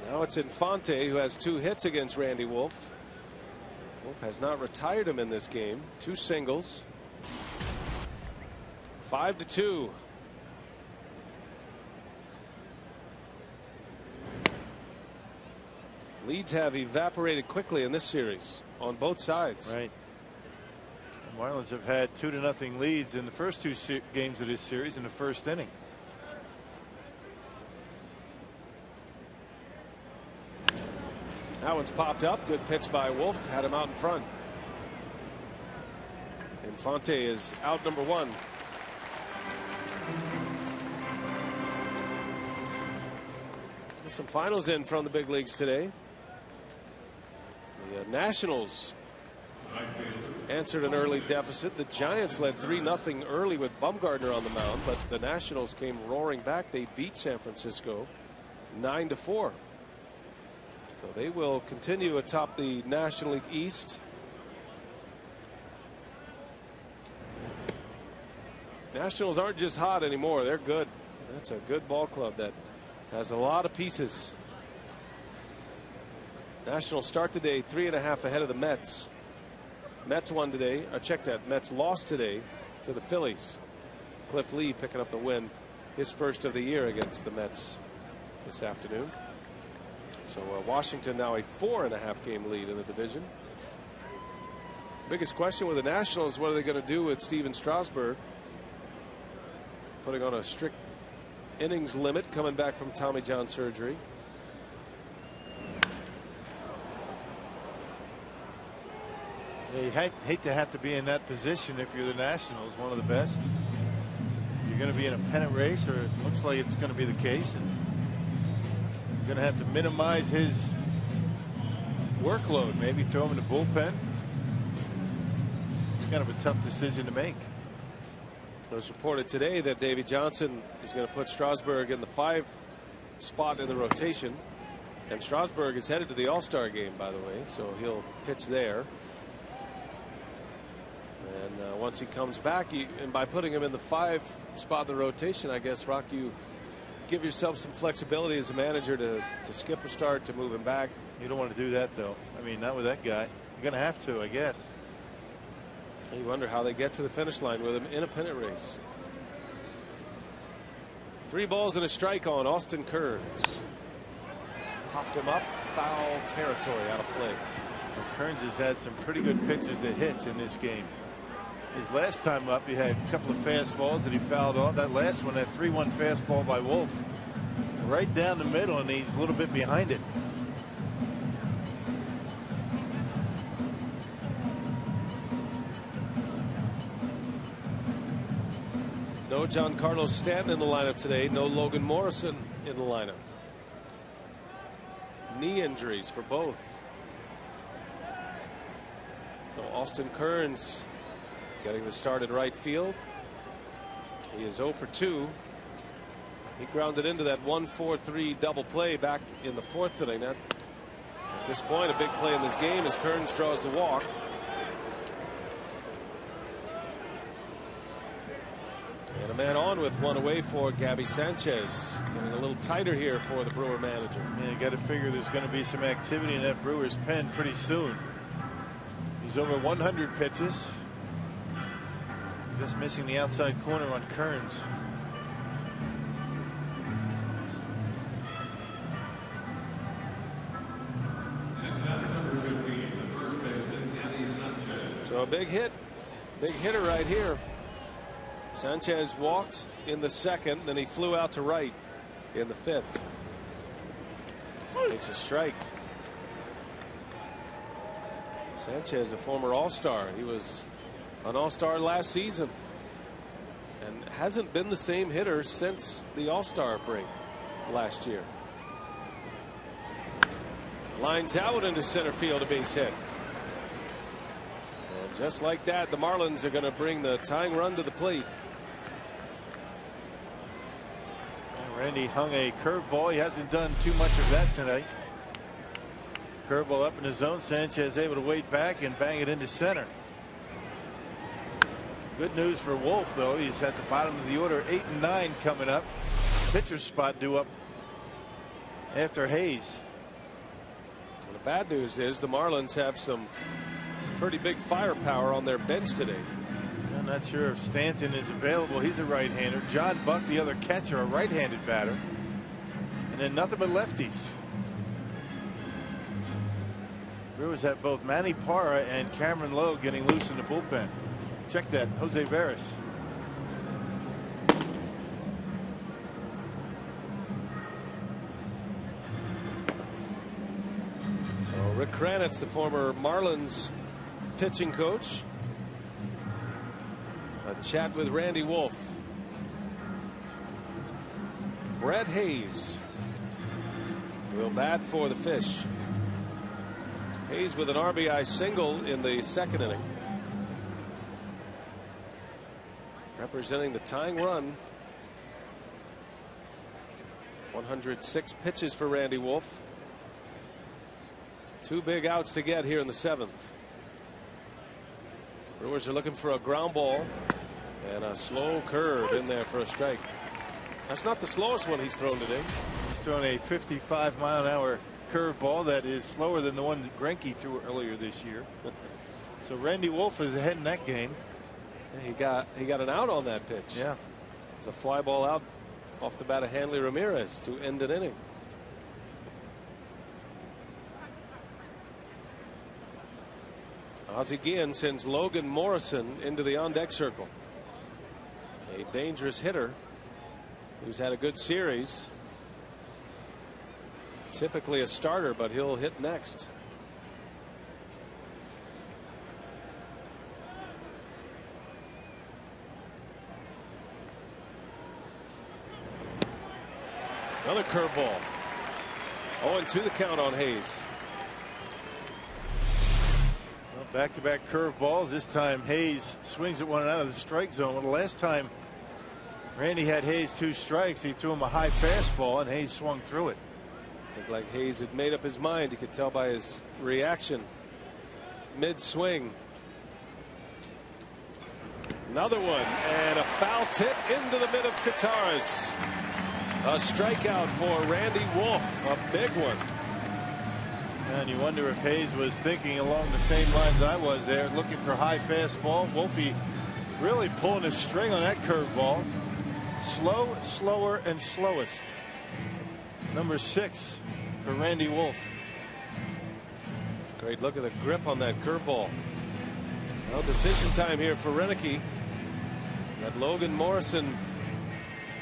Speaker 1: Now it's Infante, who has 2 hits against Randy Wolf. Wolf has not retired him in this game. 2 singles. 5-2. Leads have evaporated quickly in this series on both sides.
Speaker 6: Right. The Marlins have had 2-0 leads in the first 2 games of this series in the 1st inning.
Speaker 1: That one's popped up. Good pitch by Wolf. Had him out in front. Infante is out number 1. There's some finals in from the big leagues today. The Nationals answered an early deficit. The Giants led 3-0 early with Bumgarner on the mound, but the Nationals came roaring back. They beat San Francisco 9-4. So they will continue atop the National League East. Nationals aren't just hot anymore. They're good. That's a good ball club that has a lot of pieces. Nationals start today 3.5 ahead of the Mets. Mets won today. Check that. Mets lost today to the Phillies. Cliff Lee picking up the win, his first of the year against the Mets this afternoon. So Washington now a 4.5 game lead in the division. Biggest question with the Nationals, what are they going to do with Steven Strasburg? Putting on a strict innings limit, coming back from Tommy John surgery.
Speaker 6: They hate to have to be in that position if you're the Nationals, one of the best. You're going to be in a pennant race, or it looks like it's going to be the case, and you're going to have to minimize his workload, maybe throw him in the bullpen. It's kind of a tough decision to make.
Speaker 1: It was reported today that Davy Johnson is going to put Strasburg in the 5 spot in the rotation. And Strasburg is headed to the All-Star game, by the way, so he'll pitch there. And once he comes back, and by putting him in the 5 spot in the rotation, I guess, Rock, you give yourself some flexibility as a manager to skip a start, to move him back.
Speaker 6: You don't want to do that, though. I mean, not with that guy. You're going to have to, I guess.
Speaker 1: You wonder how they get to the finish line with him in a pennant race. 3 balls and a strike on Austin Kearns. Popped him up, foul territory, out of play.
Speaker 6: Well, Kearns has had some pretty good pitches to hit in this game. His last time up, he had a couple of fastballs that he fouled off. That last one, that 3-1 fastball by Wolf, right down the middle, and he's a little bit behind it.
Speaker 1: No Giancarlo Stanton in the lineup today. No Logan Morrison in the lineup. Knee injuries for both. So Austin Kearns getting the start at right field. He is 0 for 2. He grounded into that 1-4-3 double play back in the 4th inning. At this point, a big play in this game as Kearns draws the walk. And a man on with 1 away for Gabby Sanchez. Getting a little tighter here for the Brewer manager.
Speaker 6: Yeah, you got to figure there's going to be some activity in that Brewers pen pretty soon. He's over 100 pitches. Just missing the outside corner on Kearns.
Speaker 1: So a big hit. Big hitter right here. Sanchez walked in the 2nd, then he flew out to right in the 5th. Takes a strike. Sanchez, a former All-Star. He was an All-Star last season and hasn't been the same hitter since the All-Star break last year. Lines out into center field, a base hit. And just like that, the Marlins are going to bring the tying run to the plate.
Speaker 6: Randy hung a curveball. He hasn't done too much of that tonight. Curveball up in the zone. Sanchez able to wait back and bang it into center. Good news for Wolf, though. He's at the bottom of the order. 8 and 9 coming up. Pitcher's spot due up after Hayes.
Speaker 1: And the bad news is the Marlins have some pretty big firepower on their bench today.
Speaker 6: I'm not sure if Stanton is available. He's a right-hander. John Buck, the other catcher, a right-handed batter. And then nothing but lefties. Brewers have both Manny Parra and Cameron Lowe getting loose in the bullpen. Check that, Jose Veras.
Speaker 1: So Rick Kranitz, the former Marlins pitching coach. A chat with Randy Wolf. Brett Hayes will bat for the Fish. Hayes with an RBI single in the 2nd inning. Representing the tying run. 106 pitches for Randy Wolf. 2 big outs to get here in the 7th. Brewers are looking for a ground ball and a slow curve in there for a strike. That's not the slowest one he's thrown today.
Speaker 6: He's thrown a 55-mile-an-hour curveball that is slower than the one that Greinke threw earlier this year. So Randy Wolf is ahead in that game.
Speaker 1: Yeah, he got an out on that pitch.
Speaker 6: Yeah,
Speaker 1: it's a fly ball out off the bat of Hanley Ramirez to end an inning. Ozzie Guillen sends Logan Morrison into the on-deck circle. A dangerous hitter who's had a good series. Typically a starter, but he'll hit next. Another curveball. 0-2 the count on Hayes.
Speaker 6: Well, Back-to-back curveballs. This time Hayes swings at one out of the strike zone. Well, the last time Randy had Hayes 2 strikes, he threw him a high fastball and Hayes swung through it.
Speaker 1: Looked like Hayes had made up his mind. You could tell by his reaction mid-swing. Another one, and a foul tip into the mid of Kataris. A strikeout for Randy Wolf, a big one.
Speaker 6: And you wonder if Hayes was thinking along the same lines I was there, looking for high fastball. Wolfie really pulling his string on that curveball. Slow, slower, and slowest. Number 6 for Randy Wolf.
Speaker 1: Great look at the grip on that curveball. Well, decision time here for Roenicke. Got Logan Morrison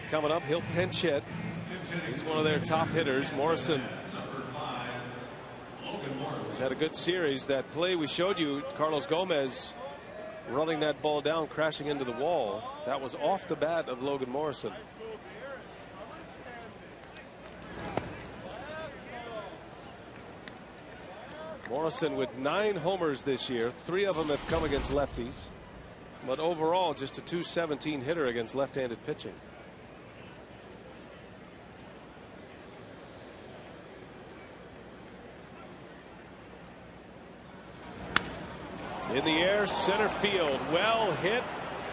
Speaker 1: coming up. He'll pinch hit. He's one of their top hitters. Morrison has had a good series. That play we showed you, Carlos Gomez running that ball down, crashing into the wall, that was off the bat of Logan Morrison. Morrison with 9 homers this year. 3 of them have come against lefties, but overall just a .217 hitter against left-handed pitching. In the air, center field, well hit.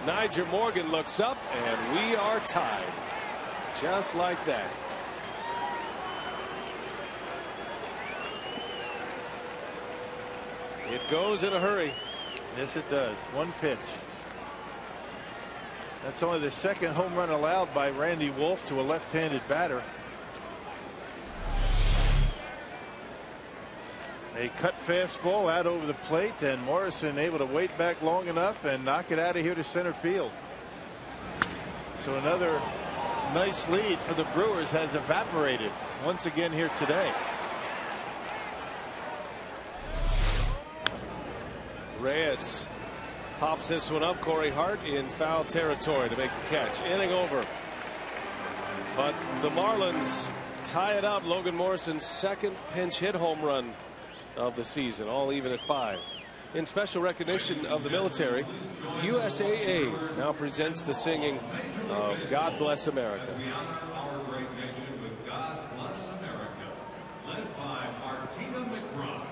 Speaker 1: Nyjer Morgan looks up, and we are tied. Just like that. It goes in a hurry.
Speaker 6: Yes, it does. 1 pitch. That's only the 2nd home run allowed by Randy Wolf to a left-handed batter. A cut fastball out over the plate, and Morrison able to wait back long enough and knock it out of here to center field. So another nice lead for the Brewers has evaporated once again here today.
Speaker 1: Reyes pops this one up. Corey Hart in foul territory to make the catch. Inning over. But the Marlins tie it up. Logan Morrison's 2nd pinch hit home run of the season, all even at 5. In special recognition of the military, USAA now presents the singing of God Bless America.
Speaker 2: We honor our great nation with God Bless America, led by Martina McBride.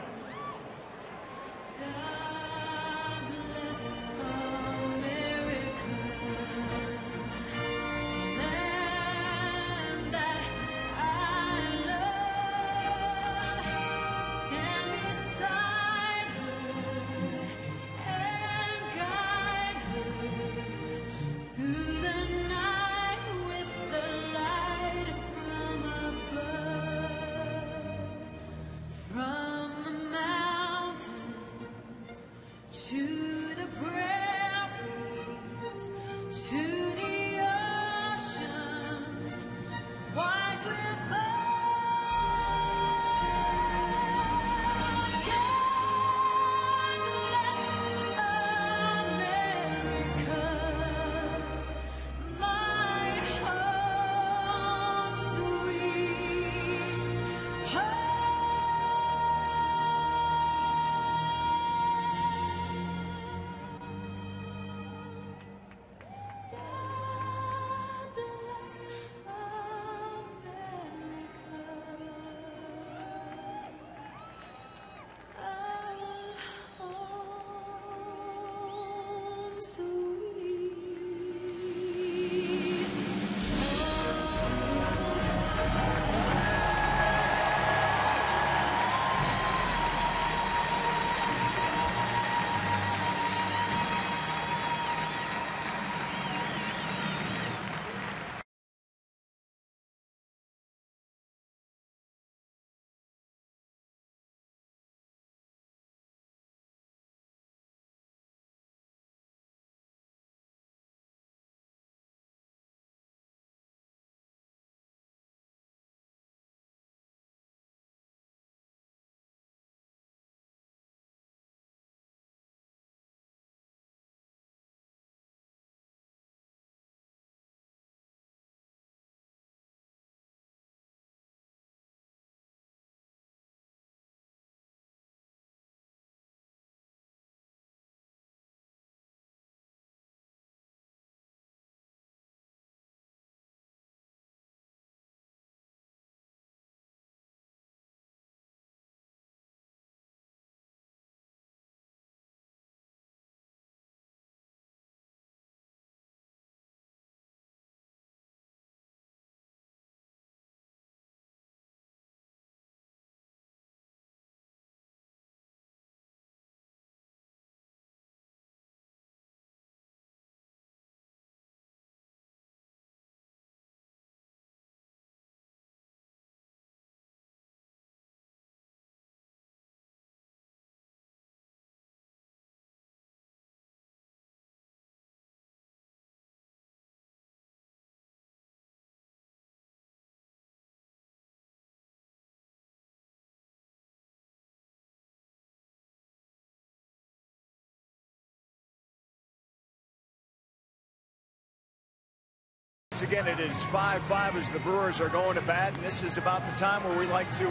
Speaker 3: once again, it is 5-5 as the Brewers are going to bat, and this is about the time where we like to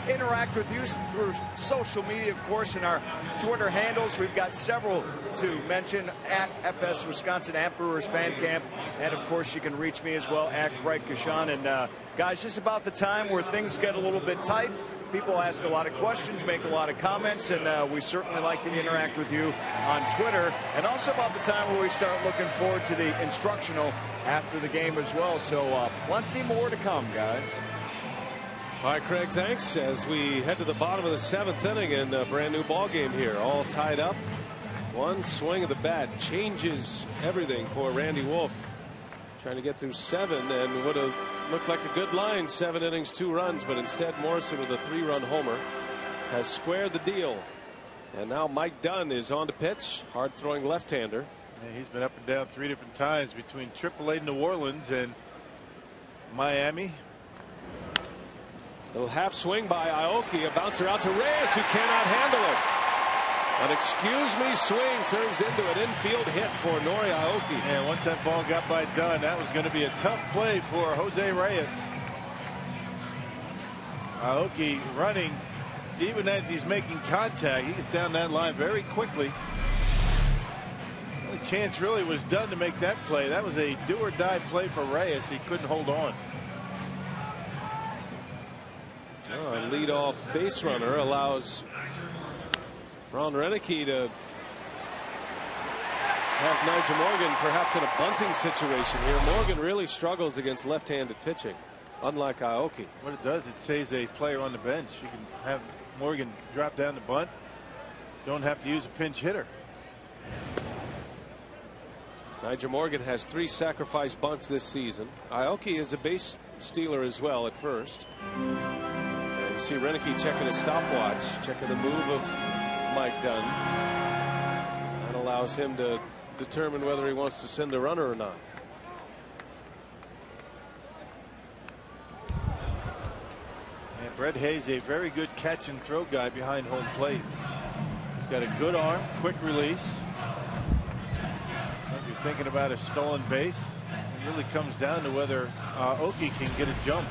Speaker 3: interact with you through social media, of course, in our Twitter handles. We've got several to mention, at FS Wisconsin, at Brewers Fan Camp, and of course you can reach me as well at Craig Kashan. And guys, this is about the time where things get a little bit tight. People ask a lot of questions, make a lot of comments, and we certainly like to interact with you on Twitter. And also about the time where we start looking forward to the instructional after the game as well. So plenty more to come, guys.
Speaker 1: All right, Craig, thanks. As we head to the bottom of the 7th inning and a brand new ball game here, all tied up. One swing of the bat changes everything for Randy Wolf. Trying to get through 7, and would have looked like a good line, 7 innings, 2 runs, but instead Morrison with a 3-run homer has squared the deal. And now Mike Dunn is on to pitch, hard throwing left-hander.
Speaker 6: Yeah, he's been up and down 3 different times between AAA New Orleans and Miami.
Speaker 1: Little half swing by Aoki, a bouncer out to Reyes, who cannot handle it. An excuse-me swing turns into an infield hit for Nori Aoki.
Speaker 6: And once that ball got by Dunn, that was going to be a tough play for Jose Reyes. Aoki running, even as he's making contact, he's down that line very quickly. The only chance really was Dunn to make that play. That was a do-or-die play for Reyes. He couldn't hold on.
Speaker 1: Oh, a leadoff base runner allows Ron Renicky to have Nigel Morgan perhaps in a bunting situation here. Morgan really struggles against left-handed pitching, unlike Aoki.
Speaker 6: What it does, it saves a player on the bench. You can have Morgan drop down the bunt. Don't have to use a pinch hitter.
Speaker 1: Nigel Morgan has 3 sacrifice bunts this season. Aoki is a base stealer as well at first. And you see Renicky checking his stopwatch, checking the move of Mike Dunn. That allows him to determine whether he wants to send a runner or not.
Speaker 6: And Brett Hayes, a very good catch and throw guy behind home plate. He's got a good arm, quick release. If you're thinking about a stolen base, it really comes down to whether Aoki can get a jump.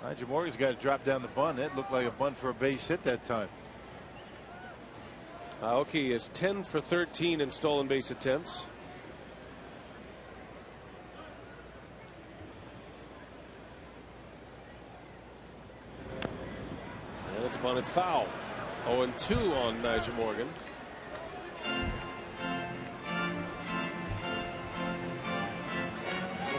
Speaker 6: Nigel Morgan's got to drop down the bunt. It looked like a bunt for a base hit that time.
Speaker 1: Aoki is 10 for 13 in stolen base attempts. And it's bunted foul. 0-2 on Nigel Morgan.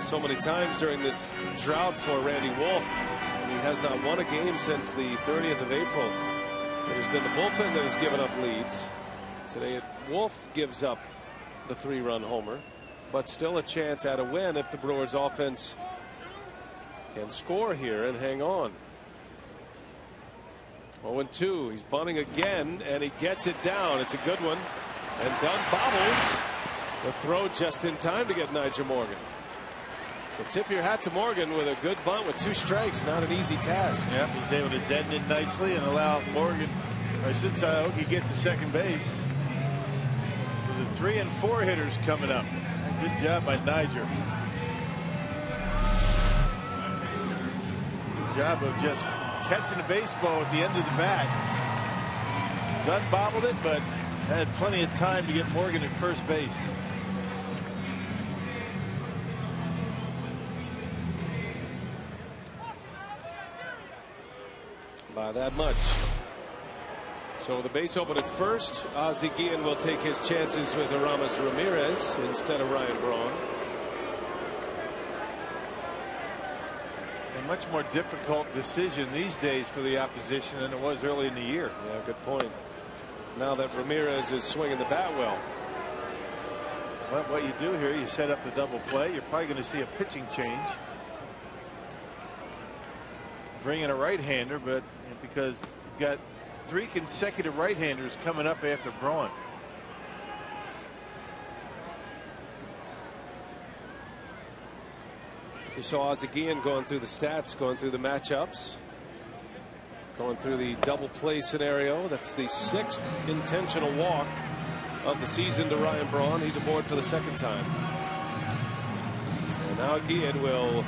Speaker 1: So many times during this drought for Randy Wolf, and he has not won a game since the 30th of April. It has been the bullpen that has given up leads. Today Wolf gives up the 3-run homer, but still a chance at a win if the Brewers offense can score here and hang on. 0-2. He's bunting again, and he gets it down. It's a good one, and Dunn bobbles the throw just in time to get Nigel Morgan. So tip your hat to Morgan with a good bunt with 2 strikes. Not an easy task.
Speaker 6: Yep, he's able to deaden it nicely and allow Morgan, or should Aoki, get to second base. So the 3 and 4 hitters coming up. Good job by Nigel. Good job of just catching the baseball at the end of the bat. Dunn bobbled it, but had plenty of time to get Morgan at first base.
Speaker 1: By that much. So the base open at first. Ozzie Guillen will take his chances with Aramis Ramirez instead of Ryan Braun.
Speaker 6: A much more difficult decision these days for the opposition than it was early in the year.
Speaker 1: Yeah, good point. Now that Ramirez is swinging the bat well.
Speaker 6: Well, what you do here, you set up the double play. You're probably going to see a pitching change. Bring in a right-hander, but because you've got 3 consecutive right-handers coming up after Braun.
Speaker 1: You saw Ozzie Guillen going through the stats, going through the matchups, going through the double play scenario. That's the 6th intentional walk of the season to Ryan Braun. He's aboard for the 2nd time. Now Guillen will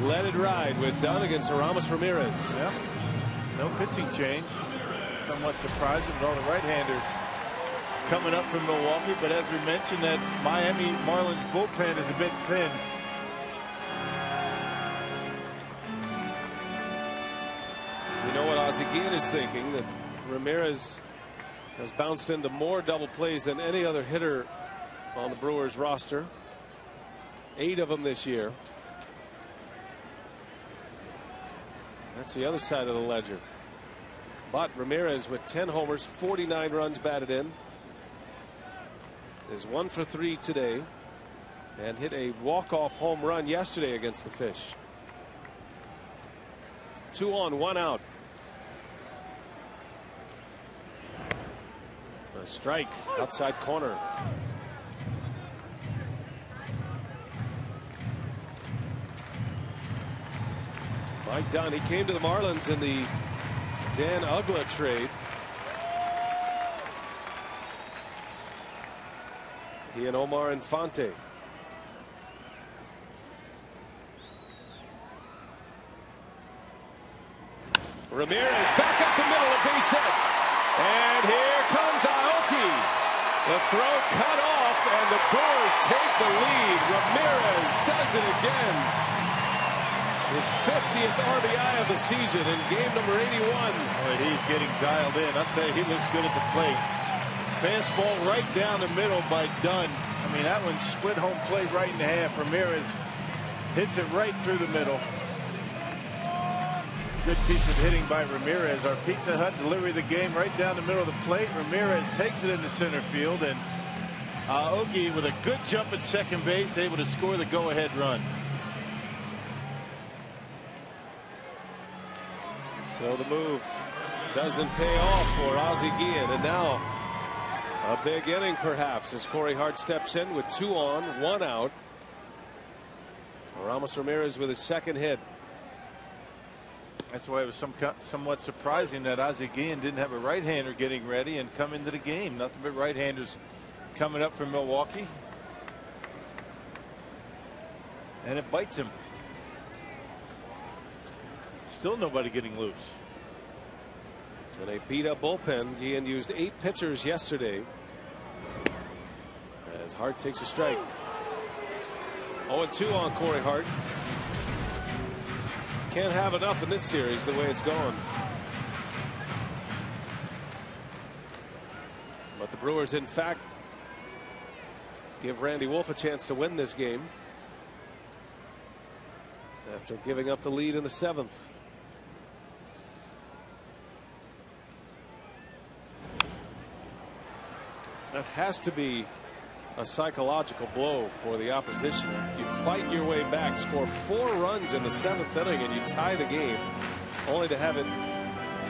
Speaker 1: let it ride with Dunn against Aramis Ramirez.
Speaker 6: Yeah. No pitching change. Somewhat surprising with all the right-handers coming up from Milwaukee, but as we mentioned, that Miami Marlins bullpen is a bit thin.
Speaker 1: You know what Ozzie Guillen is thinking, that Ramirez has bounced into more double plays than any other hitter on the Brewers roster. 8 of them this year. That's the other side of the ledger. But Ramirez with 10 homers, 49 runs batted in, is 1 for 3 today, and hit a walk-off home run yesterday against the Fish. 2 on, 1 out. A strike outside corner. Mike Dunn, he came to the Marlins in the Dan Uggla trade. He and Omar Infante. Ramirez back up the middle, a base hit. And here comes Aoki. The throw cut off, and the Brewers take the lead. Ramirez does it again. His 50th RBI of the season in game number 81.
Speaker 6: Boy, he's getting dialed in. I'll tell you, he looks good at the plate. Fastball right down the middle by Dunn. I mean, that one split home plate right in half. Ramirez hits it right through the middle. Good piece of hitting by Ramirez. Our Pizza Hut delivery of the game right down the middle of the plate. Ramirez takes it into center field, and Aoki with a good jump at second base, able to score the go-ahead run.
Speaker 1: So the move doesn't pay off for Ozzie Guillen, and now a big inning perhaps as Corey Hart steps in with 2 on, 1 out. Ramos Ramirez with his second hit.
Speaker 6: That's why it was somewhat surprising that Ozzie Guillen didn't have a right-hander getting ready and come into the game. Nothing but right-handers coming up from Milwaukee. And it bites him. Still nobody getting loose.
Speaker 1: And a beat up bullpen. Guillen used 8 pitchers yesterday as Hart takes a strike. 0-2 on Corey Hart. Can't have enough in this series the way it's going. But the Brewers in fact give Randy Wolf a chance to win this game after giving up the lead in the 7th. That has to be a psychological blow for the opposition. You fight your way back, score 4 runs in the 7th inning, and you tie the game, only to have it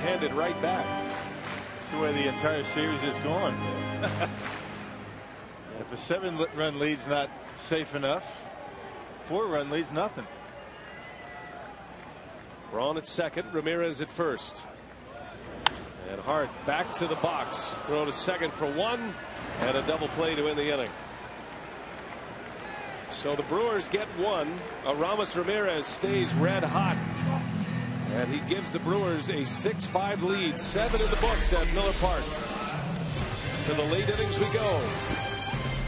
Speaker 1: handed right back.
Speaker 6: That's the way the entire series is going. If a 7-run lead's not safe enough, 4-run lead's nothing.
Speaker 1: Braun at second, Ramirez at first. And Hart back to the box. Throw to second for 1. And a double play to end the inning. So the Brewers get 1. Aramis Ramirez stays red hot. And he gives the Brewers a 6-5 lead. 7 in the books at Miller Park. To the late innings we go.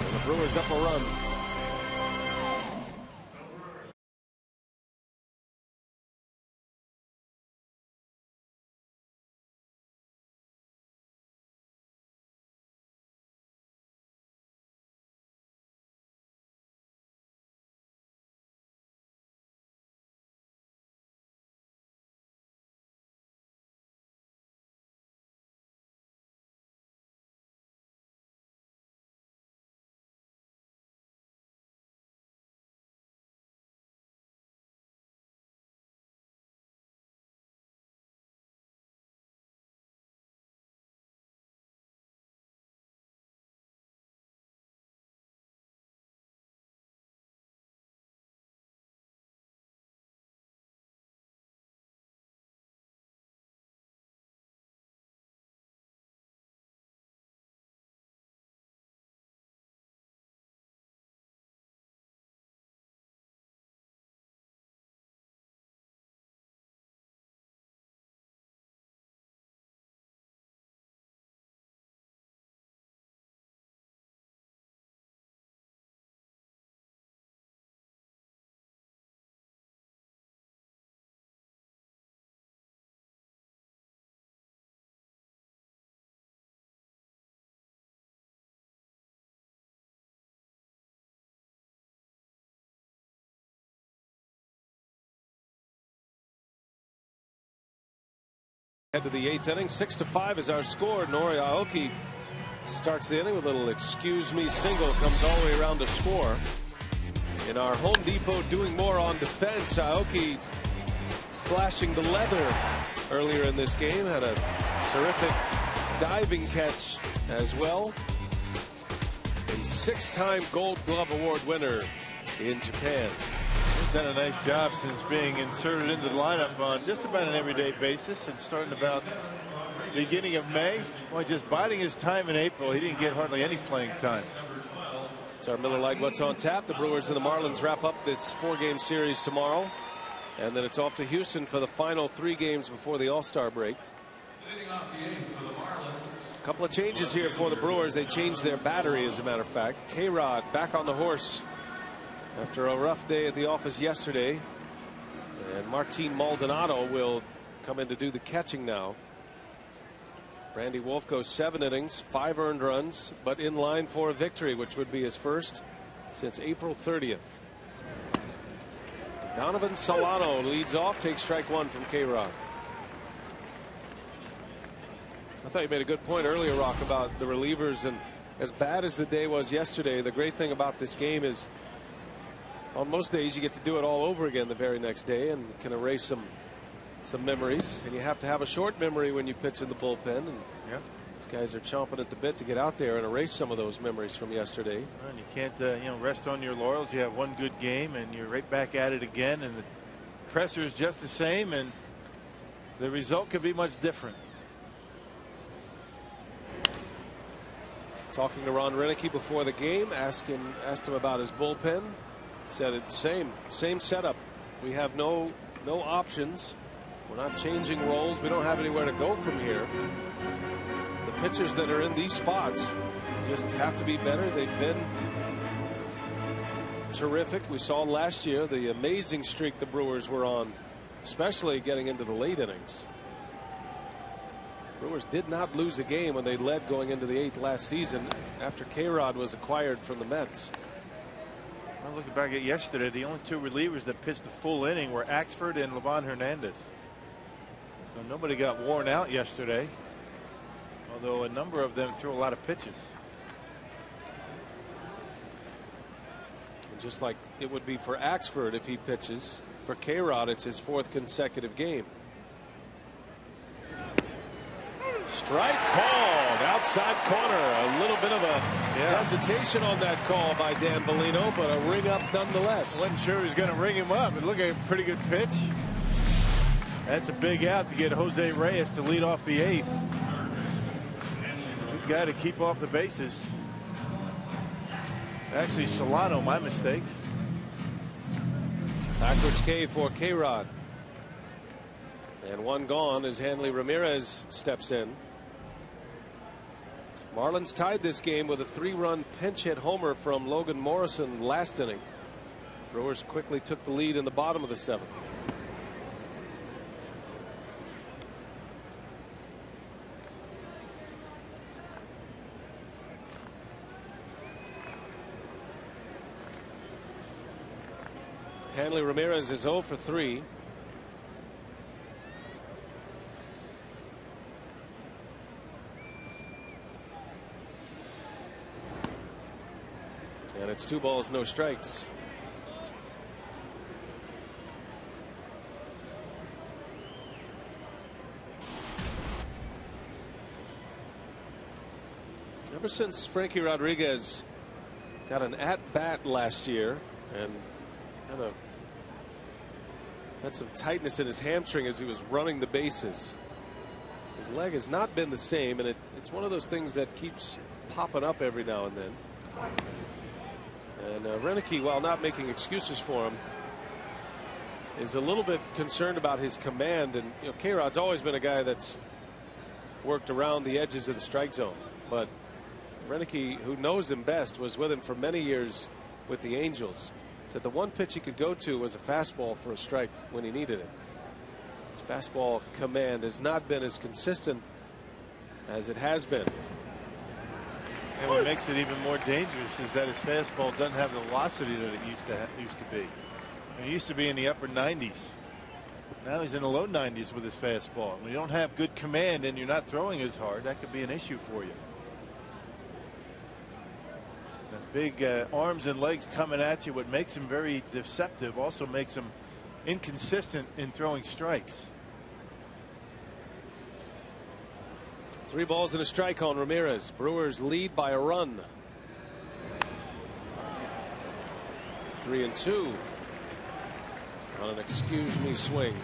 Speaker 1: And the Brewers up a run. Head to the 8th inning. 6-5 is our score. Nori Aoki starts the inning with a little excuse me single, comes all the way around to score. In our Home Depot doing more on defense, Aoki flashing the leather earlier in this game, had a terrific diving catch as well. A 6-time Gold Glove Award winner in Japan.
Speaker 6: He's done a nice job since being inserted into the lineup on just about an everyday basis, and starting about the beginning of May. Boy, just biding his time in April. He didn't get hardly any playing time.
Speaker 1: It's our Miller Lite What's on Tap. The Brewers and the Marlins wrap up this 4-game series tomorrow, and then it's off to Houston for the final 3 games before the All-Star break. A couple of changes here for the Brewers. They changed their battery, as a matter of fact. K-Rod back on the horse after a rough day at the office yesterday, and Martin Maldonado will come in to do the catching now. Randy Wolf goes 7 innings, 5 earned runs, but in line for a victory, which would be his first since April 30th. Donovan Solano leads off, takes strike 1 from K-Rod. I thought you made a good point earlier, Rock, about the relievers, and as bad as the day was yesterday, the great thing about this game is on most days you get to do it all over again the very next day and can erase some memories, and you have to have a short memory when you pitch in the bullpen, and these guys are chomping at the bit to get out there and erase some of those memories from yesterday.
Speaker 6: And you can't rest on your laurels. You have one good game and you're right back at it again, and the pressure is just the same, and the result could be much different.
Speaker 1: Talking to Ron Renicky before the game, asked him about his bullpen. Said it same setup. We have no options. We're not changing roles. We don't have anywhere to go from here. The pitchers that are in these spots just have to be better. They've been terrific. We saw last year the amazing streak the Brewers were on, especially getting into the late innings. Brewers did not lose a game when they led going into the 8th last season after K-Rod was acquired from the Mets.
Speaker 6: Well, looking back at yesterday, the only 2 relievers that pitched a full inning were Axford and Livan Hernandez. So nobody got worn out yesterday, although a number of them threw a lot of pitches.
Speaker 1: And just like it would be for Axford if he pitches, for K-Rod it's his 4th consecutive game. Strike called outside corner. A little bit of a hesitation on that call by Dan Bellino, but a ring up nonetheless.
Speaker 6: Wasn't sure he was going to ring him up. It looked like a pretty good pitch. That's a big out to get Jose Reyes to lead off the 8th. Good guy to keep off the bases. Actually, Solano, my mistake.
Speaker 1: Backwards K for K-Rod. And 1 gone as Hanley Ramirez steps in. Marlins tied this game with a 3-run pinch hit homer from Logan Morrison last inning. Brewers quickly took the lead in the bottom of the 7th. Hanley Ramirez is 0 for 3. And it's 2 balls, no strikes. Ever since Frankie Rodriguez got an at-bat last year and had some tightness in his hamstring as he was running the bases, his leg has not been the same, and it's one of those things that keeps popping up every now and then. And Renicky, while not making excuses for him, is a little bit concerned about his command. And K-Rod's always been a guy that's worked around the edges of the strike zone, but Renicky, who knows him best, was with him for many years with the Angels, said the one pitch he could go to was a fastball for a strike when he needed it. His fastball command has not been as consistent as it has been.
Speaker 6: And what makes it even more dangerous is that his fastball doesn't have the velocity that it used to be. It used to be in the upper 90s. Now he's in the low 90s with his fastball. When you don't have good command and you're not throwing as hard, that could be an issue for you. The big arms and legs coming at you, what makes him very deceptive also makes him inconsistent in throwing strikes.
Speaker 1: 3 balls and a strike on Ramirez. Brewers lead by a run. 3-2 on an excuse me swing.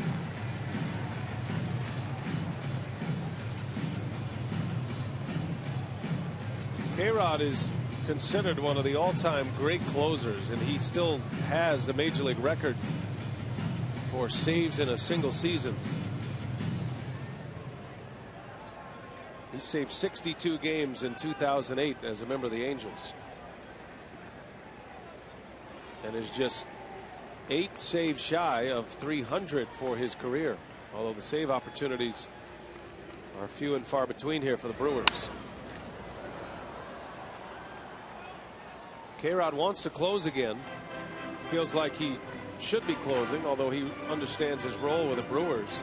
Speaker 1: K-Rod is considered one of the all-time great closers, and he still has the major league record for saves in a single season. He saved 62 games in 2008 as a member of the Angels, and is just 8 saves shy of 300 for his career, although the save opportunities are few and far between here for the Brewers. K-Rod wants to close again. Feels like he should be closing, although he understands his role with the Brewers.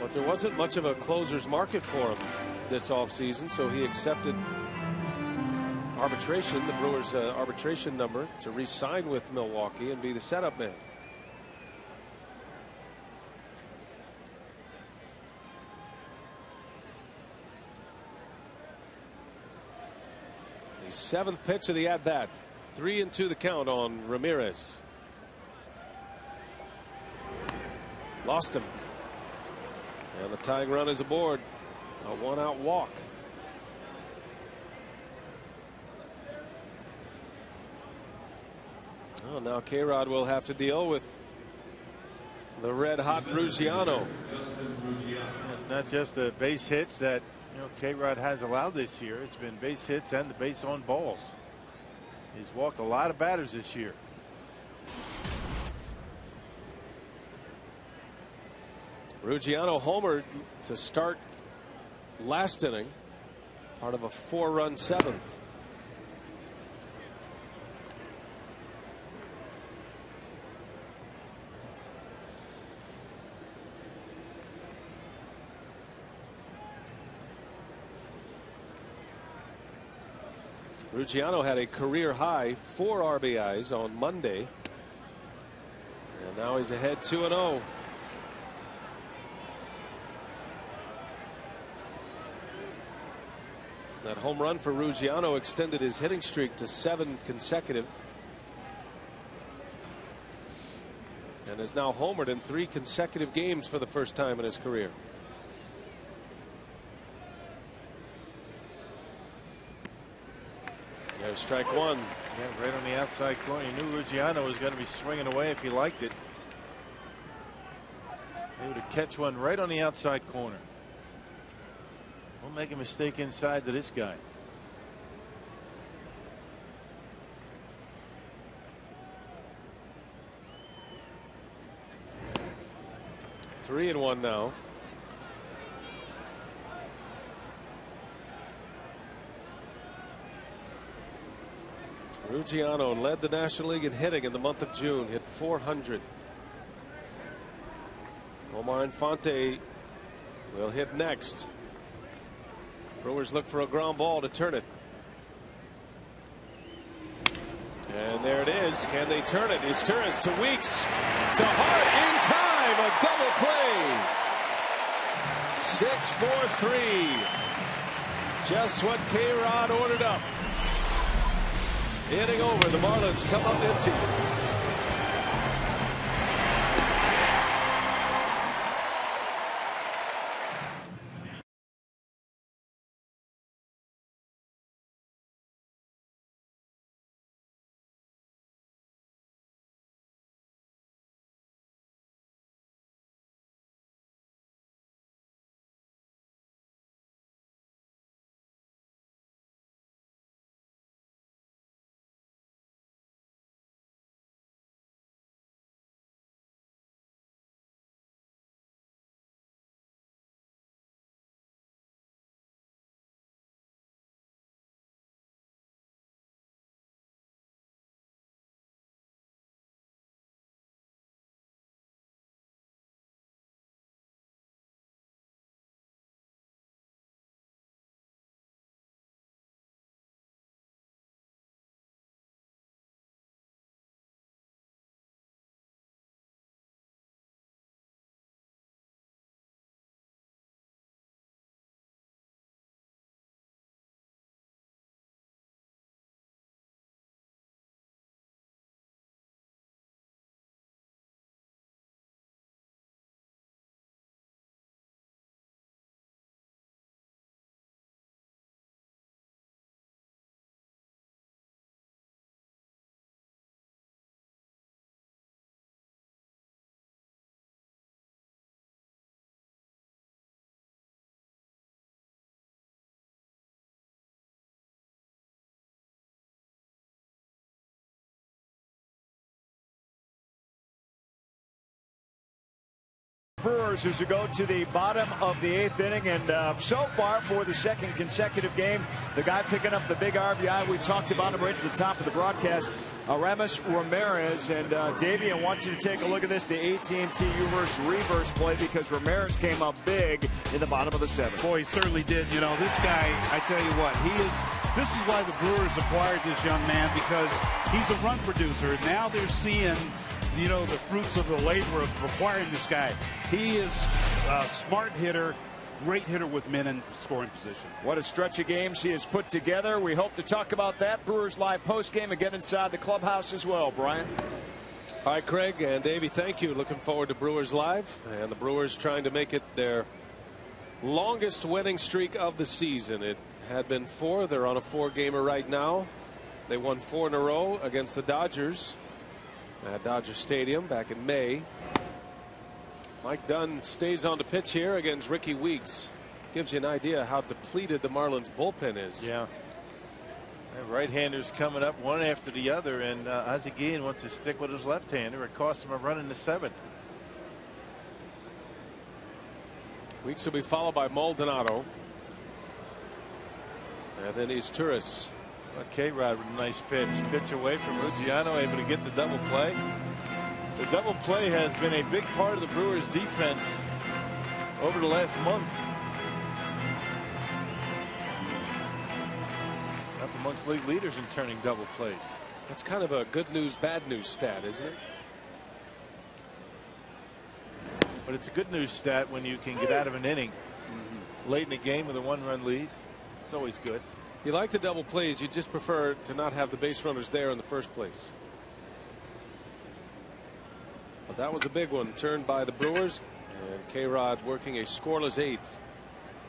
Speaker 1: But there wasn't much of a closer's market for him this offseason, so he accepted arbitration, the Brewers' arbitration number, to re-sign with Milwaukee and be the setup man. The 7th pitch of the at-bat. 3-2 the count on Ramirez. Lost him. And the tying run is aboard. A 1-out walk. Oh, now K-Rod will have to deal with the red-hot Ruggiano.
Speaker 6: It's not just the base hits that K-Rod has allowed this year. It's been base hits and the base on balls. He's walked a lot of batters this year.
Speaker 1: Ruggiano homered to start last inning, part of a 4-run 7th. Ruggiano had a career high 4 RBIs on Monday, and now he's ahead 2-0. That home run for Ruggiano extended his hitting streak to 7 consecutive, and is now homered in 3 consecutive games for the first time in his career. There's strike 1.
Speaker 6: Yeah, right on the outside corner. You knew Ruggiano was going to be swinging away if he liked it. Able to catch one right on the outside corner. Don't make a mistake inside to this guy.
Speaker 1: Three and one now. Ruggiano led the National League in hitting in the month of June, hit 400. Omar Infante will hit next. Brewers look for a ground ball to turn it. And there it is. Can they turn it? Izturis to Weeks, to Hart in time. A double play. 6-4-3. Just what K-Rod ordered up. Inning over. The Marlins come up empty.
Speaker 3: Brewers as we go to the bottom of the 8th inning. And so far, for the second consecutive game, the guy picking up the big RBI, we talked about him right at the top of the broadcast, Aramis Ramirez. And Davey, I want you to take a look at this, the AT&T reverse play, because Ramirez came up big in the bottom of the 7th.
Speaker 4: Boy, he certainly did. You know, this guy, I tell you what, this is why the Brewers acquired this young man, because he's a run producer. Now they're seeing, you know, the fruits of the labor of acquiring this guy. He is a smart hitter, great hitter with men in scoring position.
Speaker 3: What a stretch of games he has put together. We hope to talk about that Brewers Live postgame and get inside the clubhouse as well. Brian.
Speaker 1: All right, Craig and Davey, thank you. Looking forward to Brewers Live, and the Brewers trying to make it their longest winning streak of the season. It had been 4. They're on a 4-gamer right now. They won 4 in a row against the Dodgers at Dodger Stadium back in May. Mike Dunn stays on the pitch here against Ricky Weeks. Gives you an idea how depleted the Marlins bullpen is.
Speaker 6: Yeah. Right-handers coming up one after the other, and Ozzie Guillen wants to stick with his left-hander. It cost him a run in the 7th.
Speaker 1: Weeks will be followed by Maldonado. And then he's Turris.
Speaker 6: K-Rod with a nice pitch away from Ruggiano, able to get the double play. The double play has been a big part of the Brewers defense over the last month. Up amongst league leaders in turning double plays.
Speaker 1: That's kind of a good news, bad news stat, isn't it?
Speaker 6: But it's a good news stat when you can get out of an inning late in the game with a 1-run lead. It's always good.
Speaker 1: You like the double plays. You just prefer to not have the base runners there in the first place. But that was a big one turned by the Brewers, and K-Rod working a scoreless 8th,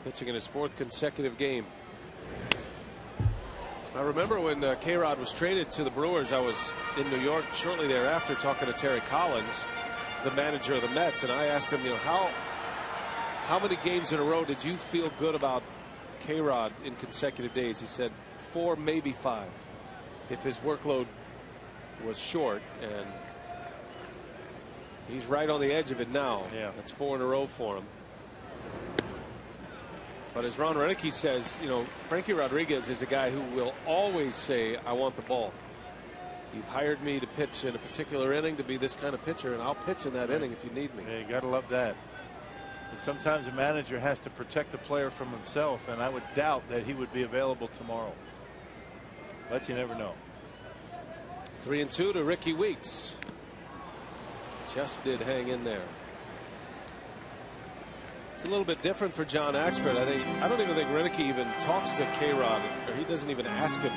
Speaker 1: pitching in his 4th consecutive game. I remember when K-Rod was traded to the Brewers, I was in New York shortly thereafter talking to Terry Collins, the manager of the Mets, and I asked him, you know, how many games in a row did you feel good about K-Rod in consecutive days? He said 4, maybe 5, if his workload was short, and he's right on the edge of it now.
Speaker 6: Yeah.
Speaker 1: That's 4 in a row for him. But as Ron Renicky says, you know, Frankie Rodriguez is a guy who will always say, I want the ball. You've hired me to pitch in a particular inning to be this kind of pitcher, and I'll pitch in that inning if you need me.
Speaker 6: Yeah, you got to love that. And sometimes a manager has to protect the player from himself, and I would doubt that he would be available tomorrow. But you never know.
Speaker 1: 3-2 to Ricky Weeks. Just did hang in there. It's a little bit different for John Axford. I don't even think Renicky even talks to K-Rod, or he doesn't even ask him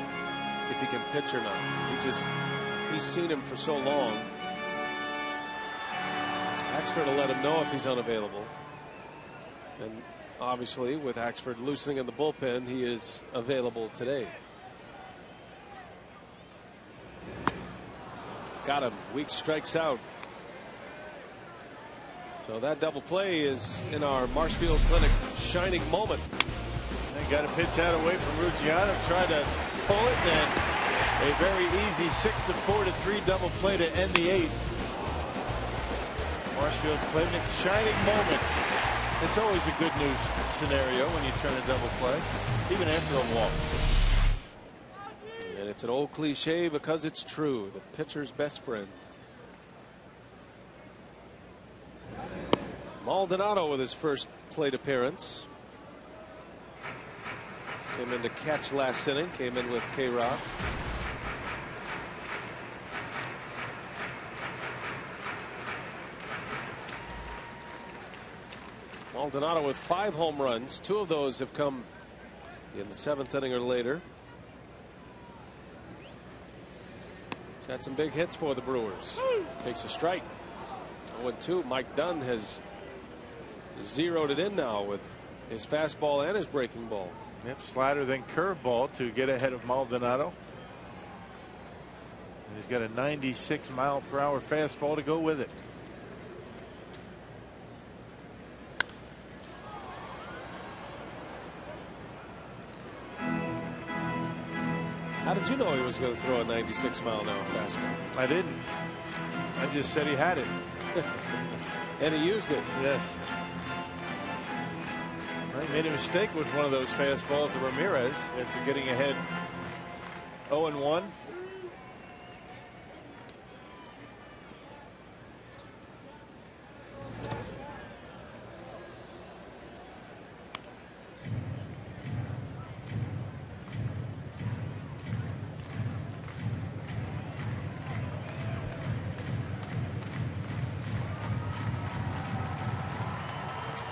Speaker 1: if he can pitch or not. He's seen him for so long. Axford will let him know if he's unavailable. And obviously, with Axford loosening in the bullpen, he is available today. Got him. Weeks strikes out. So that double play is in our Marshfield Clinic shining moment.
Speaker 6: They got a pitch out away from Ruggiano, tried to pull it, and a very easy 6-4 to 3 double play to end the 8th. Marshfield Clinic shining moment. It's always a good news scenario when you turn a double play, even after a walk.
Speaker 1: And it's an old cliche because it's true. The pitcher's best friend. Maldonado with his first plate appearance. Came in to catch last inning. Came in with K-Rod. Maldonado with 5 home runs. 2 of those have come in the 7th inning or later. He's had some big hits for the Brewers. Takes a strike. 0-2. Mike Dunn has zeroed it in now with his fastball and his breaking ball.
Speaker 6: Yep, slider then curveball to get ahead of Maldonado. And he's got a 96-mile-per-hour fastball to go with it.
Speaker 1: How did you know he was going to throw a 96-mile-an-hour fastball?
Speaker 6: I didn't. I just said he had it.
Speaker 1: And he used it.
Speaker 6: Yes. He made a mistake with one of those fastballs to Ramirez after getting ahead 0-1.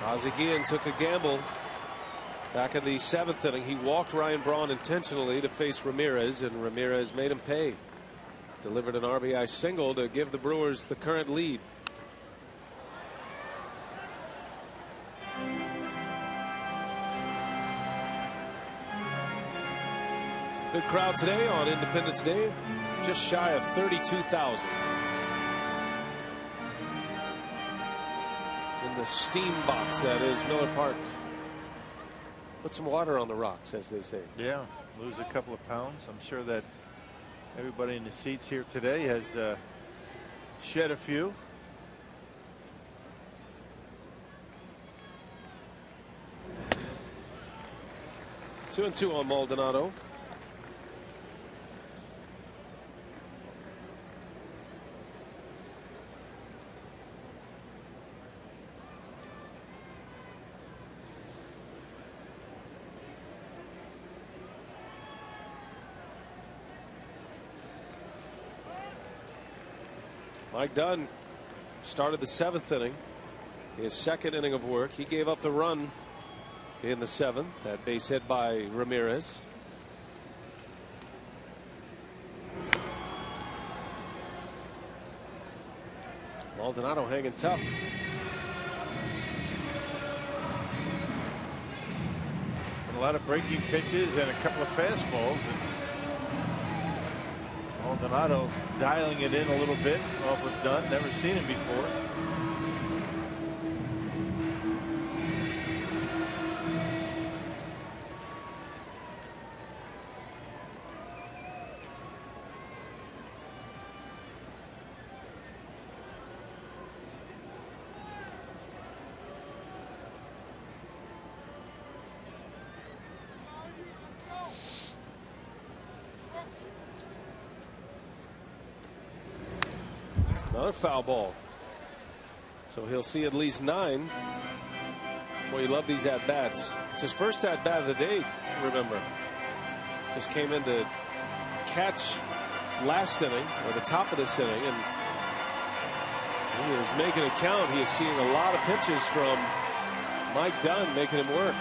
Speaker 1: Ozzie Guillen took a gamble back in the 7th inning. He walked Ryan Braun intentionally to face Ramirez, and Ramirez made him pay. Delivered an RBI single to give the Brewers the current lead. Good crowd today on Independence Day, just shy of 32,000. The steam box that is Miller Park. Put some water on the rocks, as they say.
Speaker 6: Yeah, lose a couple of pounds. I'm sure that everybody in the seats here today has shed a few.
Speaker 1: Two and two on Maldonado. Mike Dunn started the 7th inning, his 2nd inning of work. He gave up the run in the 7th, that base hit by Ramirez. Maldonado hanging tough.
Speaker 6: And a lot of breaking pitches and a couple of fastballs. Maldonado dialing it in a little bit off of Dunn. Never seen him before.
Speaker 1: Another foul ball. So he'll see at least 9. Boy, you love these at bats. It's his first at bat of the day, remember. Just came in to catch last inning, or the top of this inning, and he is making it count. He is seeing a lot of pitches from Mike Dunn, making him work.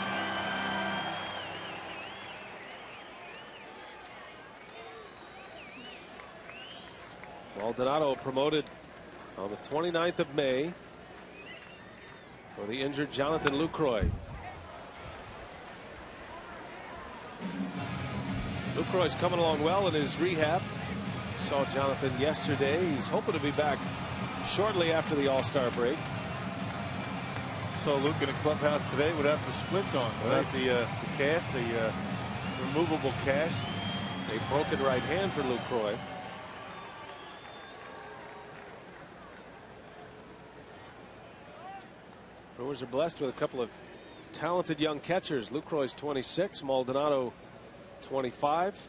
Speaker 1: Maldonado promoted on the 29th of May for the injured Jonathan Lucroy. Lucroy's coming along well in his rehab. Saw Jonathan yesterday. He's hoping to be back shortly after the All-Star break.
Speaker 6: Saw Luke in a clubhouse today without the splint on, without the cast, the removable cast.
Speaker 1: A broken right hand for Lucroy. Brewers are blessed with a couple of talented young catchers. Lucroy's 26, Maldonado 25.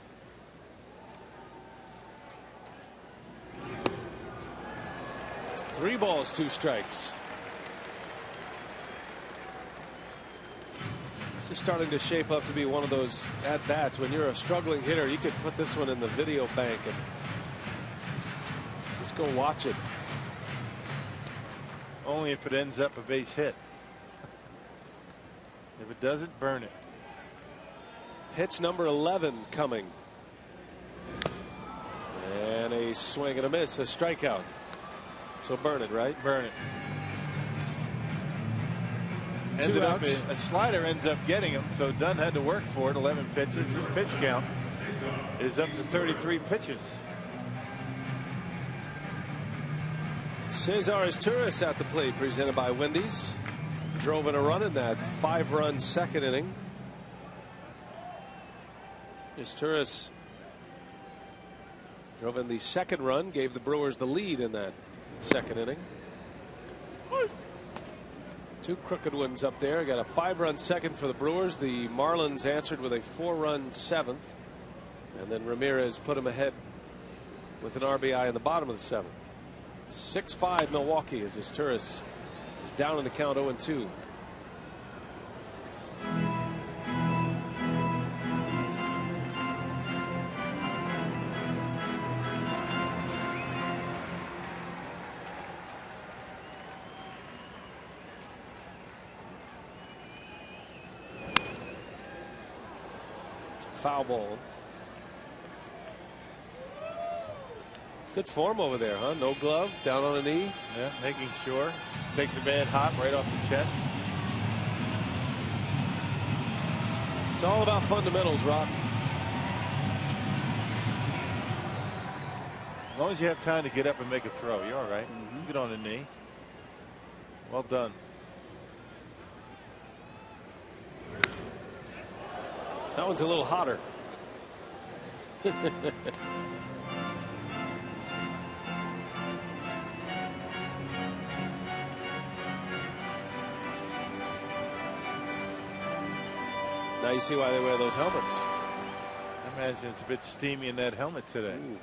Speaker 1: Three balls, 2 strikes. This is starting to shape up to be one of those at bats. When you're a struggling hitter, you could put this one in the video bank and just go watch it.
Speaker 6: Only if it ends up a base hit. If it doesn't, burn it.
Speaker 1: Pitch number 11 coming. And a swing and a miss, a strikeout. So burn it, right?
Speaker 6: Burn it. Ended up a slider ends up getting him, so Dunn had to work for it. 11 pitches. His pitch count is up to 33 pitches.
Speaker 1: Cesar Izturis at the plate, presented by Wendy's. Drove in a run in that 5-run 2nd inning. Izturis drove in the 2nd run, gave the Brewers the lead in that 2nd inning. Two crooked ones up there. Got a 5-run second for the Brewers. The Marlins answered with a 4-run 7th. And then Ramirez put him ahead with an RBI in the bottom of the 7th. 6-5 Milwaukee as Izturis is down in the count 0-2. Foul ball. Good form over there, huh? No glove, down on a knee.
Speaker 6: Yeah, making sure. Takes a bad hop right off the chest.
Speaker 1: It's all about fundamentals, Rock.
Speaker 6: As long as you have time to get up and make a throw, you're all right. Get on the knee. Well done.
Speaker 1: That one's a little hotter. Now you see why they wear those helmets.
Speaker 6: I imagine it's a bit steamy in that helmet today.
Speaker 1: Ooh.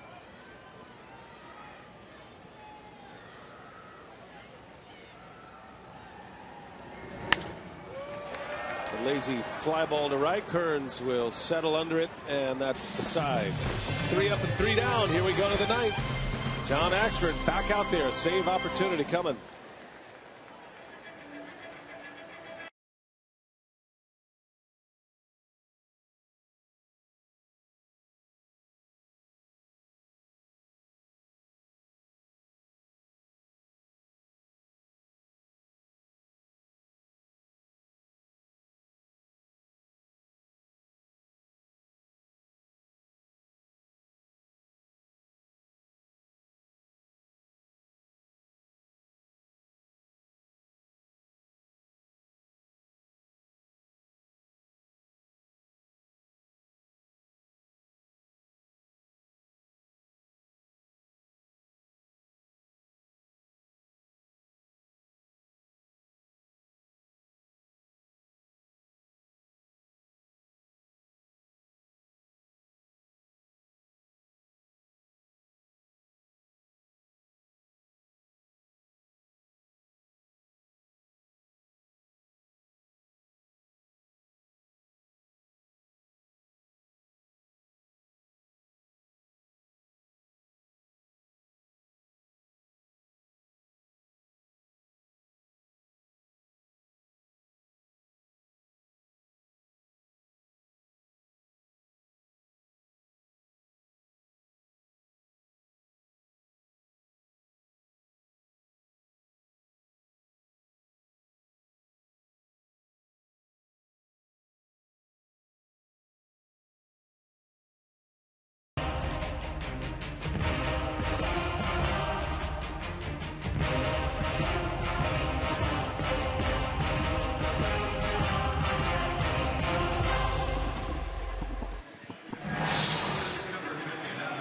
Speaker 1: A lazy fly ball to right. Kearns will settle under it, and that's the side. 3 up and 3 down. Here we go to the 9th. John Axford back out there. Save opportunity coming.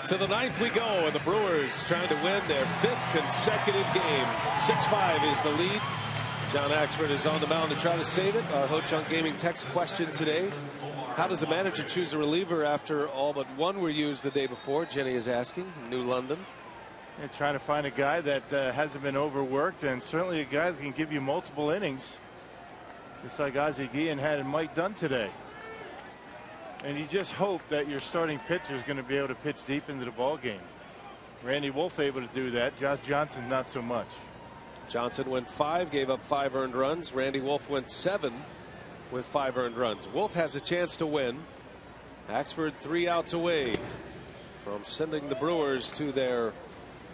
Speaker 1: To the 9th we go, and the Brewers trying to win their 5th consecutive game. 6-5 is the lead. John Axford is on the mound to try to save it. Our Ho Chunk Gaming text question today: how does a manager choose a reliever after all but one were used the day before? Jenny is asking. New London.
Speaker 6: You're trying to find a guy that hasn't been overworked, and certainly a guy that can give you multiple innings, just like Ozzie Guillen had and Mike Dunn today. And you just hope that your starting pitcher is going to be able to pitch deep into the ball game. Randy Wolf able to do that. Josh Johnson not so much.
Speaker 1: Johnson went 5, gave up 5 earned runs. Randy Wolf went 7 with 5 earned runs. Wolf has a chance to win. Axford 3 outs away from sending the Brewers to their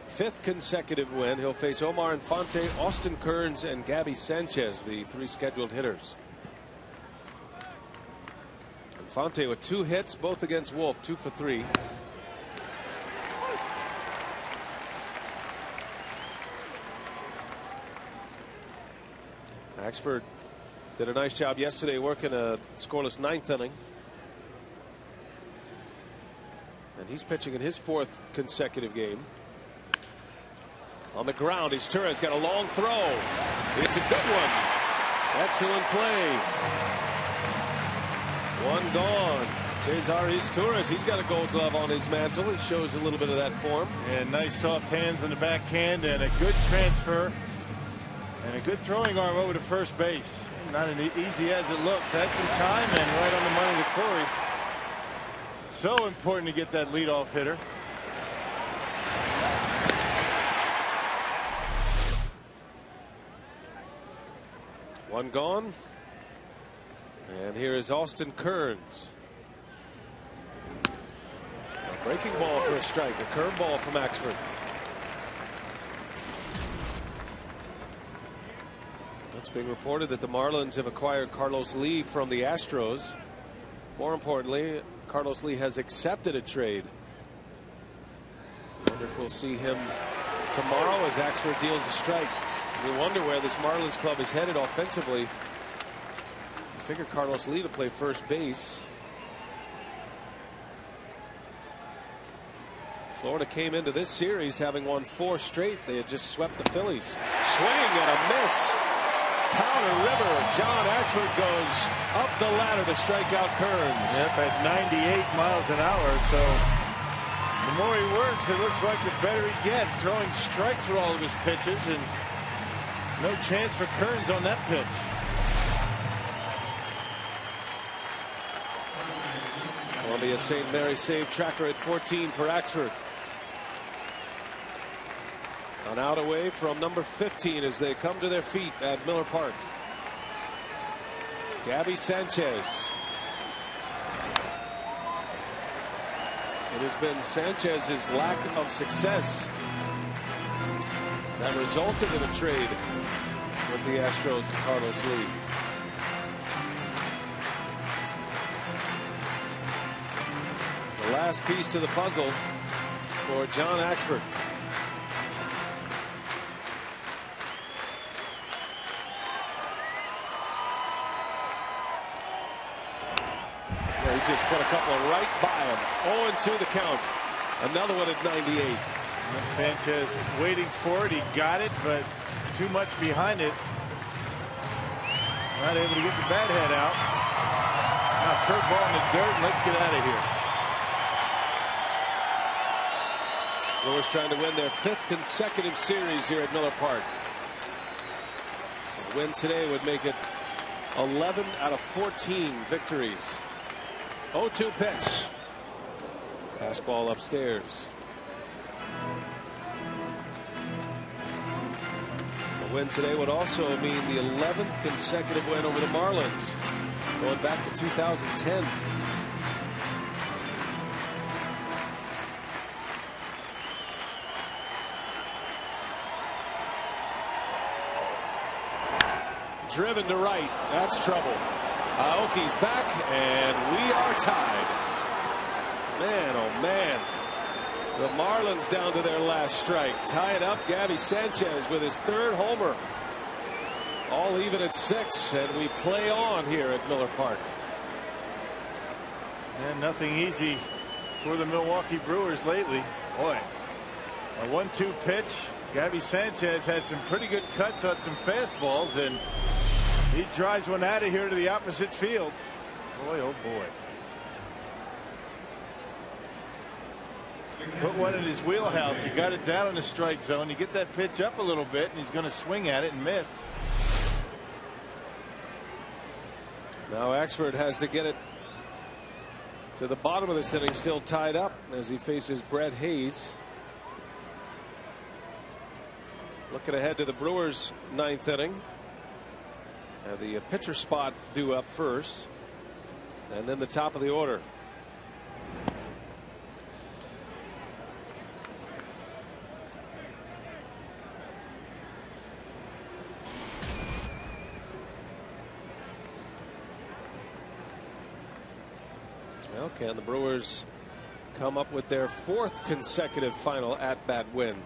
Speaker 1: 5th consecutive win. He'll face Omar Infante, Austin Kearns, and Gabby Sanchez, the 3 scheduled hitters. Infante with 2 hits, both against Wolf, 2 for 3. Axford did a nice job yesterday working a scoreless 9th inning. And he's pitching in his 4th consecutive game. On the ground, Izturis got a long throw. It's a good one. Excellent play. One gone. Cesar Izturis, he's got a Gold Glove on his mantle. He shows a little bit of that form.
Speaker 6: And nice soft hands on the backhand and a good transfer. And a good throwing arm over to first base. Not as easy as it looks. Had some time and right on the money to Corey. So important to get that leadoff hitter.
Speaker 1: One gone. And here is Austin Kearns. A breaking ball for a strike. A curveball from Axford. It's being reported that the Marlins have acquired Carlos Lee from the Astros. More importantly, Carlos Lee has accepted a trade. I wonder if we'll see him tomorrow as Axford deals a strike. We wonder where this Marlins club is headed offensively. I figure Carlos Lee to play first base. Florida came into this series having won 4 straight. They had just swept the Phillies. Swing and a miss. Powder River. John Axford goes up the ladder to strike out Kearns.
Speaker 6: Yep, at 98 miles an hour. So the more he works, it looks like the better he gets. Throwing strikes with all of his pitches, and no chance for Kearns on that pitch.
Speaker 1: Columbia St. Mary save tracker at 14 for Axford. An out away from number 15 as they come to their feet at Miller Park. Gabby Sanchez. It has been Sanchez's lack of success that resulted in a trade with the Astros and Carlos Lee. The last piece to the puzzle for John Axford. He just put a couple right by him. 0-2 the count. Another one at 98.
Speaker 6: Sanchez waiting for it. He got it, but too much behind it. Not able to get the bat head out. Now curveball in the dirt. Let's get out of here.
Speaker 1: Brewers trying to win their 5th consecutive series here at Miller Park. A win today would make it 11 out of 14 victories. 0-2 pitch. Fastball upstairs. A win today would also mean the 11th consecutive win over the Marlins, going back to 2010. Driven to right. That's trouble. Aoki's back, and we are tied. Man, oh man. The Marlins down to their last strike. Tie it up. Gabby Sanchez with his 3rd homer. All even at 6, and we play on here at Miller Park.
Speaker 6: And nothing easy for the Milwaukee Brewers lately. Boy, a 1-2 pitch. Gabby Sanchez had some pretty good cuts on some fastballs, and he drives one out of here to the opposite field. Boy, oh boy. Put one in his wheelhouse. He got it down in the strike zone. You get that pitch up a little bit, and he's going to swing at it and miss.
Speaker 1: Now Axford has to get it to the bottom of this inning, still tied up as he faces Brett Hayes. Looking ahead to the Brewers' 9th inning. The pitcher spot due up first, and then the top of the order. Well, can the Brewers come up with their 4th consecutive final at-bat win?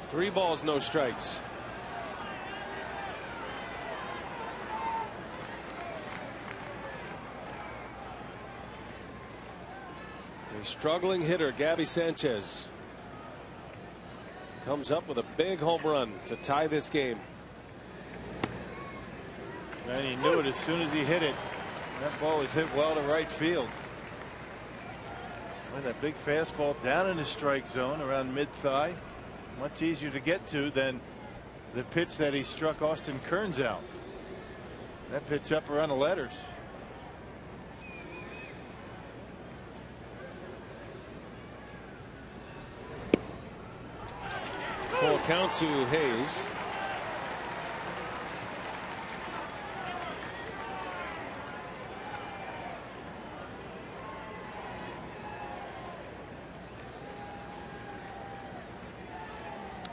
Speaker 1: 3 balls, no strikes. A struggling hitter, Gabby Sanchez. comes up with a big home run to tie this game.
Speaker 6: And he knew it as soon as he hit it. That ball was hit well to right field. With that big fastball down in the strike zone around mid-thigh. Much easier to get to than the pitch that he struck Austin Kearns out. That pitch up around the letters.
Speaker 1: Full count to Hayes.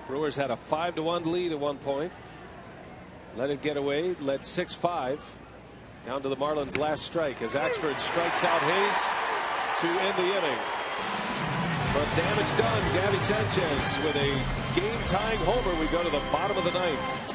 Speaker 1: Brewers had a 5-1 lead at one point. Let it get away. Led 6-5. Down to the Marlins' last strike as Axford strikes out Hayes to end the inning. But damage done. Gabby Sanchez with a game-tying homer. We go to the bottom of the ninth.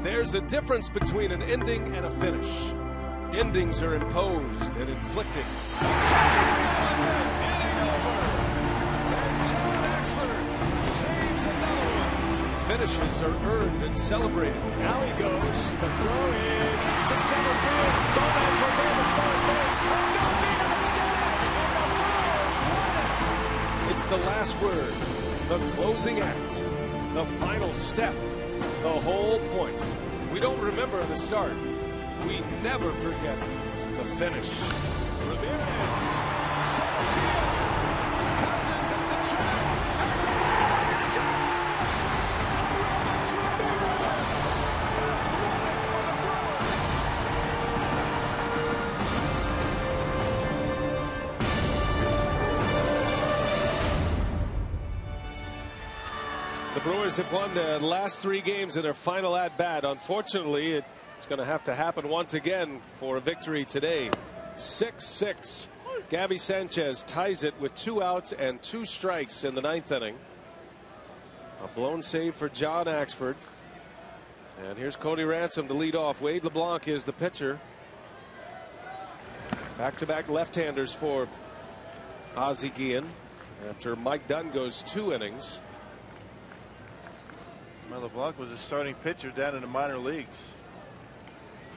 Speaker 1: There's a difference between an ending and a finish. Endings are imposed and inflicted. Finishes are earned and celebrated.
Speaker 3: Now he goes. The throw is to center field. Gomez will go to third base. Goes into the stands. And the Brewers win it.
Speaker 1: It's the last word, the closing act, the final step, the whole point. We don't remember the start. We never forget the finish.
Speaker 3: Ramirez, center field. Cousins on the track. It's gone.
Speaker 1: The Brewers have won the last 3 games in their final at-bat. Unfortunately, it's going to have to happen once again for a victory today. 6-6. Gabby Sanchez ties it with 2 outs and 2 strikes in the 9th inning. A blown save for John Axford. And here's Cody Ransom to lead off. Wade LeBlanc is the pitcher. Back-to-back left-handers for Ozzie Guillen after Mike Dunn goes 2 innings.
Speaker 6: Well, LeBlanc was a starting pitcher down in the minor leagues.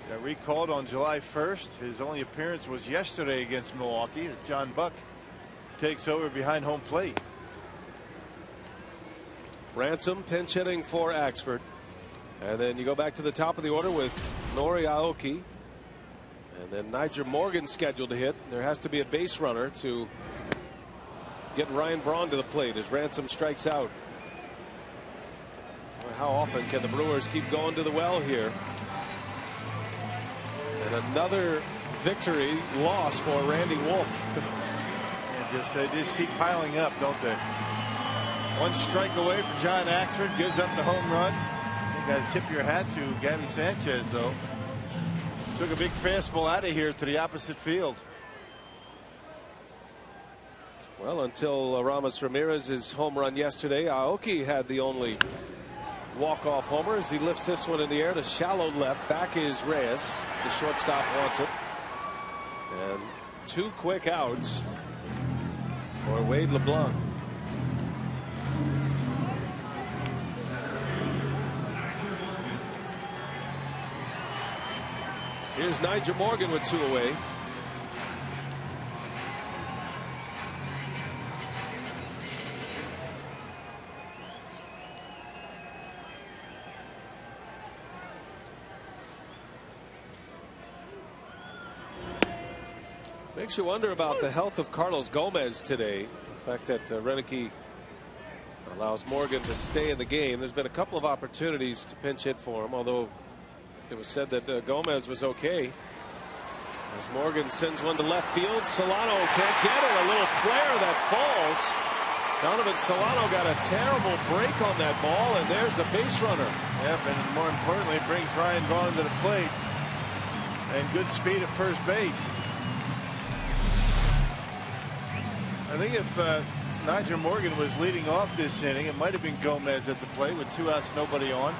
Speaker 6: Got recalled on July 1st. His only appearance was yesterday against Milwaukee as John Buck takes over behind home plate.
Speaker 1: Ransom pinch hitting for Axford. And then you go back to the top of the order with Nori Aoki. And then Nyjer Morgan scheduled to hit. There has to be a base runner to get Ryan Braun to the plate as Ransom strikes out. How often can the Brewers keep going to the well here? And another victory loss for Randy Wolf.
Speaker 6: They just keep piling up, don't they? 1 strike away for John Axford, gives up the home run. You got to tip your hat to Gabby Sanchez, though. Took a big fastball out of here to the opposite field.
Speaker 1: Well, until Ramos Ramirez's home run yesterday, Aoki had the only walk-off homer as he lifts this one in the air to shallow left. Back is Reyes. The shortstop wants it. And 2 quick outs for Wade LeBlanc. Here's Nigel Morgan with 2 away. Makes you wonder about the health of Carlos Gomez today. The fact that Renicky allows Morgan to stay in the game. There's been a couple of opportunities to pinch hit for him, although it was said that Gomez was okay. As Morgan sends one to left field, Solano can't get it. A little flare that falls. Donovan Solano got a terrible break on that ball, and there's a base runner.
Speaker 6: Yep, and more importantly, it brings Ryan Vaughn to the plate. And good speed at first base. I think if Nigel Morgan was leading off this inning, it might have been Gomez at the plate with 2 outs, nobody on.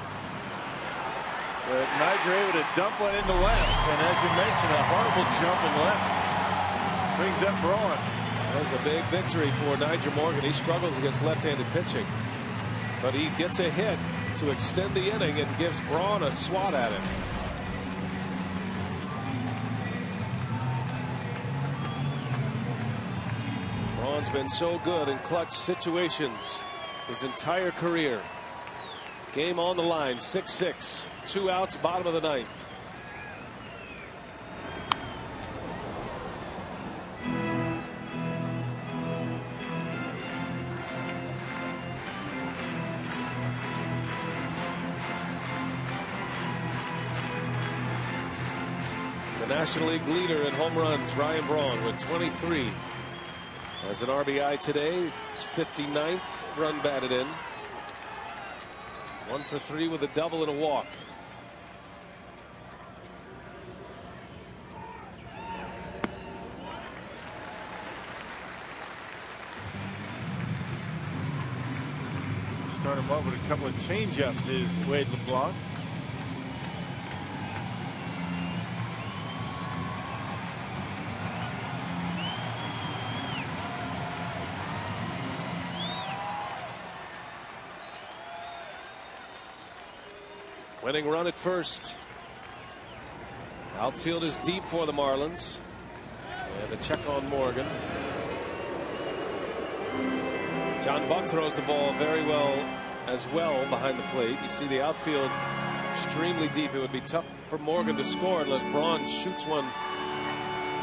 Speaker 6: But Nigel able to dump one into left, and as you mentioned, a horrible jump in left brings up Braun.
Speaker 1: That was a big victory for Nigel Morgan. He struggles against left-handed pitching, but he gets a hit to extend the inning and gives Braun a swat at it. Braun's been so good in clutch situations his entire career. Game on the line, 6-6, 2 outs, bottom of the 9th. The National League leader in home runs, Ryan Braun, with 23. As an RBI today, his 59th run batted in. 1 for 3 with a double and a walk.
Speaker 6: Start him up with a couple of changeups is Wade LeBlanc.
Speaker 1: Winning run at first. Outfield is deep for the Marlins. And a check on Morgan. John Buck throws the ball very well as well behind the plate. You see the outfield extremely deep. It would be tough for Morgan to score unless Braun shoots one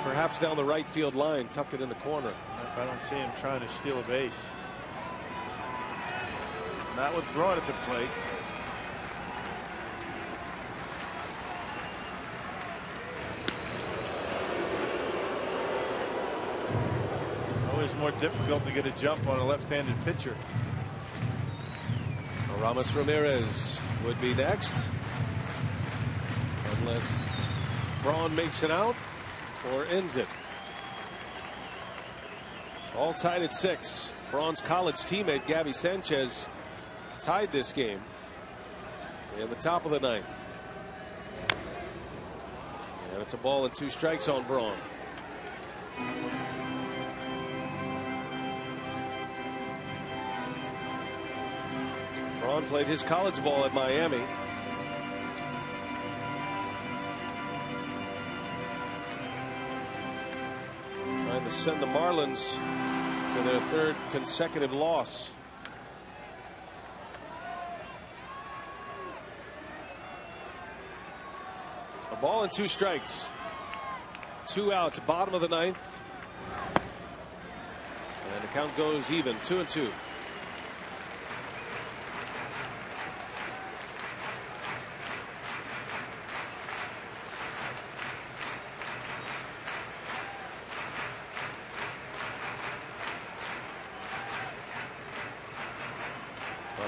Speaker 1: perhaps down the right field line, tucked it in the corner.
Speaker 6: I don't see him trying to steal a base. Not with Braun at the plate. Always more difficult to get a jump on a left-handed pitcher.
Speaker 1: Ramos Ramirez would be next, unless Braun makes it out or ends it. All tied at 6. Braun's college teammate Gabby Sanchez tied this game in the top of the 9th. And it's a ball and 2 strikes on Braun. Braun played his college ball at Miami. Trying to send the Marlins to their 3rd consecutive loss. A ball and 2 strikes. 2 outs, bottom of the 9th. And the count goes even, 2-2.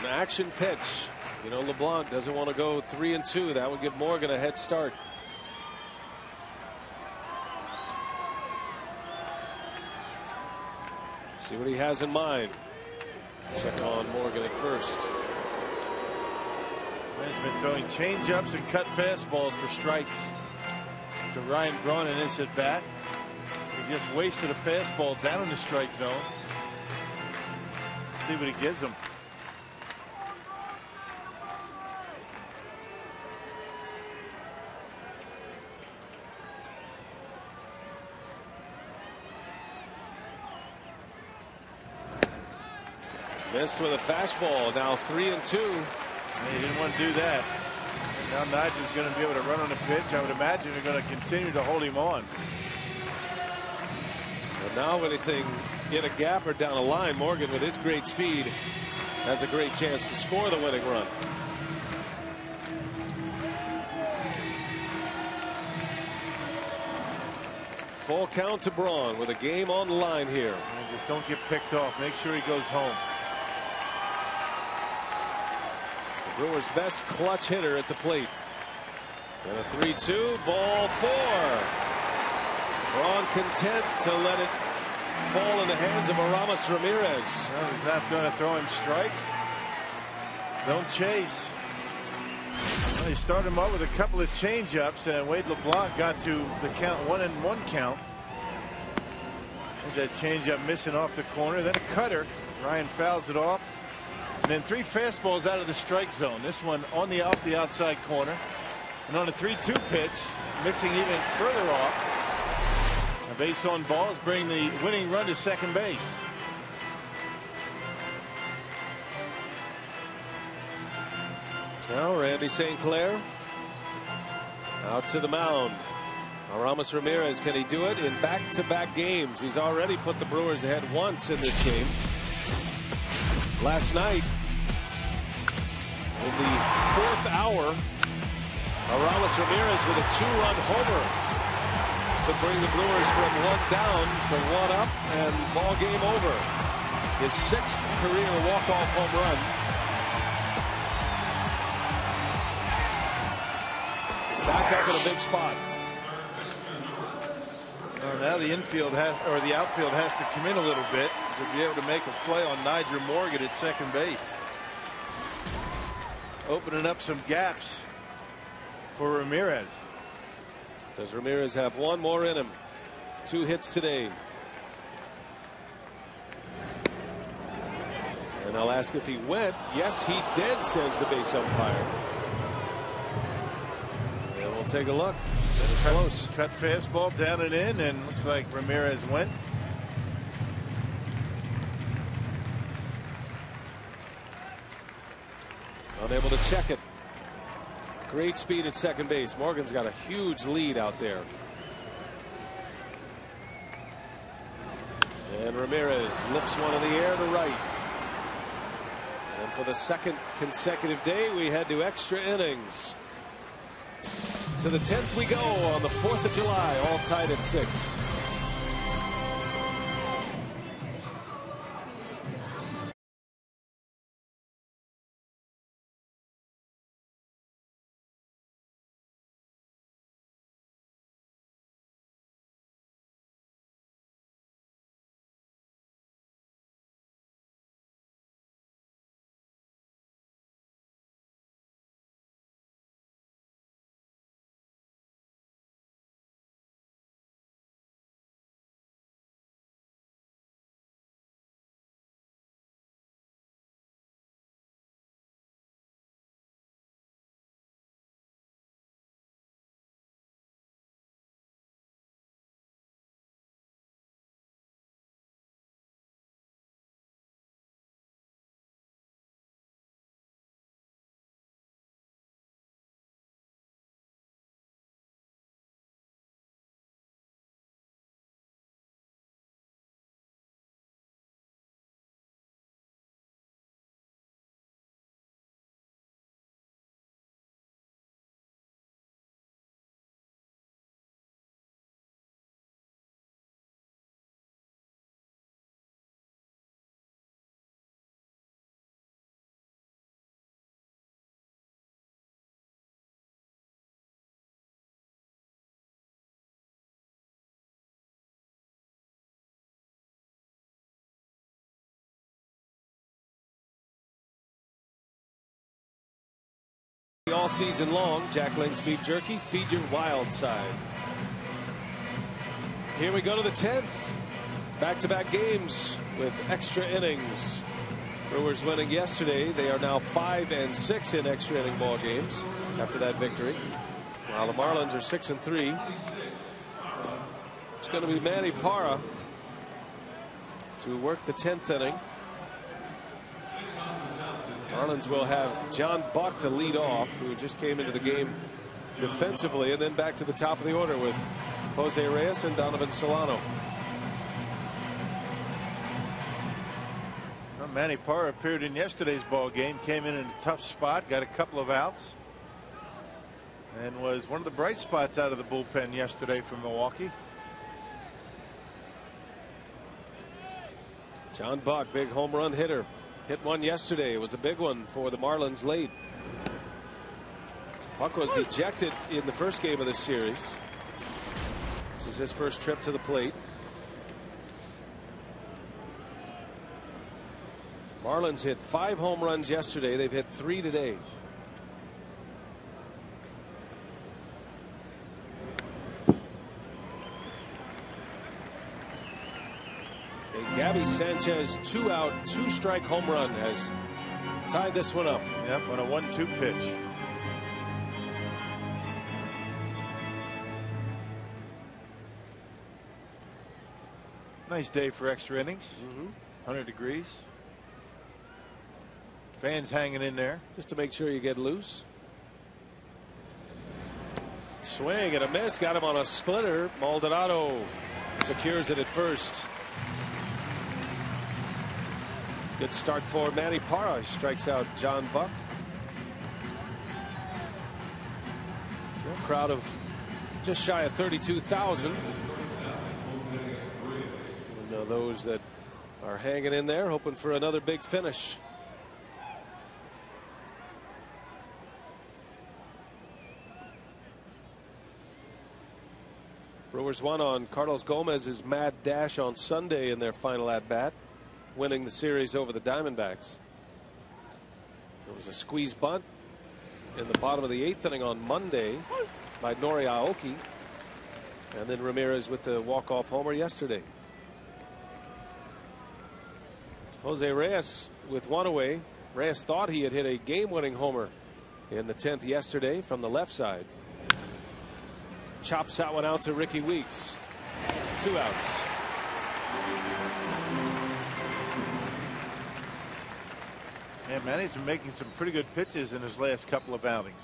Speaker 1: Action pitch. You know, LeBlanc doesn't want to go 3-2. That would give Morgan a head start. See what he has in mind. Check on Morgan at first.
Speaker 6: He's been throwing change-ups and cut fastballs for strikes to Ryan Braun in his at bat. He just wasted a fastball down in the strike zone. See what he gives him.
Speaker 1: Missed with a fastball. Now 3-2.
Speaker 6: He didn't want to do that. Now Nigel's going to be able to run on the pitch. I would imagine they're going to continue to hold him on.
Speaker 1: And now anything in a gap or down a line, Morgan with his great speed has a great chance to score the winning run. Full count to Braun with a game on the line here.
Speaker 6: And just don't get picked off. Make sure he goes home.
Speaker 1: Brewers' best clutch hitter at the plate. And a 3-2, ball 4. Braun content to let it fall in the hands of Aramis Ramirez.
Speaker 6: Well, he's not going to throw him strikes. Don't chase. Well, he started him up with a couple of change-ups, and Wade LeBlanc got to the count 1-1 count. That change-up missing off the corner, then a cutter. Ryan fouls it off. And then 3 fastballs out of the strike zone. This one off the outside corner. And on a 3-2 pitch, mixing even further off. A base on balls bring the winning run to second base.
Speaker 1: Now Randy St. Clair out to the mound. Aramis Ramirez, can he do it in back-to-back games? He's already put the Brewers ahead once in this game. Last night, in the 4th hour, Aramis Ramirez with a 2-run homer to bring the Brewers from 1 down to 1 up and ball game over. His 6th career walk-off home run. Back up in a big spot.
Speaker 6: Well, now the outfield has to come in a little bit to be able to make a play on Nyjer Morgan at second base. Opening up some gaps for Ramirez.
Speaker 1: Does Ramirez have one more in him? 2 hits today. And I'll ask if he went. Yes, he did, says the base umpire. And we'll take a look. It's close.
Speaker 6: Cut fastball down and in, and looks like Ramirez went.
Speaker 1: Unable to check it. Great speed at second base. Morgan's got a huge lead out there. And Ramirez lifts one in the air to right. And for the 2nd consecutive day, we head to extra innings. To the 10th we go on the 4th of July, all tied at 6. All season long, Jack Link's Beef Jerky, feed your wild side. Here we go to the 10th. Back-to-back games with extra innings. Brewers winning yesterday. They are now 5-6 in extra inning ball games after that victory. While the Marlins are 6-3. It's going to be Manny Parra to work the 10th inning. Marlins will have John Buck to lead off, who just came into the game defensively, and then back to the top of the order with Jose Reyes and Donovan Solano.
Speaker 6: Well, Manny Parra appeared in yesterday's ball game, came in a tough spot, got a couple of outs, and was one of the bright spots out of the bullpen yesterday for Milwaukee.
Speaker 1: John Buck, big home run hitter. Hit one yesterday. It was a big one for the Marlins late. Buck was ejected in the first game of this series. This is his first trip to the plate. Marlins hit 5 home runs yesterday. They've hit 3 today. Gabby Sanchez 2-out 2-strike home run has tied this one up.
Speaker 6: Yep, on a 1-2 pitch. Nice day for extra innings. 100 degrees. Fans hanging in there
Speaker 1: just to make sure you get loose. Swing and a miss, got him on a splitter. Maldonado secures it at first. Good start for Manny Parra. Strikes out John Buck. A crowd of just shy of 32,000. Those that are hanging in there, hoping for another big finish. Brewers won on Carlos Gomez's mad dash on Sunday in their final at bat, winning the series over the Diamondbacks. There was a squeeze bunt in the bottom of the 8th inning on Monday by Nori Aoki, and then Ramirez with the walk-off homer yesterday. Jose Reyes with one away. Reyes thought he had hit a game-winning homer in the 10th yesterday from the left side. Chops that one out to Ricky Weeks. 2 outs.
Speaker 6: Yeah, Manny's been making some pretty good pitches in his last couple of outings.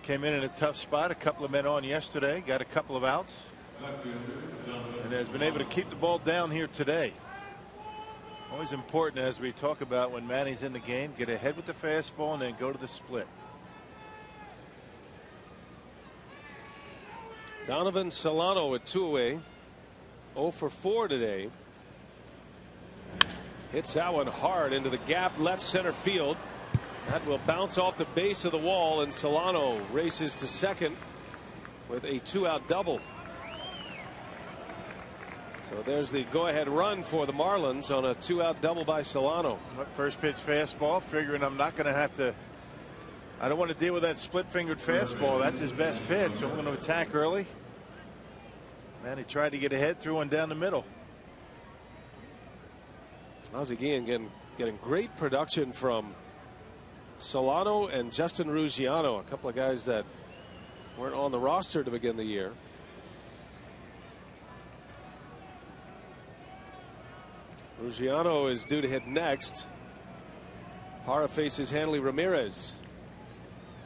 Speaker 6: Came in a tough spot, a couple of men on yesterday, got a couple of outs, and has been able to keep the ball down here today. Always important, as we talk about when Manny's in the game, get ahead with the fastball and then go to the split.
Speaker 1: Donovan Solano with 2 away. 0 for 4 today. Hits that one hard into the gap left center field. That will bounce off the base of the wall, and Solano races to second with a 2-out double. So there's the go-ahead run for the Marlins on a 2-out double by Solano.
Speaker 6: First pitch fastball, figuring I'm not going to have to. I don't want to deal with that split-fingered fastball. That's his best pitch, so I'm going to attack early. Man, he tried to get ahead, threw one down the middle.
Speaker 1: Ozzie Guillen getting great production from Solano and Justin Ruggiano, a couple of guys that weren't on the roster to begin the year. Ruggiano is due to hit next. Parra faces Hanley Ramirez,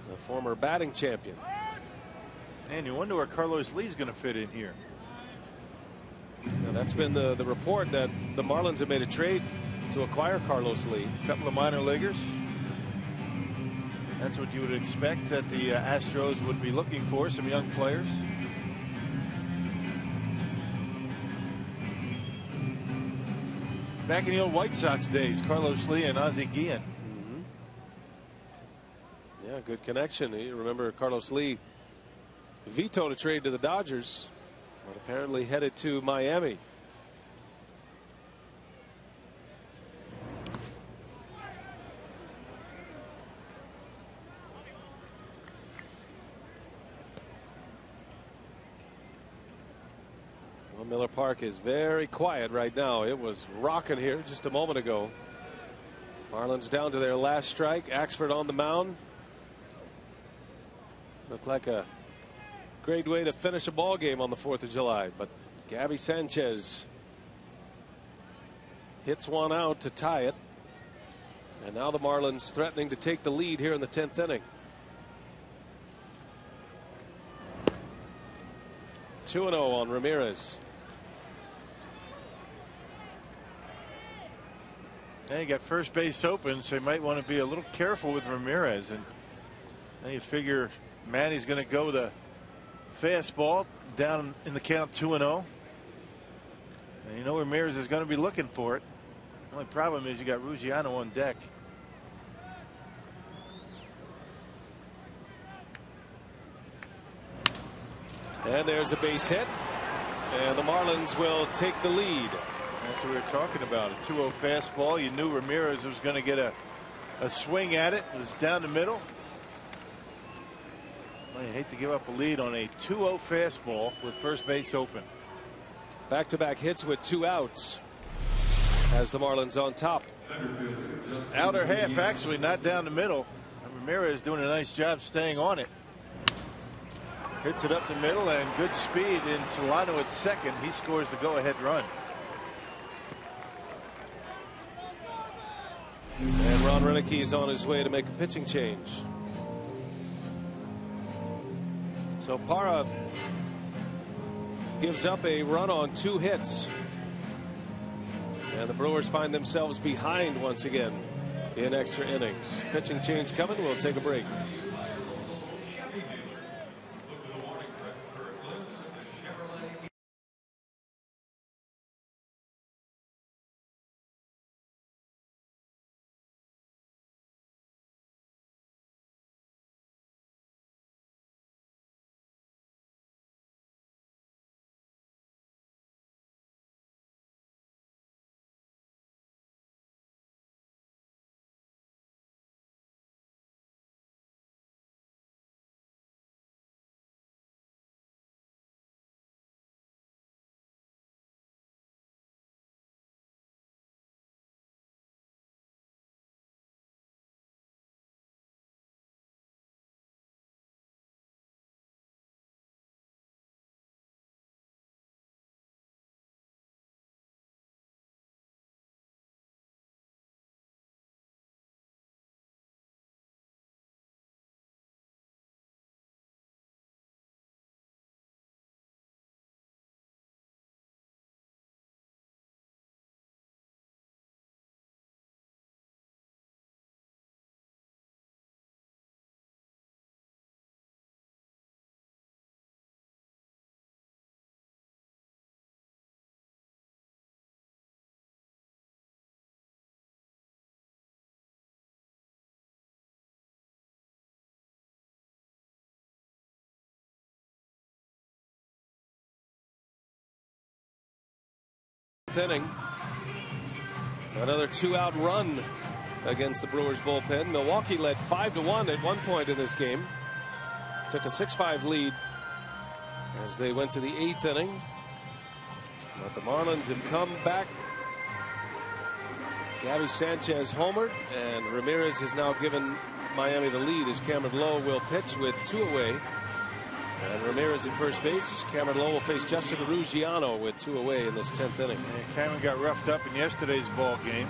Speaker 1: the former batting champion.
Speaker 6: And you wonder where Carlos Lee's going to fit in here.
Speaker 1: Now that's been the report that the Marlins have made a trade to acquire Carlos Lee.
Speaker 6: A couple of minor leaguers. That's what you would expect that the Astros would be looking for, some young players. Back in the old White Sox days, Carlos Lee and Ozzie Guillen.
Speaker 1: Yeah, good connection. You remember Carlos Lee vetoed a trade to the Dodgers, but apparently headed to Miami. Miller Park is very quiet right now. It was rocking here just a moment ago. Marlins down to their last strike. Axford on the mound. Looked like a great way to finish a ball game on the 4th of July, but Gabby Sanchez hits one out to tie it. And now the Marlins threatening to take the lead here in the 10th inning. 2-0 on Ramirez.
Speaker 6: And you got first base open, so you might want to be a little careful with Ramirez. And then you figure Manny's going to go the fastball down in the count 2-0. And you know Ramirez is going to be looking for it. The only problem is you got Ruggiano on deck.
Speaker 1: And there's a base hit. And the Marlins will take the lead.
Speaker 6: That's what we were talking about. A 2-0 fastball. You knew Ramirez was going to get a swing at it. It was down the middle. Well, you hate to give up a lead on a 2-0 fastball with first base open.
Speaker 1: Back-to-back hits with 2 outs as the Marlins on top.
Speaker 6: Outer half, actually, not down the middle. And Ramirez doing a nice job staying on it. Hits it up the middle, and good speed in Solano at second. He scores the go-ahead run.
Speaker 1: And Ron Roenicke is on his way to make a pitching change. So Parra gives up a run on 2 hits. And the Brewers find themselves behind once again in extra innings. Pitching change coming. We'll take a break. Inning. Another 2-out run against the Brewers bullpen. Milwaukee led 5-1 at one point in this game. Took a 6-5 lead as they went to the 8th inning. But the Marlins have come back. Gabby Sanchez homered, and Ramirez has now given Miami the lead as Cameron Lowe will pitch with 2 away. And Ramirez at first base. Cameron Lowe will face Justin Ruggiano with 2 away in this 10th inning.
Speaker 6: And Cameron got roughed up in yesterday's ball game.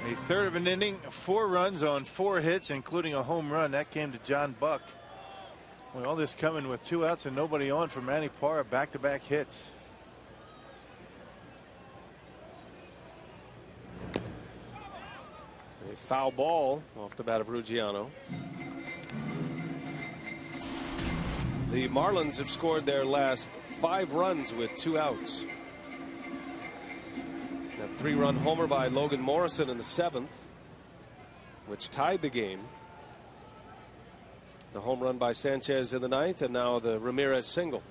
Speaker 6: A third of an inning, 4 runs on 4 hits, including a home run. That came to John Buck. Well, all this coming with 2 outs and nobody on for Manny Parra. Back-to-back hits.
Speaker 1: A foul ball off the bat of Ruggiano. The Marlins have scored their last 5 runs with 2 outs. That 3-run homer by Logan Morrison in the 7th, which tied the game. The home run by Sanchez in the 9th, and now the Ramirez single.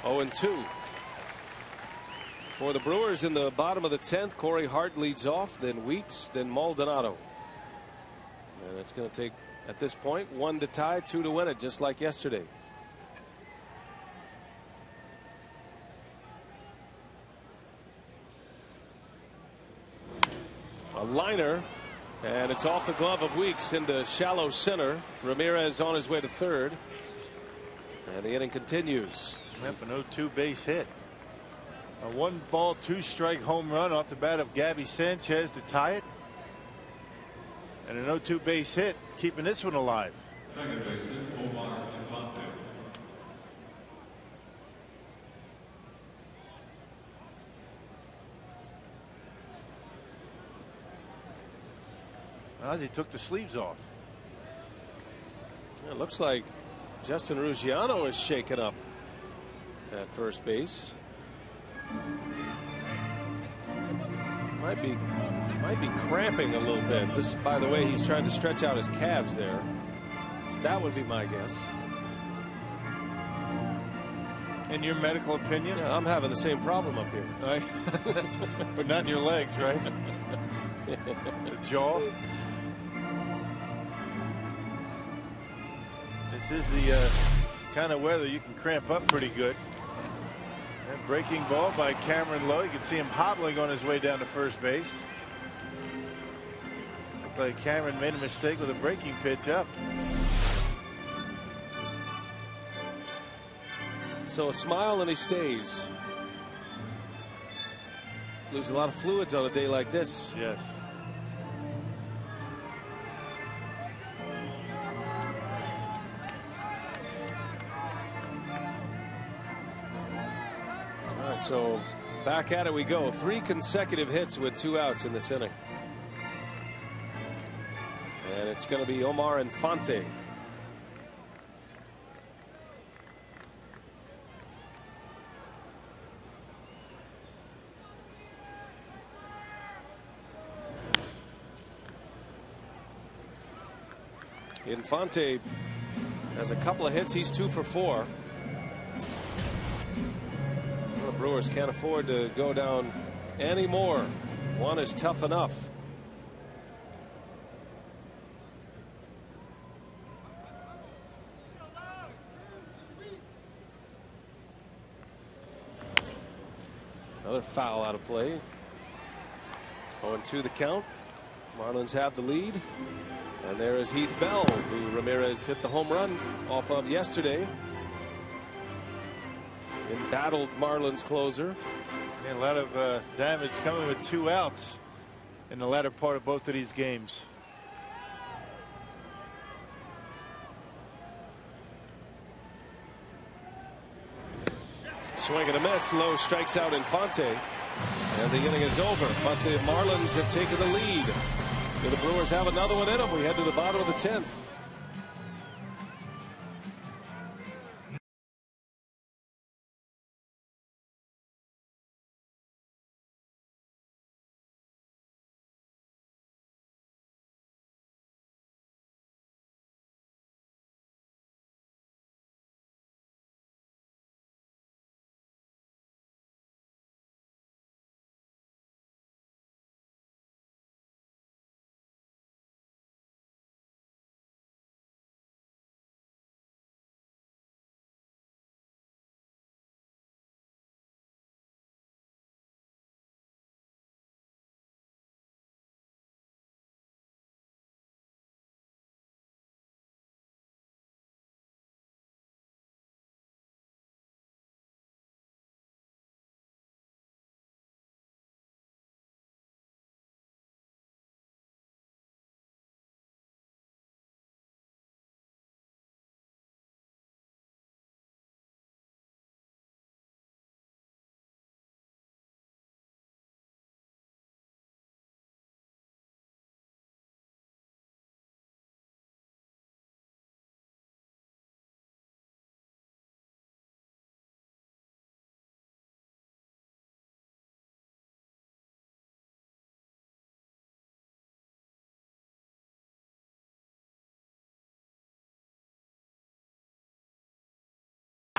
Speaker 1: 0-2 for the Brewers in the bottom of the 10th. Corey Hart leads off, then Weeks, then Maldonado. And it's going to take at this point. 1 to tie, 2 to win it, just like yesterday. A liner, and it's off the glove of Weeks into shallow center. Ramirez on his way to third, and the inning continues.
Speaker 6: Yep, an 0-2 base hit. A 1-ball 2-strike home run off the bat of Gabby Sanchez to tie it, and an 0-2 base hit, keeping this one alive.
Speaker 2: Second baseman Omar Infante.
Speaker 6: Ozzie took the sleeves off.
Speaker 1: It looks like Justin Ruggiano is shaken up at first base. Might be cramping a little bit. This, by the way, he's trying to stretch out his calves there. That would be my guess.
Speaker 6: In your medical opinion?
Speaker 1: Yeah, I'm having the same problem up here.
Speaker 6: But not in your legs, right? The jaw. This is the kind of weather you can cramp up pretty good. And breaking ball by Cameron Lowe. You can see him hobbling on his way down to first base. Looked like Cameron made a mistake with a breaking pitch up.
Speaker 1: So a smile and he stays. Lose a lot of fluids on a day like this.
Speaker 6: Yes.
Speaker 1: All right, so back at it we go. 3 consecutive hits with 2 outs in this inning. And it's going to be Omar Infante. Infante has a couple of hits. He's 2 for 4. Well, the Brewers can't afford to go down anymore. 1 is tough enough. Another foul out of play. 0-2 the count. Marlins have the lead. And there is Heath Bell, who Ramirez hit the home run off of yesterday. Embattled Marlins closer.
Speaker 6: And a lot of damage coming with 2 outs in the latter part of both of these games.
Speaker 1: Swing and a miss. Lowe strikes out Infante. And the inning is over. But the Marlins have taken the lead. The Brewers have another one in them. We head to the bottom of the 10th.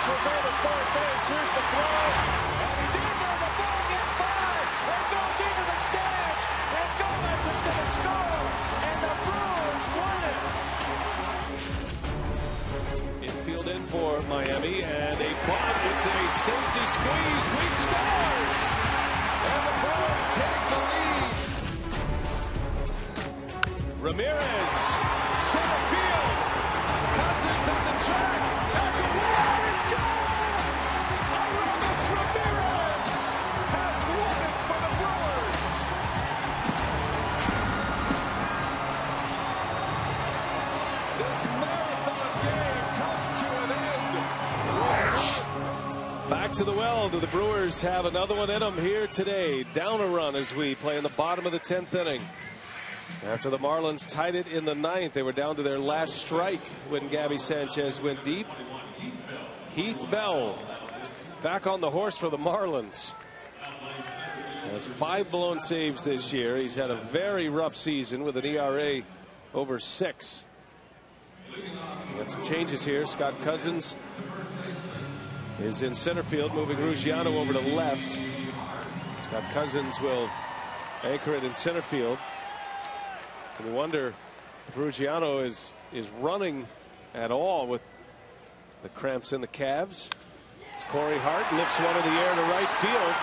Speaker 3: Will go to third base. Here's the throw. And he's in there. The ball gets by. It goes into the stands. And Gomez is going to score. And the Brewers win it.
Speaker 1: filled in for Miami, and a bunt. It's a safety squeeze. Weeks scores, and the Brewers take the lead. Ramirez, center field. Cousins on the track at the wall. It's gone. Aramis Ramirez has won it for the Brewers. This marathon game comes to an end. Back to the well. Do the Brewers have another one in them here today? Down a run as we play in the bottom of the 10th inning. After the Marlins tied it in the 9th, they were down to their last strike when Gabby Sanchez went deep. Heath Bell back on the horse for the Marlins. Has 5 blown saves this year. He's had a very rough season with an ERA over 6. Got some changes here. Scott Cousins is in center field, moving Ruggiano over to left. Scott Cousins will anchor it in center field. And we wonder if Ruggiano is running at all with the cramps in the calves. It's Corey Hart lifts one in the air to right field.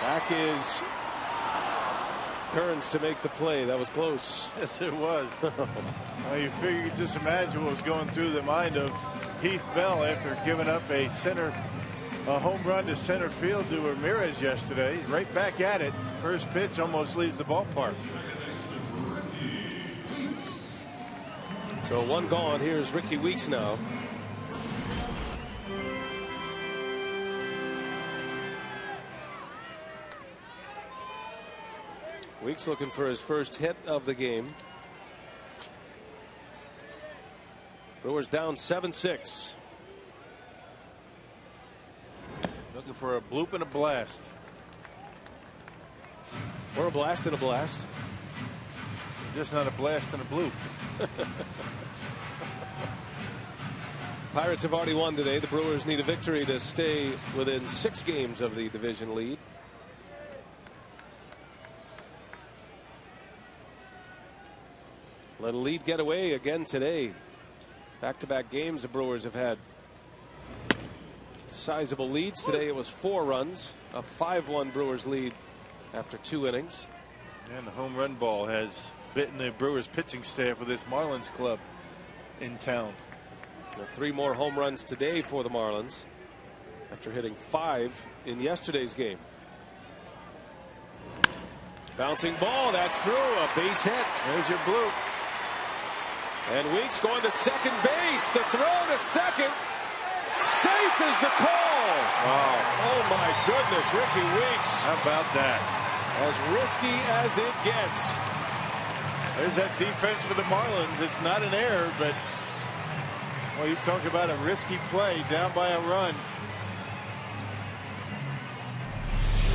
Speaker 1: Back is Kearns to make the play. That was close.
Speaker 6: Yes, it was. Well, you figure, you just imagine what was going through the mind of Heath Bell after giving up a home run to center field to Ramirez yesterday. Right back at it. First pitch almost leaves the ballpark.
Speaker 1: So 1 gone. Here's Ricky Weeks now. Weeks looking for his first hit of the game. Brewers down 7-6.
Speaker 6: Looking for a bloop and a blast.
Speaker 1: Or a blast and a blast.
Speaker 6: Just not a blast and a bloop.
Speaker 1: Pirates have already won today. The Brewers need a victory to stay within 6 games of the division lead. Let a lead get away again today. Back-to-back games the Brewers have had sizable leads. Today it was 4 runs, a 5-1 Brewers lead after 2 innings.
Speaker 6: And the home run ball has bitten the Brewers pitching staff with this Marlins club in town.
Speaker 1: 3 more home runs today for the Marlins after hitting 5 in yesterday's game. Bouncing ball, that's through, a base hit.
Speaker 6: There's your bloop.
Speaker 1: And Weeks going to second base. The throw to second. Safe is the call.
Speaker 6: Wow.
Speaker 1: Oh my goodness, Ricky Weeks.
Speaker 6: How about that?
Speaker 1: As risky as it gets.
Speaker 6: There's that defense for the Marlins. It's not an error, but well, you talk about a risky play down by a run.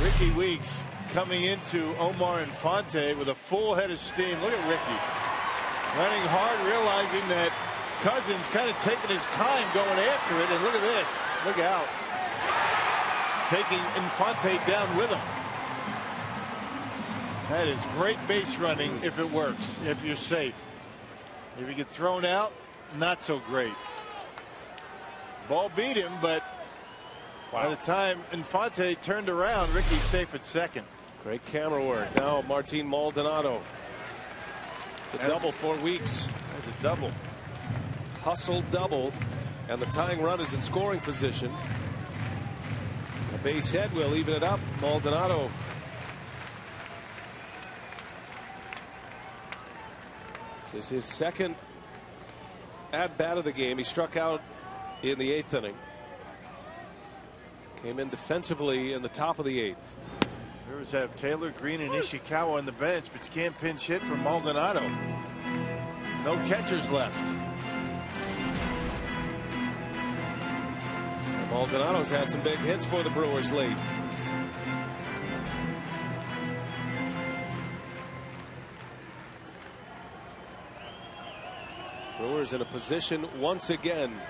Speaker 6: Ricky Weeks coming into Omar Infante with a full head of steam. Look at Ricky running hard, realizing that Cousins kind of taking his time going after it, and look at this. Look out. Taking Infante down with him. That is great base running if it works, if you're safe. If you get thrown out, not so great. Ball beat him, but by the time Infante turned around, Ricky's safe at second.
Speaker 1: Great camera work. Now Martin Maldonado. It's a double for Weeks.
Speaker 6: That's a double.
Speaker 1: Hustle double, and the tying run is in scoring position. A base hit will even it up. Maldonado. This is his second at bat of the game. He struck out in the 8th inning. Came in defensively in the top of the 8th.
Speaker 6: Brewers have Taylor, Green, and Ishikawa on the bench, but you can't pinch hit from Maldonado. No catchers left.
Speaker 1: Maldonado's had some big hits for the Brewers late. Brewers in a position once again.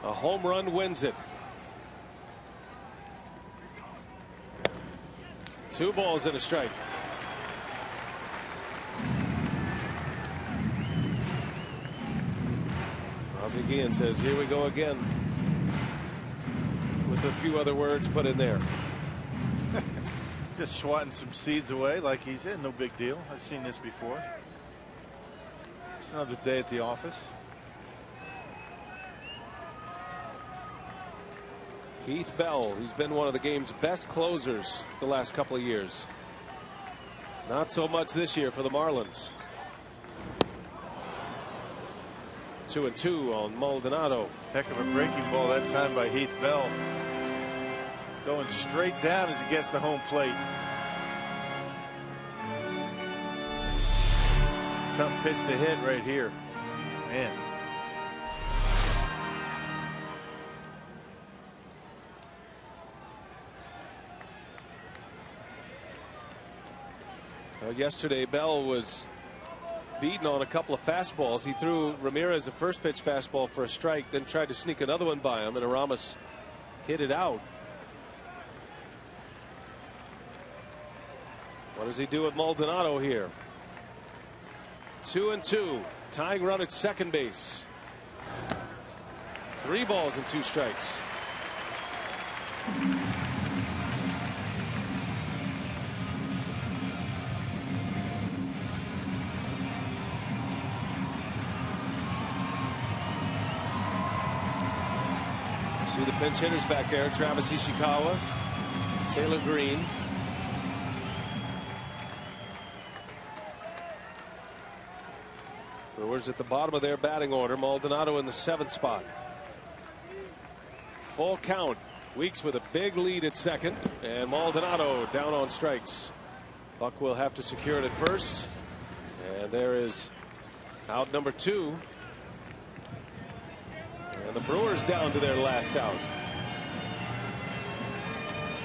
Speaker 1: A home run wins it. 2 balls and a strike. Ozzie Guillen says, here we go again, with a few other words put in there.
Speaker 6: Just swatting some seeds away like he said, no big deal. I've seen this before. It's another day at the office.
Speaker 1: Heath Bell, who's been one of the game's best closers the last couple of years. Not so much this year for the Marlins. 2-2 on Maldonado.
Speaker 6: Heck of a breaking ball that time by Heath Bell. Going straight down as he gets the home plate. Tough pitch to hit right here. Man.
Speaker 1: Yesterday, Bell was beaten on a couple of fastballs. He threw Ramirez a first pitch fastball for a strike, then tried to sneak another one by him, and Aramis hit it out. What does he do with Maldonado here? 2-2. Tying run at second base. 3 balls and 2 strikes. See the pinch hitters back there. Travis Ishikawa, Taylor Green. Brewers at the bottom of their batting order. Maldonado in the 7th spot. Full count. Weeks with a big lead at second, and Maldonado down on strikes. Buck will have to secure it at first, and there is out number 2. And the Brewers down to their last out.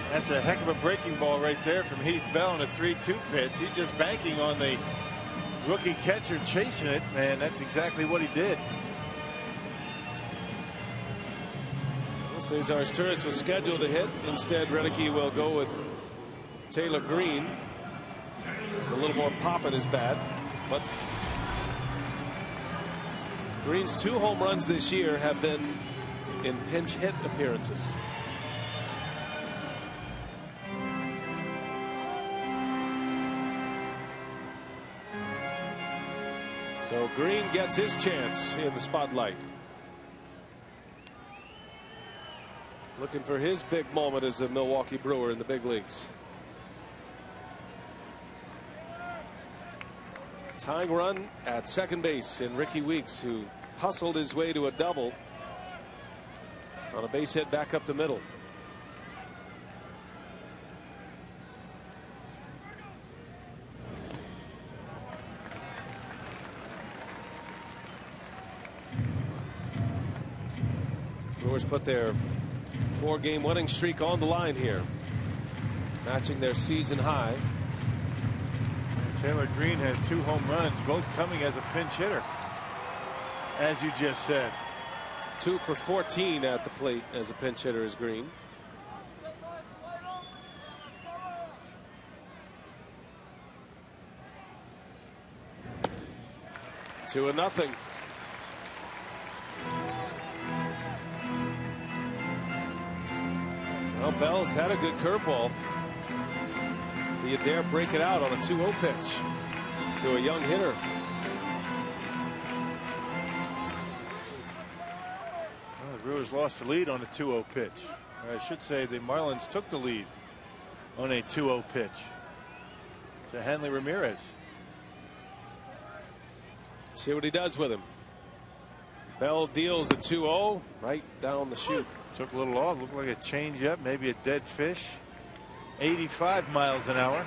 Speaker 6: That's a heck of a breaking ball right there from Heath Bell in a 3-2 pitch. He's just banking on the rookie catcher chasing it, and that's exactly what he did.
Speaker 1: Well, Cesar Izturis was scheduled to hit. Instead, Redicky will go with Taylor Green. There's a little more pop in his bat, but Green's 2 home runs this year have been in pinch hit appearances. So Green gets his chance in the spotlight. Looking for his big moment as a Milwaukee Brewer in the big leagues. Tying run at second base in Ricky Weeks, who hustled his way to a double on a base hit back up the middle. Brewers put their 4-game winning streak on the line here, matching their season high.
Speaker 6: Taylor Green has 2 home runs, both coming as a pinch hitter, as you just said.
Speaker 1: 2 for 14 at the plate as a pinch hitter is Green. Two and nothing. Well, Bell's had a good curveball. Do you dare break it out on a 2-0 pitch to a young hitter?
Speaker 6: Well, the Brewers lost the lead on a 2-0 pitch. Or I should say the Marlins took the lead on a 2-0 pitch to Hanley Ramirez.
Speaker 1: See what he does with him. Bell deals a 2-0 right down the chute.
Speaker 6: Took a little off, looked like a changeup, maybe a dead fish. 85 miles an hour.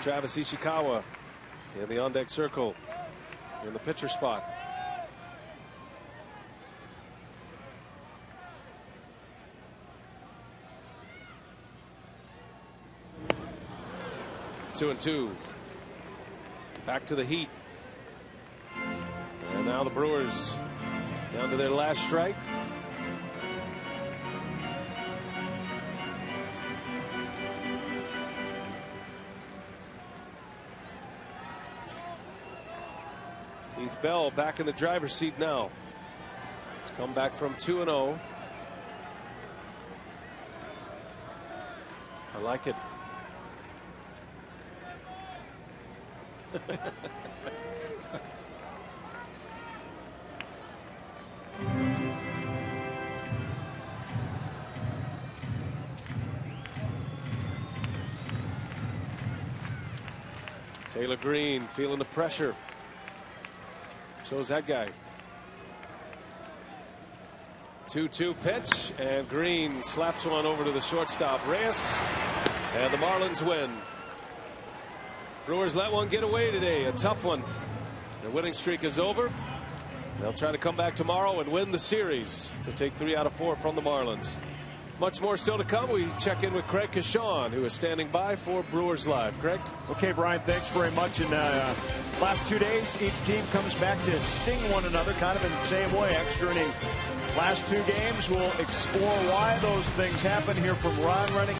Speaker 1: Travis Ishikawa in the on-deck circle in the pitcher spot. Two and two. Back to the heat. And now the Brewers down to their last strike. Keith Bell back in the driver's seat now. He's come back from 2-0. I like it. Taylor Green feeling the pressure. So is that guy. 2-2 pitch, and Green slaps one over to the shortstop Reyes, and the Marlins win. Brewers let one get away today, a tough one. The winning streak is over. They'll try to come back tomorrow and win the series to take 3 out of 4 from the Marlins. Much more still to come. We check in with Craig Kashawn, who is standing by for Brewers Live. Craig?
Speaker 3: Okay, Brian, thanks very much. In last 2 days, each team comes back to sting one another kind of in the same way. Extra inning last 2 games. We'll explore why those things happen here from Ron Running.